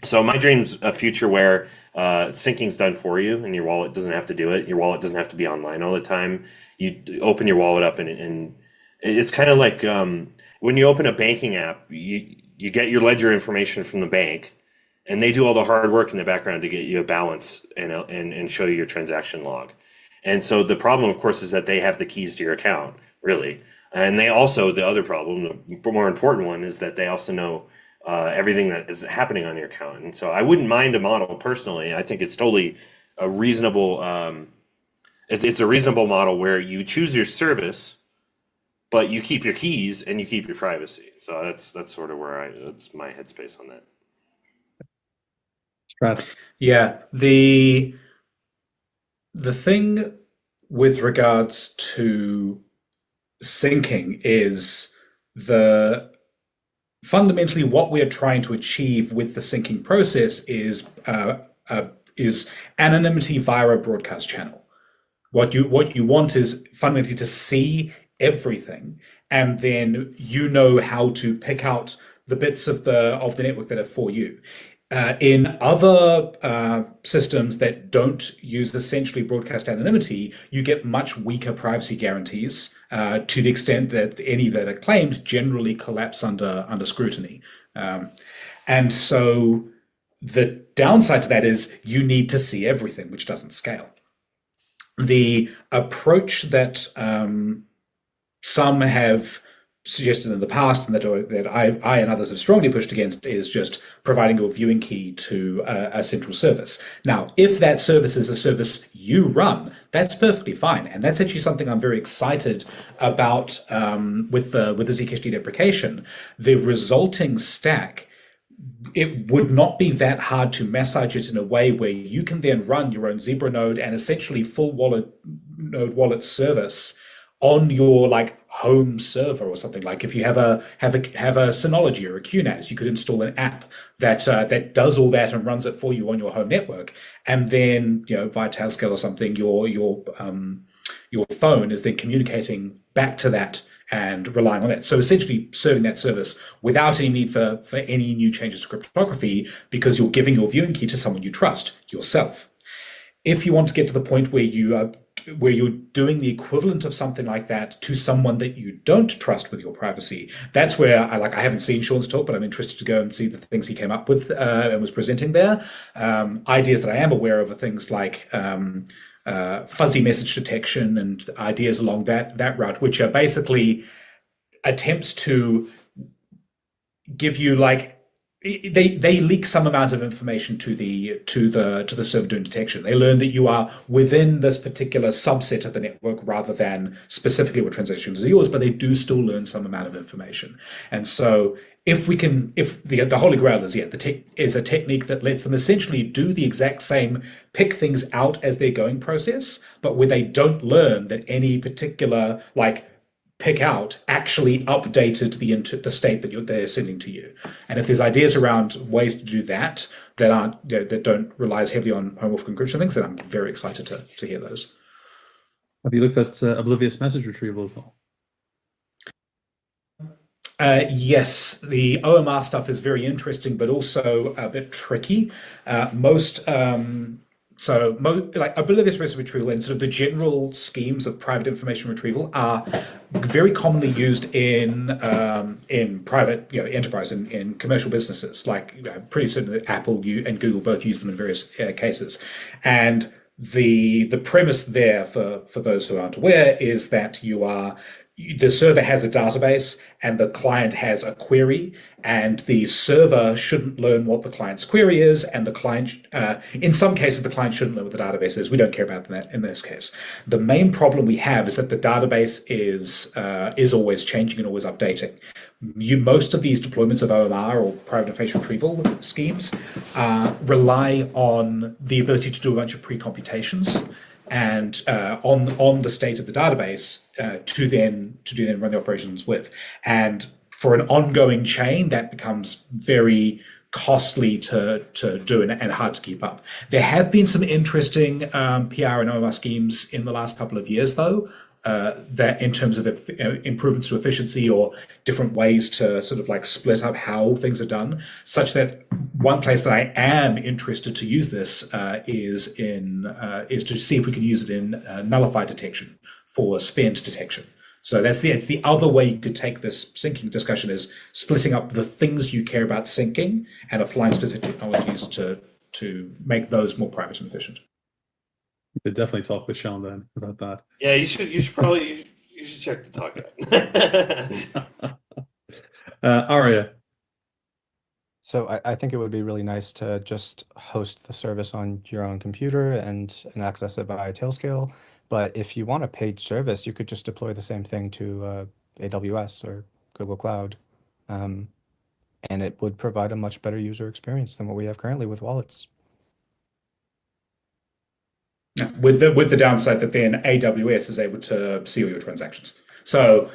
So my dream's a future where syncing's done for you and your wallet doesn't have to do it. Your wallet doesn't have to be online all the time. You open your wallet up and it's kind of like when you open a banking app, you get your ledger information from the bank, and they do all the hard work in the background to get you a balance and show you your transaction log. And so the problem, of course, is that they have the keys to your account, really. And they also, the other problem, the more important one, is that they also know everything that is happening on your account. And so I wouldn't mind a model personally. I think it's totally a reasonable, it's a reasonable model where you choose your service, but you keep your keys and you keep your privacy. So that's sort of where that's my headspace on that. Strat. Yeah, the thing with regards to syncing is fundamentally what we are trying to achieve with the syncing process is anonymity via a broadcast channel. What you want is fundamentally to see everything, and then you know how to pick out the bits of the network that are for you. In other systems that don't use essentially broadcast anonymity, you get much weaker privacy guarantees to the extent that any that are claimed generally collapse under scrutiny. And so the downside to that is you need to see everything, which doesn't scale. The approach that some have suggested in the past, and that I and others have strongly pushed against, is just providing your viewing key to a central service. Now, if that service is a service you run, that's perfectly fine, and that's actually something I'm very excited about with the Zcash deprecation. The resulting stack, it would not be that hard to massage it in a way where you can then run your own Zebra node and essentially full wallet service on your like home server or something. Like if you have a Synology or a QNAS, you could install an app that does all that and runs it for you on your home network, and then via Tailscale or something, your phone is then communicating back to that and relying on it. So essentially serving that service without any need for any new changes to cryptography, because you're giving your viewing key to someone you trust, yourself. If you want to get to the point where you're doing the equivalent of something like that to someone that you don't trust with your privacy, that's where I haven't seen Sean's talk, but I'm interested to go and see the things he came up with and was presenting there. Ideas that I am aware of are things like fuzzy message detection and ideas along that route, which are basically attempts to give you they leak some amount of information to the server doing detection. They learn that you are within this particular subset of the network rather than specifically what transactions are yours, but they do still learn some amount of information. And so if the holy grail is is a technique that lets them essentially do the exact same pick things out as they're going process, but where they don't learn that any particular pick out actually updated the state that they're sending to you. And if there's ideas around ways to do that that don't rely as heavily on homomorphic encryption things, then I'm very excited to hear those. Have you looked at oblivious message retrieval at all? Yes, the OMR stuff is very interesting, but also a bit tricky. Oblivious message retrieval and sort of the general schemes of private information retrieval are very commonly used in private, enterprise in commercial businesses. Pretty certain that Apple and Google both use them in various cases. And the premise there for those who aren't aware is that the server has a database and the client has a query, and the server shouldn't learn what the client's query is, and the client, in some cases, the client shouldn't learn what the database is. We don't care about that in this case. The main problem we have is that the database is always changing and always updating. Most of these deployments of OMR or private information retrieval schemes rely on the ability to do a bunch of pre-computations. and on the state of the database to then run the operations with. And for an ongoing chain, that becomes very costly to do and hard to keep up. There have been some interesting PR and OMR schemes in the last couple of years, though, that in terms of improvements to efficiency or different ways to sort of like split up how things are done, such that one place that I am interested to use this is to see if we can use it in nullify detection for spend detection. So it's the other way you could take this syncing discussion, is splitting up the things you care about syncing and applying specific technologies to make those more private and efficient. You could definitely talk with Sean then about that. Yeah, you should probably check the talk guide. Aria. So I think it would be really nice to just host the service on your own computer and access it via Tailscale. But if you want a paid service, you could just deploy the same thing to AWS or Google Cloud. And it would provide a much better user experience than what we have currently with wallets. With the downside that then AWS is able to seal your transactions. So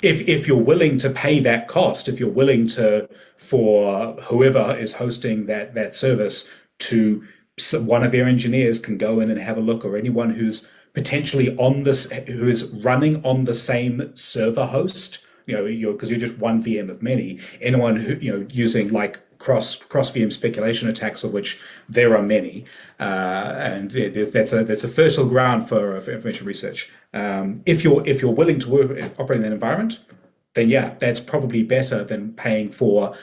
if you're willing to pay that cost, if you're willing to, for whoever is hosting that service, to one of their engineers can go in and have a look, or anyone who's potentially who is running on the same server host, because you're just one VM of many, anyone who, using like cross VM speculation attacks, of which there are many, and that's a fertile ground for information research. If you're willing to operate in that environment, then yeah, that's probably better than paying for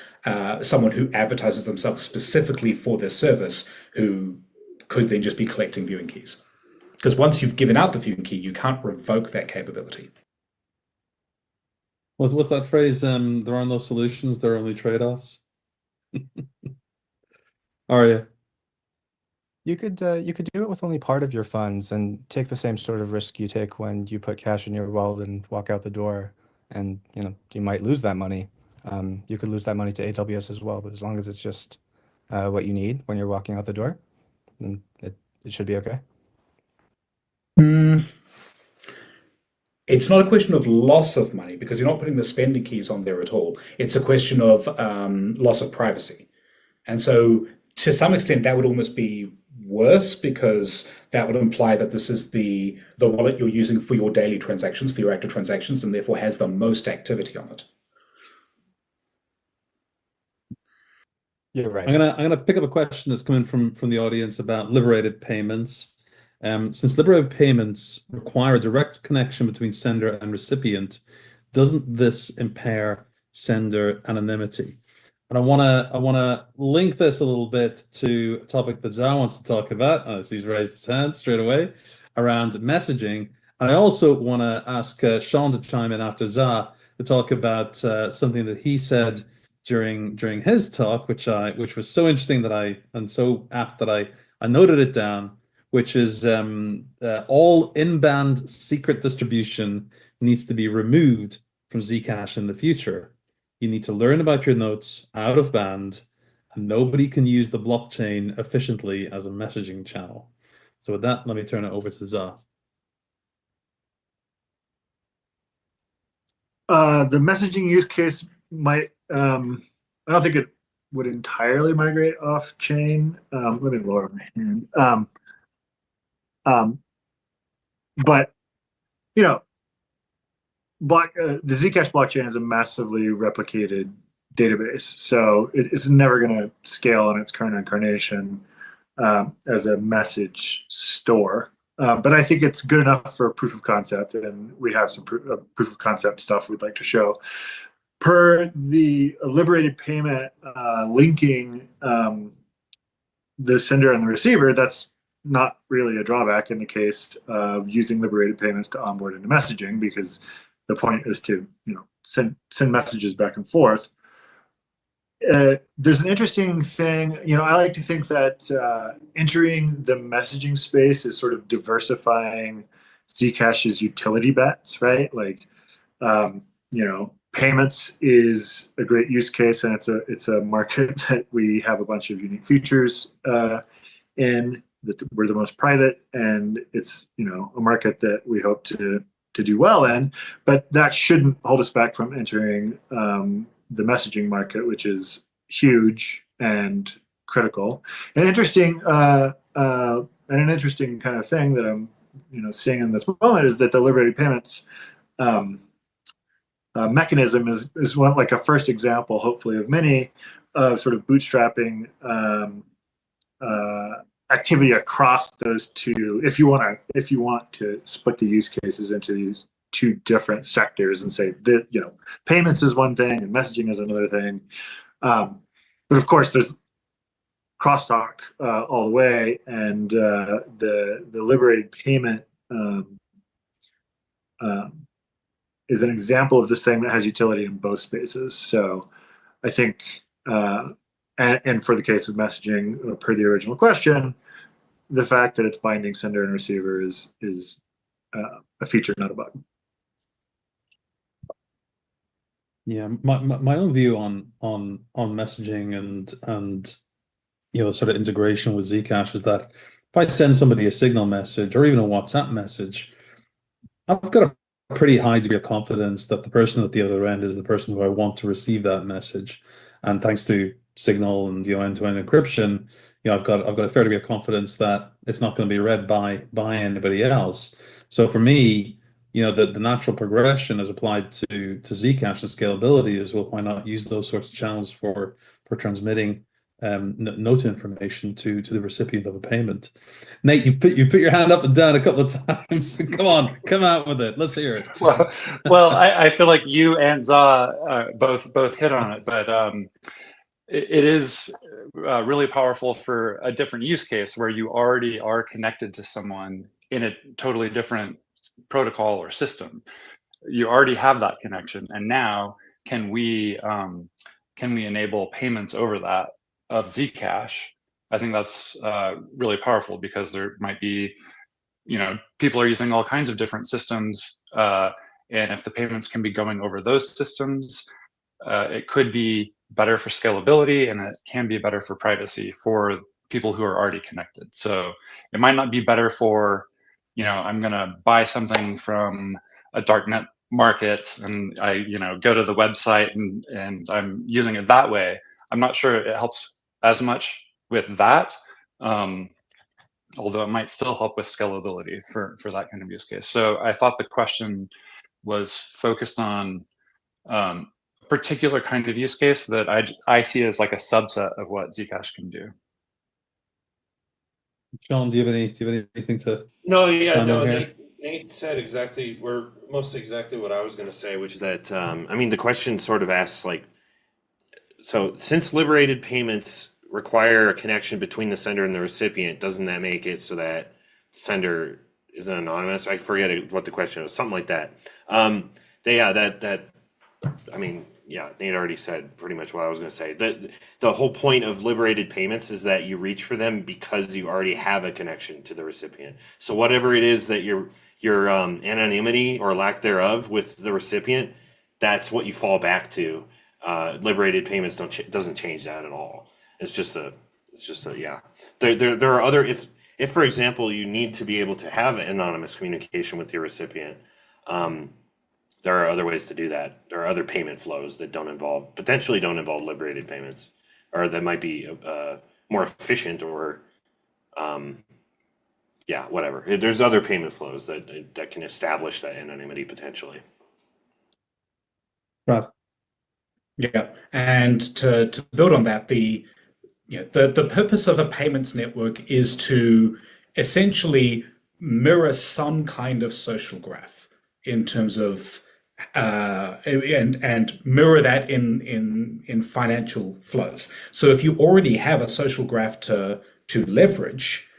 someone who advertises themselves specifically for this service, who could then just be collecting viewing keys. Because once you've given out the viewing key, you can't revoke that capability. What's that phrase? There are no solutions, there are only trade-offs. Aria. You could do it with only part of your funds and take the same sort of risk you take when you put cash in your wallet and walk out the door. And you might lose that money. You could lose that money to AWS as well, but as long as it's just what you need when you're walking out the door, then it should be okay. It's not a question of loss of money, because you're not putting the spending keys on there at all. It's a question of loss of privacy. And so to some extent, that would almost be worse, because that would imply that this is the wallet you're using for your daily transactions, for your active transactions, and therefore has the most activity on it. You're right. I'm gonna pick up a question that's coming from the audience about liberated payments. Since liberated payments require a direct connection between sender and recipient, doesn't this impair sender anonymity? And I wanna link this a little bit to a topic that Zha wants to talk about, as he's raised his hand straight away, around messaging. And I also want to ask Sean to chime in after Zha to talk about something that he said during his talk, which was so interesting and so apt that I noted it down, which is all in-band secret distribution needs to be removed from Zcash in the future. You need to learn about your notes out of band, and nobody can use the blockchain efficiently as a messaging channel. So with that, let me turn it over to Zha. The messaging use case might, I don't think it would entirely migrate off chain. Let me lower my hand. But the Zcash blockchain is a massively replicated database, so it's never going to scale on its current incarnation as a message store. But I think it's good enough for proof of concept, and we have some proof of concept stuff we'd like to show. Per the liberated payment linking the sender and the receiver, that's not really a drawback in the case of using liberated payments to onboard into messaging, because the point is to send messages back and forth. There's an interesting thing, I like to think that entering the messaging space is sort of diversifying Zcash's utility bets, right? Like, payments is a great use case, and it's a market that we have a bunch of unique features in. we're the most private, and it's, you know, a market that we hope to do well in. But that shouldn't hold us back from entering the messaging market, which is huge and critical. An interesting kind of thing that I'm, you know, seeing in this moment is that the liberated payments mechanism is one, like a first example, hopefully of many, of sort of bootstrapping activity across those two. If you want to split the use cases into these two different sectors and say that, you know, payments is one thing and messaging is another thing, but of course there's crosstalk all the way, and the liberated payment is an example of this thing that has utility in both spaces. So I think, and for the case of messaging, per the original question, the fact that it's binding sender and receiver is a feature, not a bug. Yeah, my own view on messaging and you know, sort of integration with Zcash is that if I send somebody a Signal message or even a WhatsApp message, I've got a pretty high degree of confidence that the person at the other end is the person who I want to receive that message. And thanks to Signal and, you know, end-to-end encryption, you know, I've got a fair degree of confidence that it's not going to be read by anybody else. So for me, you know, the natural progression as applied to Zcash and scalability is, well, why not use those sorts of channels for transmitting note information to the recipient of a payment. Nate, you put your hand up and down a couple of times. Come on, come out with it. Let's hear it. Well, I feel like you and Za both hit on it, but it is really powerful for a different use case where you already are connected to someone in a totally different protocol or system. You already have that connection, and now can we enable payments over that of Zcash? I think that's really powerful, because there might be, you know, people are using all kinds of different systems, and if the payments can be going over those systems, it could be better for scalability, and it can be better for privacy for people who are already connected. So it might not be better for, you know, I'm gonna buy something from a darknet market and I, you know, go to the website and I'm using it that way. I'm not sure it helps as much with that, although it might still help with scalability for that kind of use case. So I thought the question was focused on a particular kind of use case that I see as like a subset of what Zcash can do. John, do you have anything to? No, yeah, chime no. in here? Nate said mostly exactly what I was going to say, which is that I mean, the question sort of asks, like, so since liberated payments require a connection between the sender and the recipient, doesn't that make it so that sender isn't anonymous? I forget what the question was, something like that. I mean, yeah, Nate already said pretty much what I was going to say. The whole point of liberated payments is that you reach for them because you already have a connection to the recipient. So whatever it is that your anonymity or lack thereof with the recipient, that's what you fall back to. Liberated payments doesn't change that at all. It's just a yeah. There are other, if for example you need to be able to have anonymous communication with your recipient, there are other ways to do that. There are other payment flows that potentially don't involve liberated payments, or that might be more efficient, or yeah, whatever. There's other payment flows that can establish that anonymity potentially. Right. Yeah, and to build on that, the purpose of a payments network is to essentially mirror some kind of social graph in terms of and mirror that in financial flows. So if you already have a social graph to leverage,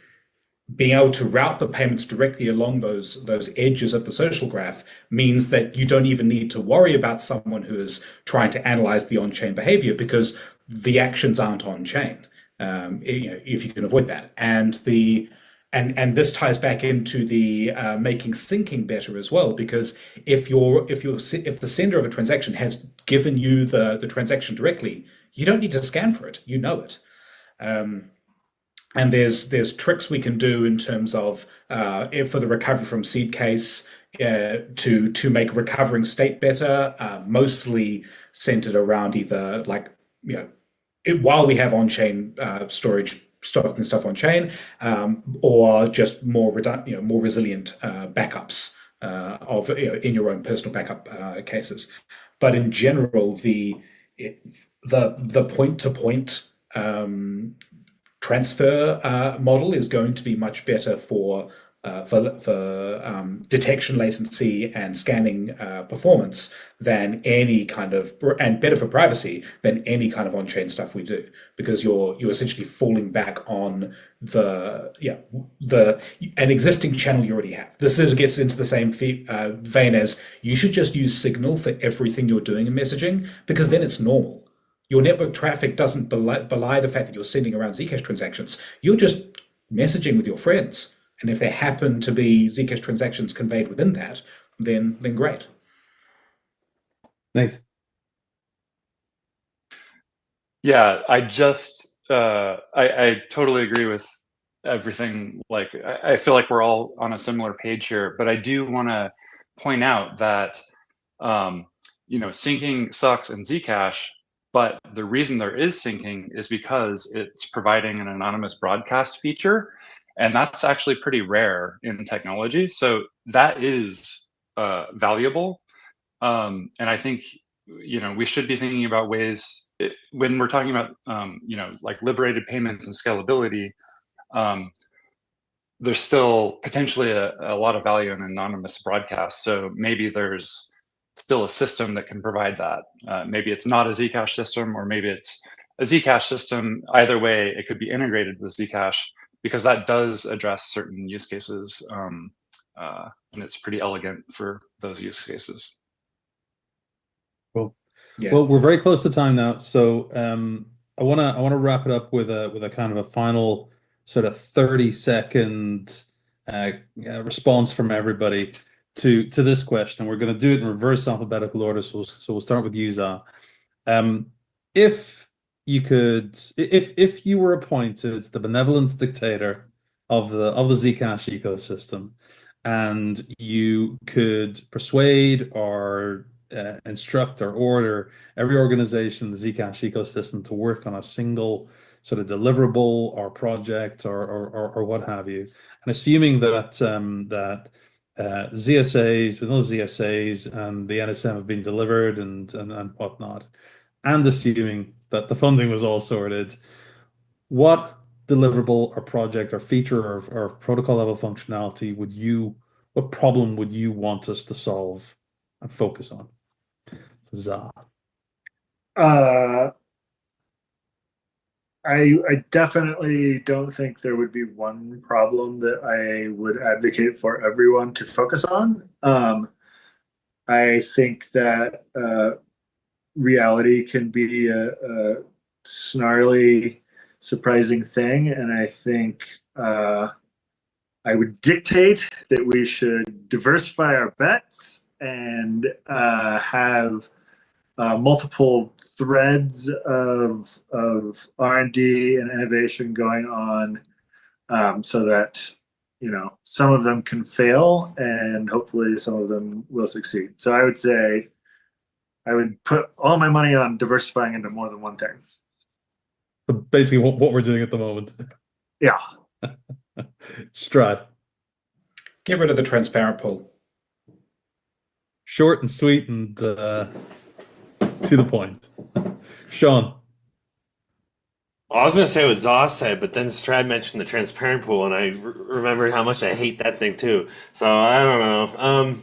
being able to route the payments directly along those edges of the social graph means that you don't even need to worry about someone who is trying to analyze the on-chain behavior, because the actions aren't on-chain, if you can avoid that. And this ties back into the making syncing better as well, because if the sender of a transaction has given you the transaction directly, you don't need to scan for it. You know it. And there's tricks we can do in terms of for the recovery from seed case to make recovering state better, mostly centered around either like, while we have on-chain storage, storing stuff on chain, or just more more resilient backups of in your own personal backup cases. But in general, the point-to-point transfer model is going to be much better for detection latency and scanning performance than any kind of, and better for privacy than any kind of on-chain stuff we do, because you're essentially falling back on an existing channel you already have. This sort of gets into the same vein as you should just use Signal for everything you're doing in messaging, because then it's normal. Your network traffic doesn't belie the fact that you're sending around Zcash transactions. You're just messaging with your friends. And if there happen to be Zcash transactions conveyed within that, then great. Nate. Yeah, I totally agree with everything. Like, I feel like we're all on a similar page here, but I do want to point out that, syncing sucks in Zcash, but the reason there is syncing is because it's providing an anonymous broadcast feature. And that's actually pretty rare in technology. So that is valuable. And I think, we should be thinking about ways, when we're talking about, like liberated payments and scalability, there's still potentially a lot of value in anonymous broadcasts. So maybe there's still a system that can provide that. Maybe it's not a Zcash system, or maybe it's a Zcash system. Either way, it could be integrated with Zcash, because that does address certain use cases, and it's pretty elegant for those use cases. Cool. Yeah. Well, we're very close to time now, so I wanna wrap it up with a kind of a final sort of 30-second response from everybody to this question. We're going to do it in reverse alphabetical order, so we'll start with you, Za. If you were appointed the benevolent dictator of the Zcash ecosystem, and you could persuade or instruct or order every organization in the Zcash ecosystem to work on a single sort of deliverable or project or what have you, and assuming that ZSAs, vanilla ZSAs and the NSM have been delivered and whatnot, and assuming that the funding was all sorted, what deliverable or project or feature or protocol level functionality what problem would you want us to solve and focus on? Za. I definitely don't think there would be one problem that I would advocate for everyone to focus on. I think that reality can be a snarly, surprising thing, and I think I would dictate that we should diversify our bets and have multiple threads of R&D and innovation going on, so that some of them can fail and hopefully some of them will succeed. So I would say I would put all my money on diversifying into more than one thing. So basically what we're doing at the moment. Yeah. Strad. Get rid of the transparent pool. Short and sweet and to the point. Sean. I was going to say what Za said, but then Strad mentioned the transparent pool, and I remembered how much I hate that thing too. So I don't know.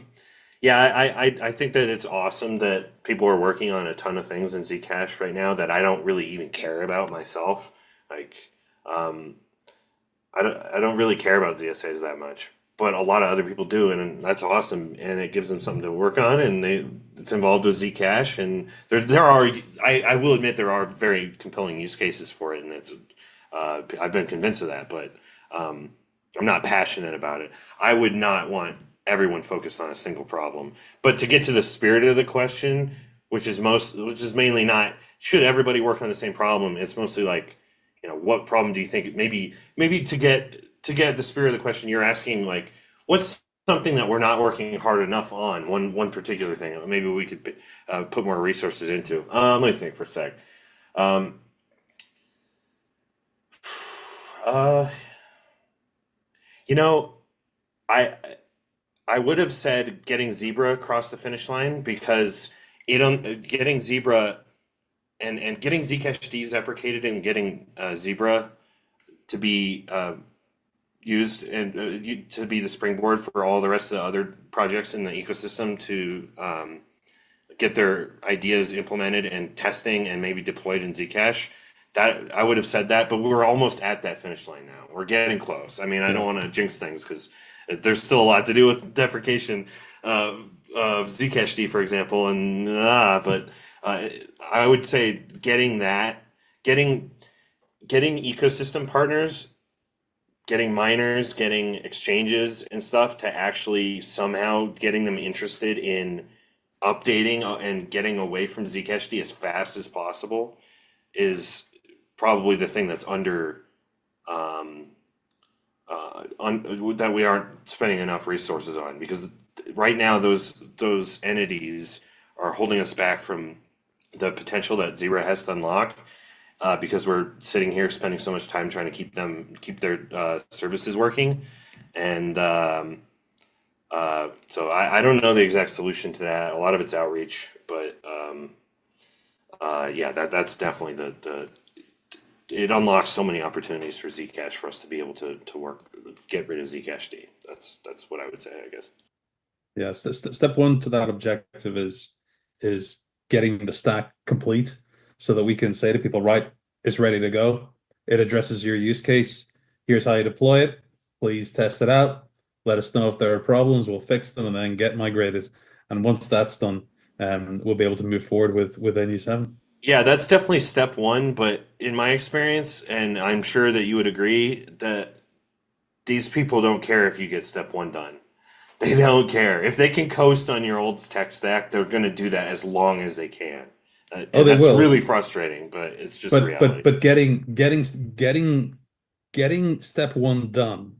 I think that it's awesome that people are working on a ton of things in Zcash right now that I don't really even care about myself. Like, I don't really care about ZSAs that much, but a lot of other people do, and that's awesome, and it gives them something to work on, and it's involved with Zcash, and I will admit there are very compelling use cases for it, and it's I've been convinced of that, but I'm not passionate about it. I would not want everyone focused on a single problem. But to get to the spirit of the question, which is mainly not should everybody work on the same problem, it's mostly like, what problem do you think maybe to get at the spirit of the question you're asking, like what's something that we're not working hard enough on, one particular thing that maybe we could put more resources into. Let me think for a sec. I would have said getting Zebra across the finish line, because getting Zebra and getting Zcash deprecated and getting Zebra to be used and to be the springboard for all the rest of the other projects in the ecosystem to get their ideas implemented and testing and maybe deployed in Zcash. That I would have said that, but we're almost at that finish line now. We're getting close. I mean, I don't want to jinx things because there's still a lot to do with deprecation of Zcash, for example, and but I would say getting ecosystem partners, getting miners, getting exchanges and stuff to actually somehow getting them interested in updating and getting away from Zcash as fast as possible is probably the thing that's that we aren't spending enough resources on, because right now those entities are holding us back from the potential that Zebra has to unlock, because we're sitting here spending so much time trying to keep their services working, and so I don't know the exact solution to that. A lot of it's outreach, but yeah, that's definitely it unlocks so many opportunities for Zcash for us to be able to get rid of Zcash D. That's what I would say, I guess. Yes, step one to that objective is getting the stack complete, so that we can say to people, right, it's ready to go. It addresses your use case. Here's how you deploy it. Please test it out. Let us know if there are problems. We'll fix them and then get migrated. And once that's done, we'll be able to move forward with NU7. Yeah, that's definitely step one. But in my experience, and I'm sure that you would agree, that these people don't care if you get step one done. They don't care. If they can coast on your old tech stack, they're going to do that as long as they can. And that's really frustrating, but it's just reality. But getting step one done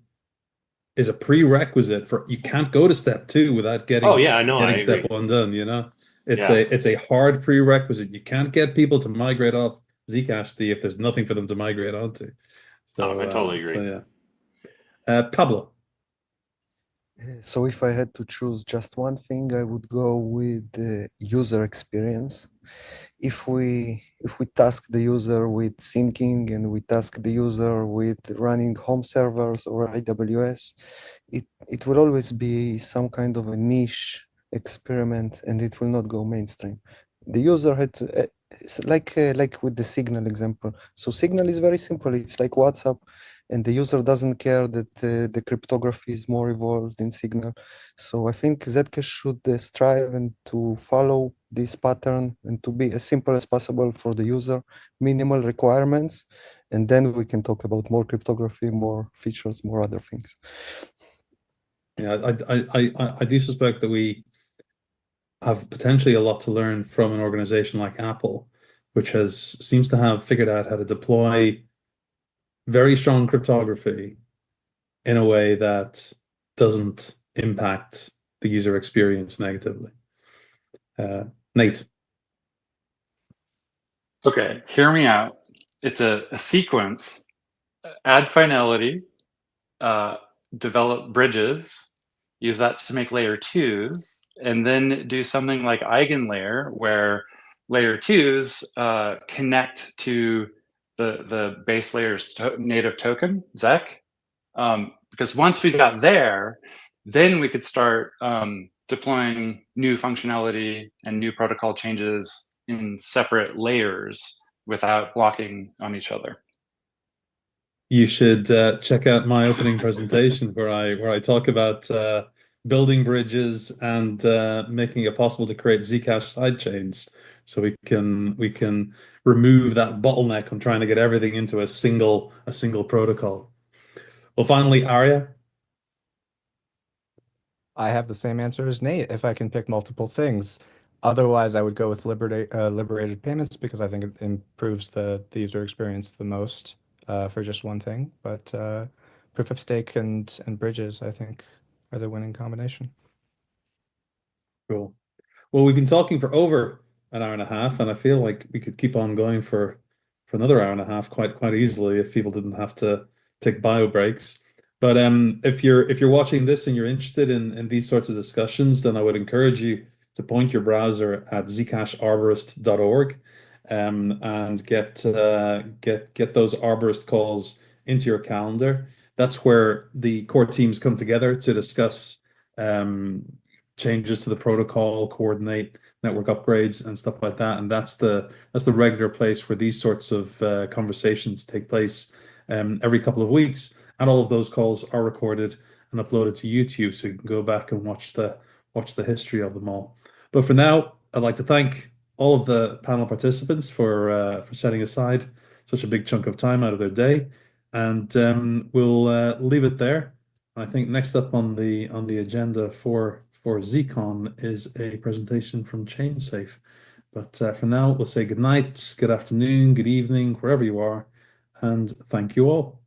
is a prerequisite for, you can't go to step two without getting step one done, It's a hard prerequisite. You can't get people to migrate off Zcash D if there's nothing for them to migrate onto. So, I totally agree. So, yeah. Pablo. So if I had to choose just one thing, I would go with the user experience. If we task the user with syncing and we task the user with running home servers or AWS, it will always be some kind of a niche experiment, and it will not go mainstream. The user had to, like with the Signal example. So Signal is very simple. It's like WhatsApp, and the user doesn't care that the cryptography is more evolved in Signal. So I think Zcash should strive and to follow this pattern and to be as simple as possible for the user, minimal requirements, and then we can talk about more cryptography, more features, more other things. Yeah, I do suspect that we have potentially a lot to learn from an organization like Apple, which seems to have figured out how to deploy very strong cryptography in a way that doesn't impact the user experience negatively. Nate. Okay, hear me out. It's a sequence. Add finality, develop bridges, use that to make layer 2s, and then do something like eigenlayer, where layer 2s connect to the base layer's native token, Zec. Because once we got there, then we could start deploying new functionality and new protocol changes in separate layers without blocking on each other. You should check out my opening presentation where I talk about building bridges and making it possible to create Zcash sidechains, so we can remove that bottleneck on trying to get everything into a single protocol. Well, finally, Arya. I have the same answer as Nate if I can pick multiple things. Otherwise, I would go with liberated payments, because I think it improves the user experience the most. for just one thing, but proof of stake and bridges, I think, are the winning combination. Cool. Well, we've been talking for over an hour and a half, and I feel like we could keep on going for another hour and a half quite easily if people didn't have to take bio breaks. But if you're watching this and you're interested in these sorts of discussions, then I would encourage you to point your browser at zcasharborist.org and get those arborist calls into your calendar. That's where the core teams come together to discuss changes to the protocol, coordinate network upgrades and stuff like that. And that's the regular place where these sorts of conversations take place every couple of weeks. And all of those calls are recorded and uploaded to YouTube, so you can go back and watch the history of them all. But for now, I'd like to thank all of the panel participants for setting aside such a big chunk of time out of their day, and we'll leave it there. I think next up on the agenda for ZCon is a presentation from ChainSafe. But for now, we'll say good night, good afternoon, good evening, wherever you are, and thank you all.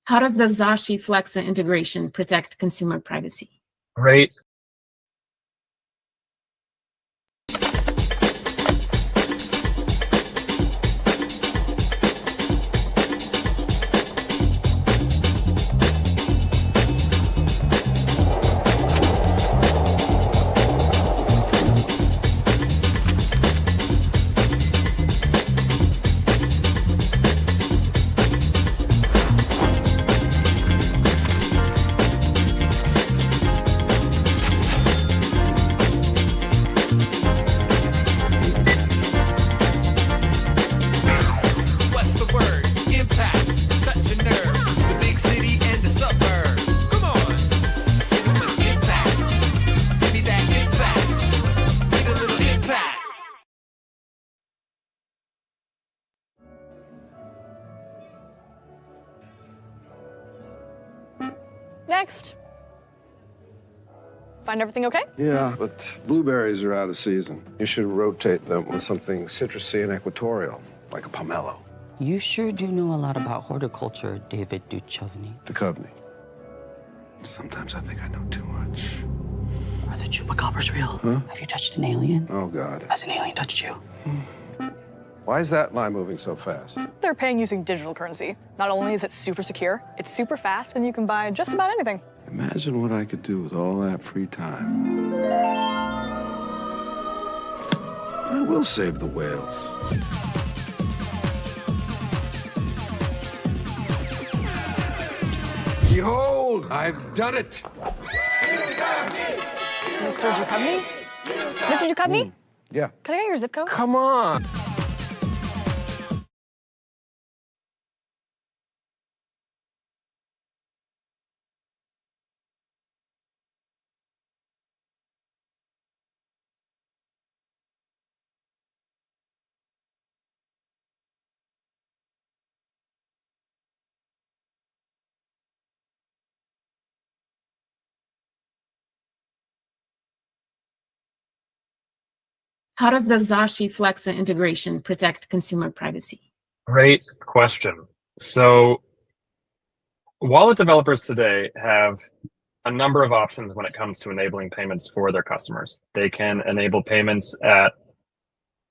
How does the Zashi Flexa integration protect consumer privacy? Great. What's the word? Impact. Such a nerve. The big city and the suburb. Come on. With impact. Give me that impact. Need a little impact. Next. Find everything okay? Yeah, but blueberries are out of season. You should rotate them with something citrusy and equatorial, like a pomelo. You sure do know a lot about horticulture, David Duchovny. Duchovny. Sometimes I think I know too much. Are the chupacabras real? Huh? Have you touched an alien? Oh, God. Has an alien touched you? Why is that line moving so fast? They're paying using digital currency. Not only is it super secure, it's super fast, and you can buy just about anything. Imagine what I could do with all that free time. I will save the whales. Behold, I've done it. Mr. Duchovny? Mr. Duchovny? Yeah. Can I get your zip code? Come on. How does the Zashi Flexa integration protect consumer privacy? Great question. So wallet developers today have a number of options when it comes to enabling payments for their customers. They can enable payments at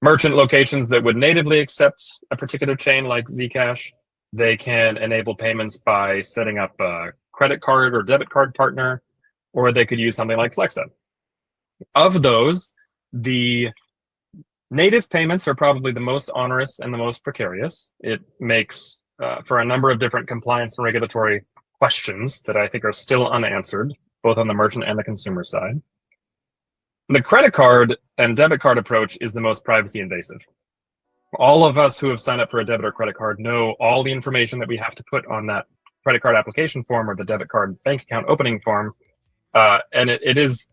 merchant locations that would natively accept a particular chain like Zcash. They can enable payments by setting up a credit card or debit card partner, or they could use something like Flexa. Of those, the native payments are probably the most onerous and the most precarious. It makes for a number of different compliance and regulatory questions that I think are still unanswered, both on the merchant and the consumer side. The credit card and debit card approach is the most privacy invasive. All of us who have signed up for a debit or credit card know all the information that we have to put on that credit card application form or the debit card bank account opening form, and it is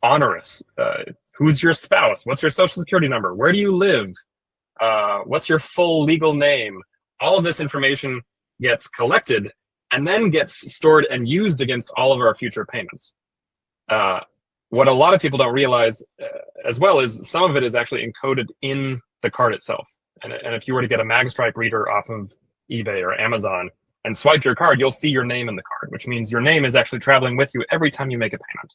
onerous. Who's your spouse? What's your social security number? Where do you live? What's your full legal name? All of this information gets collected and then gets stored and used against all of our future payments. What a lot of people don't realize as well is some of it is actually encoded in the card itself. And if you were to get a magstripe reader off of eBay or Amazon and swipe your card, you'll see your name in the card, which means your name is actually traveling with you every time you make a payment.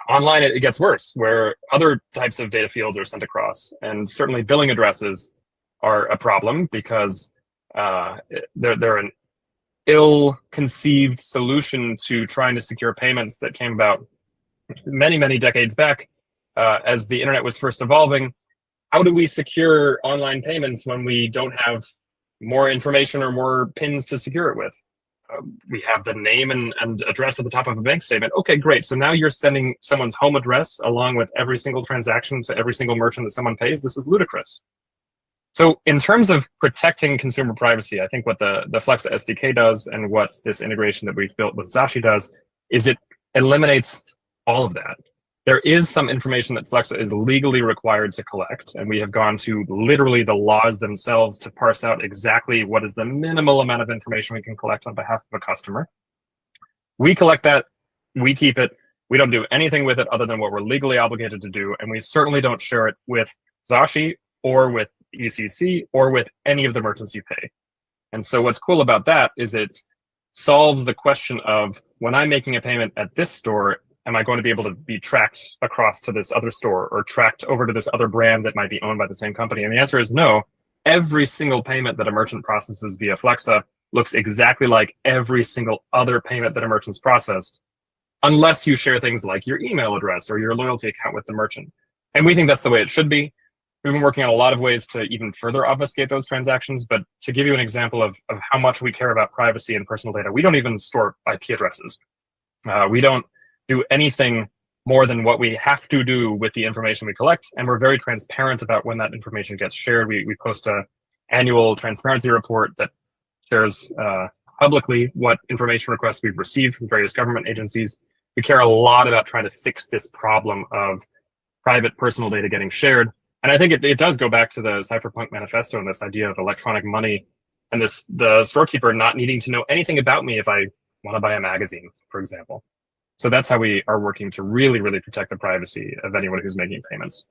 Online, it gets worse, where other types of data fields are sent across, and certainly billing addresses are a problem because they're an ill-conceived solution to trying to secure payments that came about many, many decades back as the internet was first evolving. How do we secure online payments when we don't have more information or more pins to secure it with? We have the name and address at the top of a bank statement. Okay, great. So now you're sending someone's home address along with every single transaction to every single merchant that someone pays. This is ludicrous. So in terms of protecting consumer privacy, I think what the Flexa SDK does and what this integration that we've built with Zashi does is it eliminates all of that. There is some information that Flexa is legally required to collect, and we have gone to literally the laws themselves to parse out exactly what is the minimal amount of information we can collect on behalf of a customer. We collect that, we keep it, we don't do anything with it other than what we're legally obligated to do, and we certainly don't share it with Zashi or with UCC or with any of the merchants you pay. And so what's cool about that is it solves the question of, when I'm making a payment at this store, am I going to be able to be tracked across to this other store or tracked over to this other brand that might be owned by the same company? And the answer is no. Every single payment that a merchant processes via Flexa looks exactly like every single other payment that a merchant's processed, unless you share things like your email address or your loyalty account with the merchant. And we think that's the way it should be. We've been working on a lot of ways to even further obfuscate those transactions, but to give you an example of how much we care about privacy and personal data, we don't even store IP addresses. We don't do anything more than what we have to do with the information we collect, and we're very transparent about when that information gets shared. We post an annual transparency report that shares publicly what information requests we've received from various government agencies. We care a lot about trying to fix this problem of private personal data getting shared. And I think it does go back to the Cypherpunk manifesto and this idea of electronic money and the storekeeper not needing to know anything about me if I want to buy a magazine, for example. So that's how we are working to really, really protect the privacy of anyone who's making payments.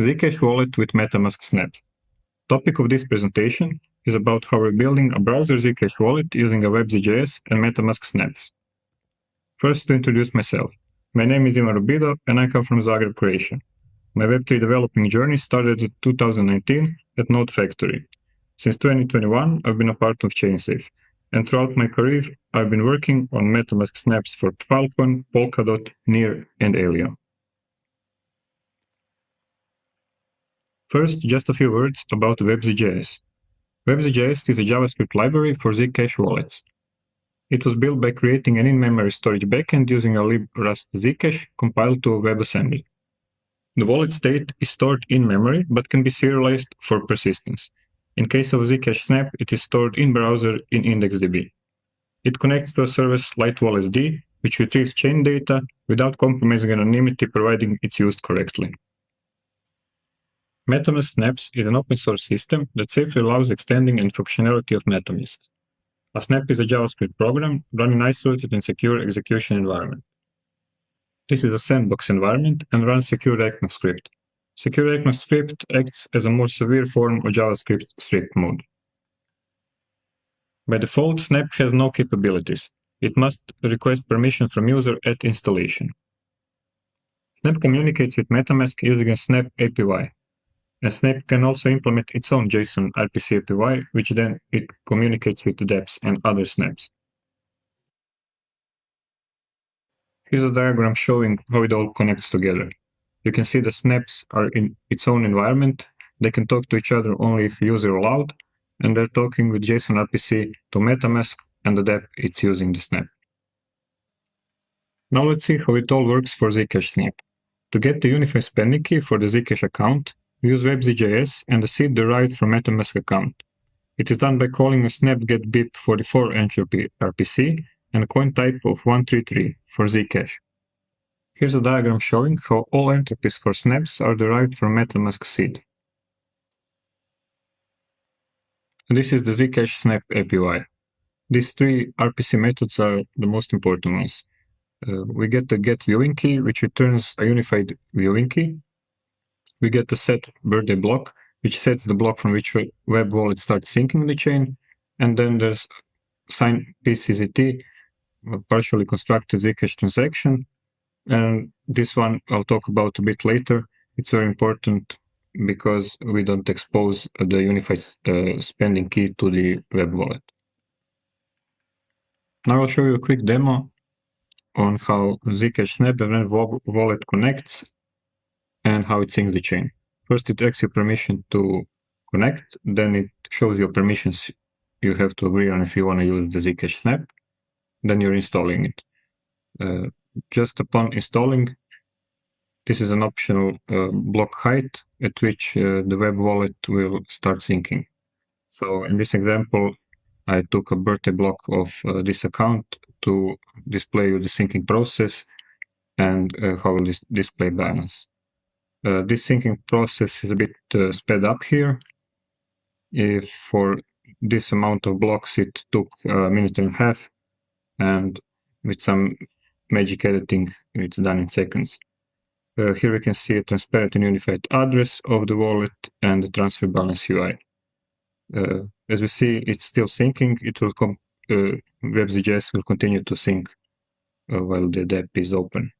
Zcash wallet with MetaMask snaps. Topic of this presentation is about how we're building a browser Zcash wallet using a WebZJS and MetaMask snaps. First, to introduce myself. My name is Ivan Rubido and I come from Zagreb, Croatia. My Web3 developing journey started in 2019 at Node Factory. Since 2021, I've been a part of ChainSafe, and throughout my career, I've been working on MetaMask snaps for Falcon, Polkadot, Near, and Alien. First, just a few words about WebZJS. WebZJS is a JavaScript library for Zcash wallets. It was built by creating an in-memory storage backend using a lib-rust Zcash compiled to a WebAssembly. The wallet state is stored in memory, but can be serialized for persistence. In case of Zcash Snap, it is stored in browser in IndexedDB. It connects to a service LightWallSD, which retrieves chain data without compromising anonymity, providing it's used correctly. MetaMask Snaps is an open-source system that safely allows extending and functionality of MetaMask. A snap is a JavaScript program run in isolated and secure execution environment. This is a sandbox environment and runs secure ECMAScript. Secure ECMAScript acts as a more severe form of JavaScript strict mode. By default, Snap has no capabilities. It must request permission from user at installation. Snap communicates with MetaMask using a Snap API. And Snap can also implement its own JSON RPC API, which then it communicates with the dApps and other snaps. Here's a diagram showing how it all connects together. You can see the snaps are in its own environment. They can talk to each other only if user allowed, and they're talking with JSON RPC to MetaMask and the dApp it's using the snap. Now let's see how it all works for Zcash Snap. To get the unified spending key for the Zcash account, we use WebZ.js and the seed derived from MetaMask account. It is done by calling a snap get BIP 44 entropy RPC and a coin type of 133 for Zcash. Here's a diagram showing how all entropies for snaps are derived from MetaMask seed. This is the Zcash Snap API. These three RPC methods are the most important ones. We get the get viewing key, which returns a unified viewing key. We get the set birthday block, which sets the block from which web wallet starts syncing the chain. And then there's sign PCZT, a partially constructed Zcash transaction. And this one I'll talk about a bit later. It's very important because we don't expose the unified spending key to the web wallet. Now I'll show you a quick demo on how Zcash Snap and wallet connects and how it syncs the chain. First, it asks you permission to connect, then it shows you permissions you have to agree on if you want to use the Zcash Snap. Then you're installing it. Just upon installing, this is an optional block height at which the web wallet will start syncing. So in this example, I took a birthday block of this account to display you the syncing process and how will this display balance. This syncing process is a bit sped up here. If for this amount of blocks it took a minute and a half, and with some magic editing it's done in seconds. Here we can see a transparent and unified address of the wallet and the transfer balance UI. As we see, it's still syncing. It will WebZ.js will continue to sync while the dApp is open.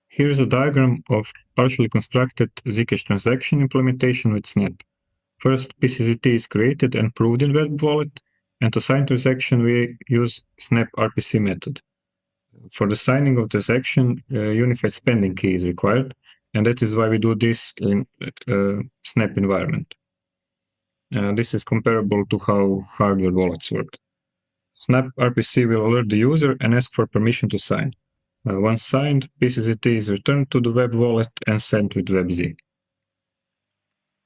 Here's a diagram of partially constructed Zcash transaction implementation with Snap. First, PCZT is created and proved in web wallet, and to sign transaction we use Snap RPC method. For the signing of transaction, unified spending key is required, and that is why we do this in Snap environment. This is comparable to how hardware wallets work. Snap RPC will alert the user and ask for permission to sign. Once signed, PCZT is returned to the web wallet and sent with WebZ.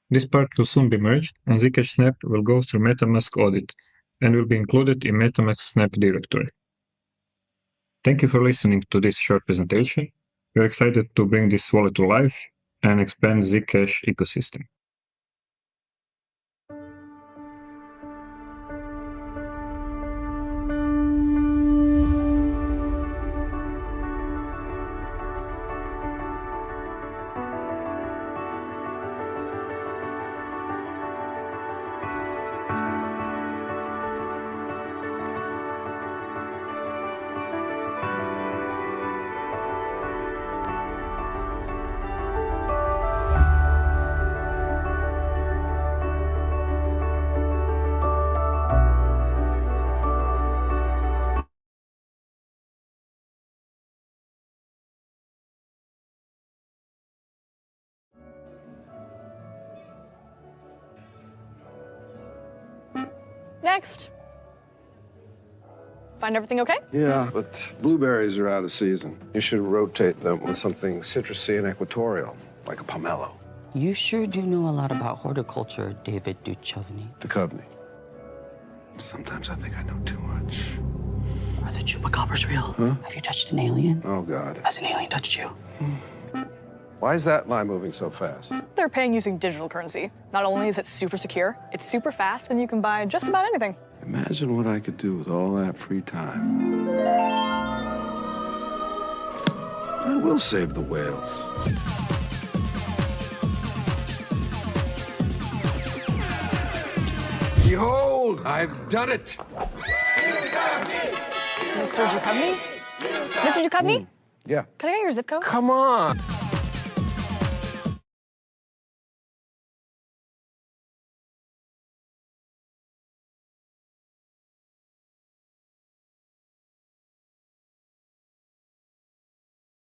This part will soon be merged, and Zcash Snap will go through MetaMask audit and will be included in MetaMask Snap directory. Thank you for listening to this short presentation. We're excited to bring this wallet to life and expand Zcash ecosystem. Next. Find everything okay? Yeah, but blueberries are out of season. You should rotate them with something citrusy and equatorial, like a pomelo. You sure do know a lot about horticulture, David Duchovny. Duchovny. Sometimes I think I know too much. Are the chupacabras real? Huh? Have you touched an alien? Oh, God. Has an alien touched you? Why is that line moving so fast? They're paying using digital currency. Not only is it super secure, it's super fast, and you can buy just about anything. Imagine what I could do with all that free time. I will save the whales. Behold, I've done it. Mr. Jacoby? Mr. Jacoby? Yeah. Can I get your zip code? Come on.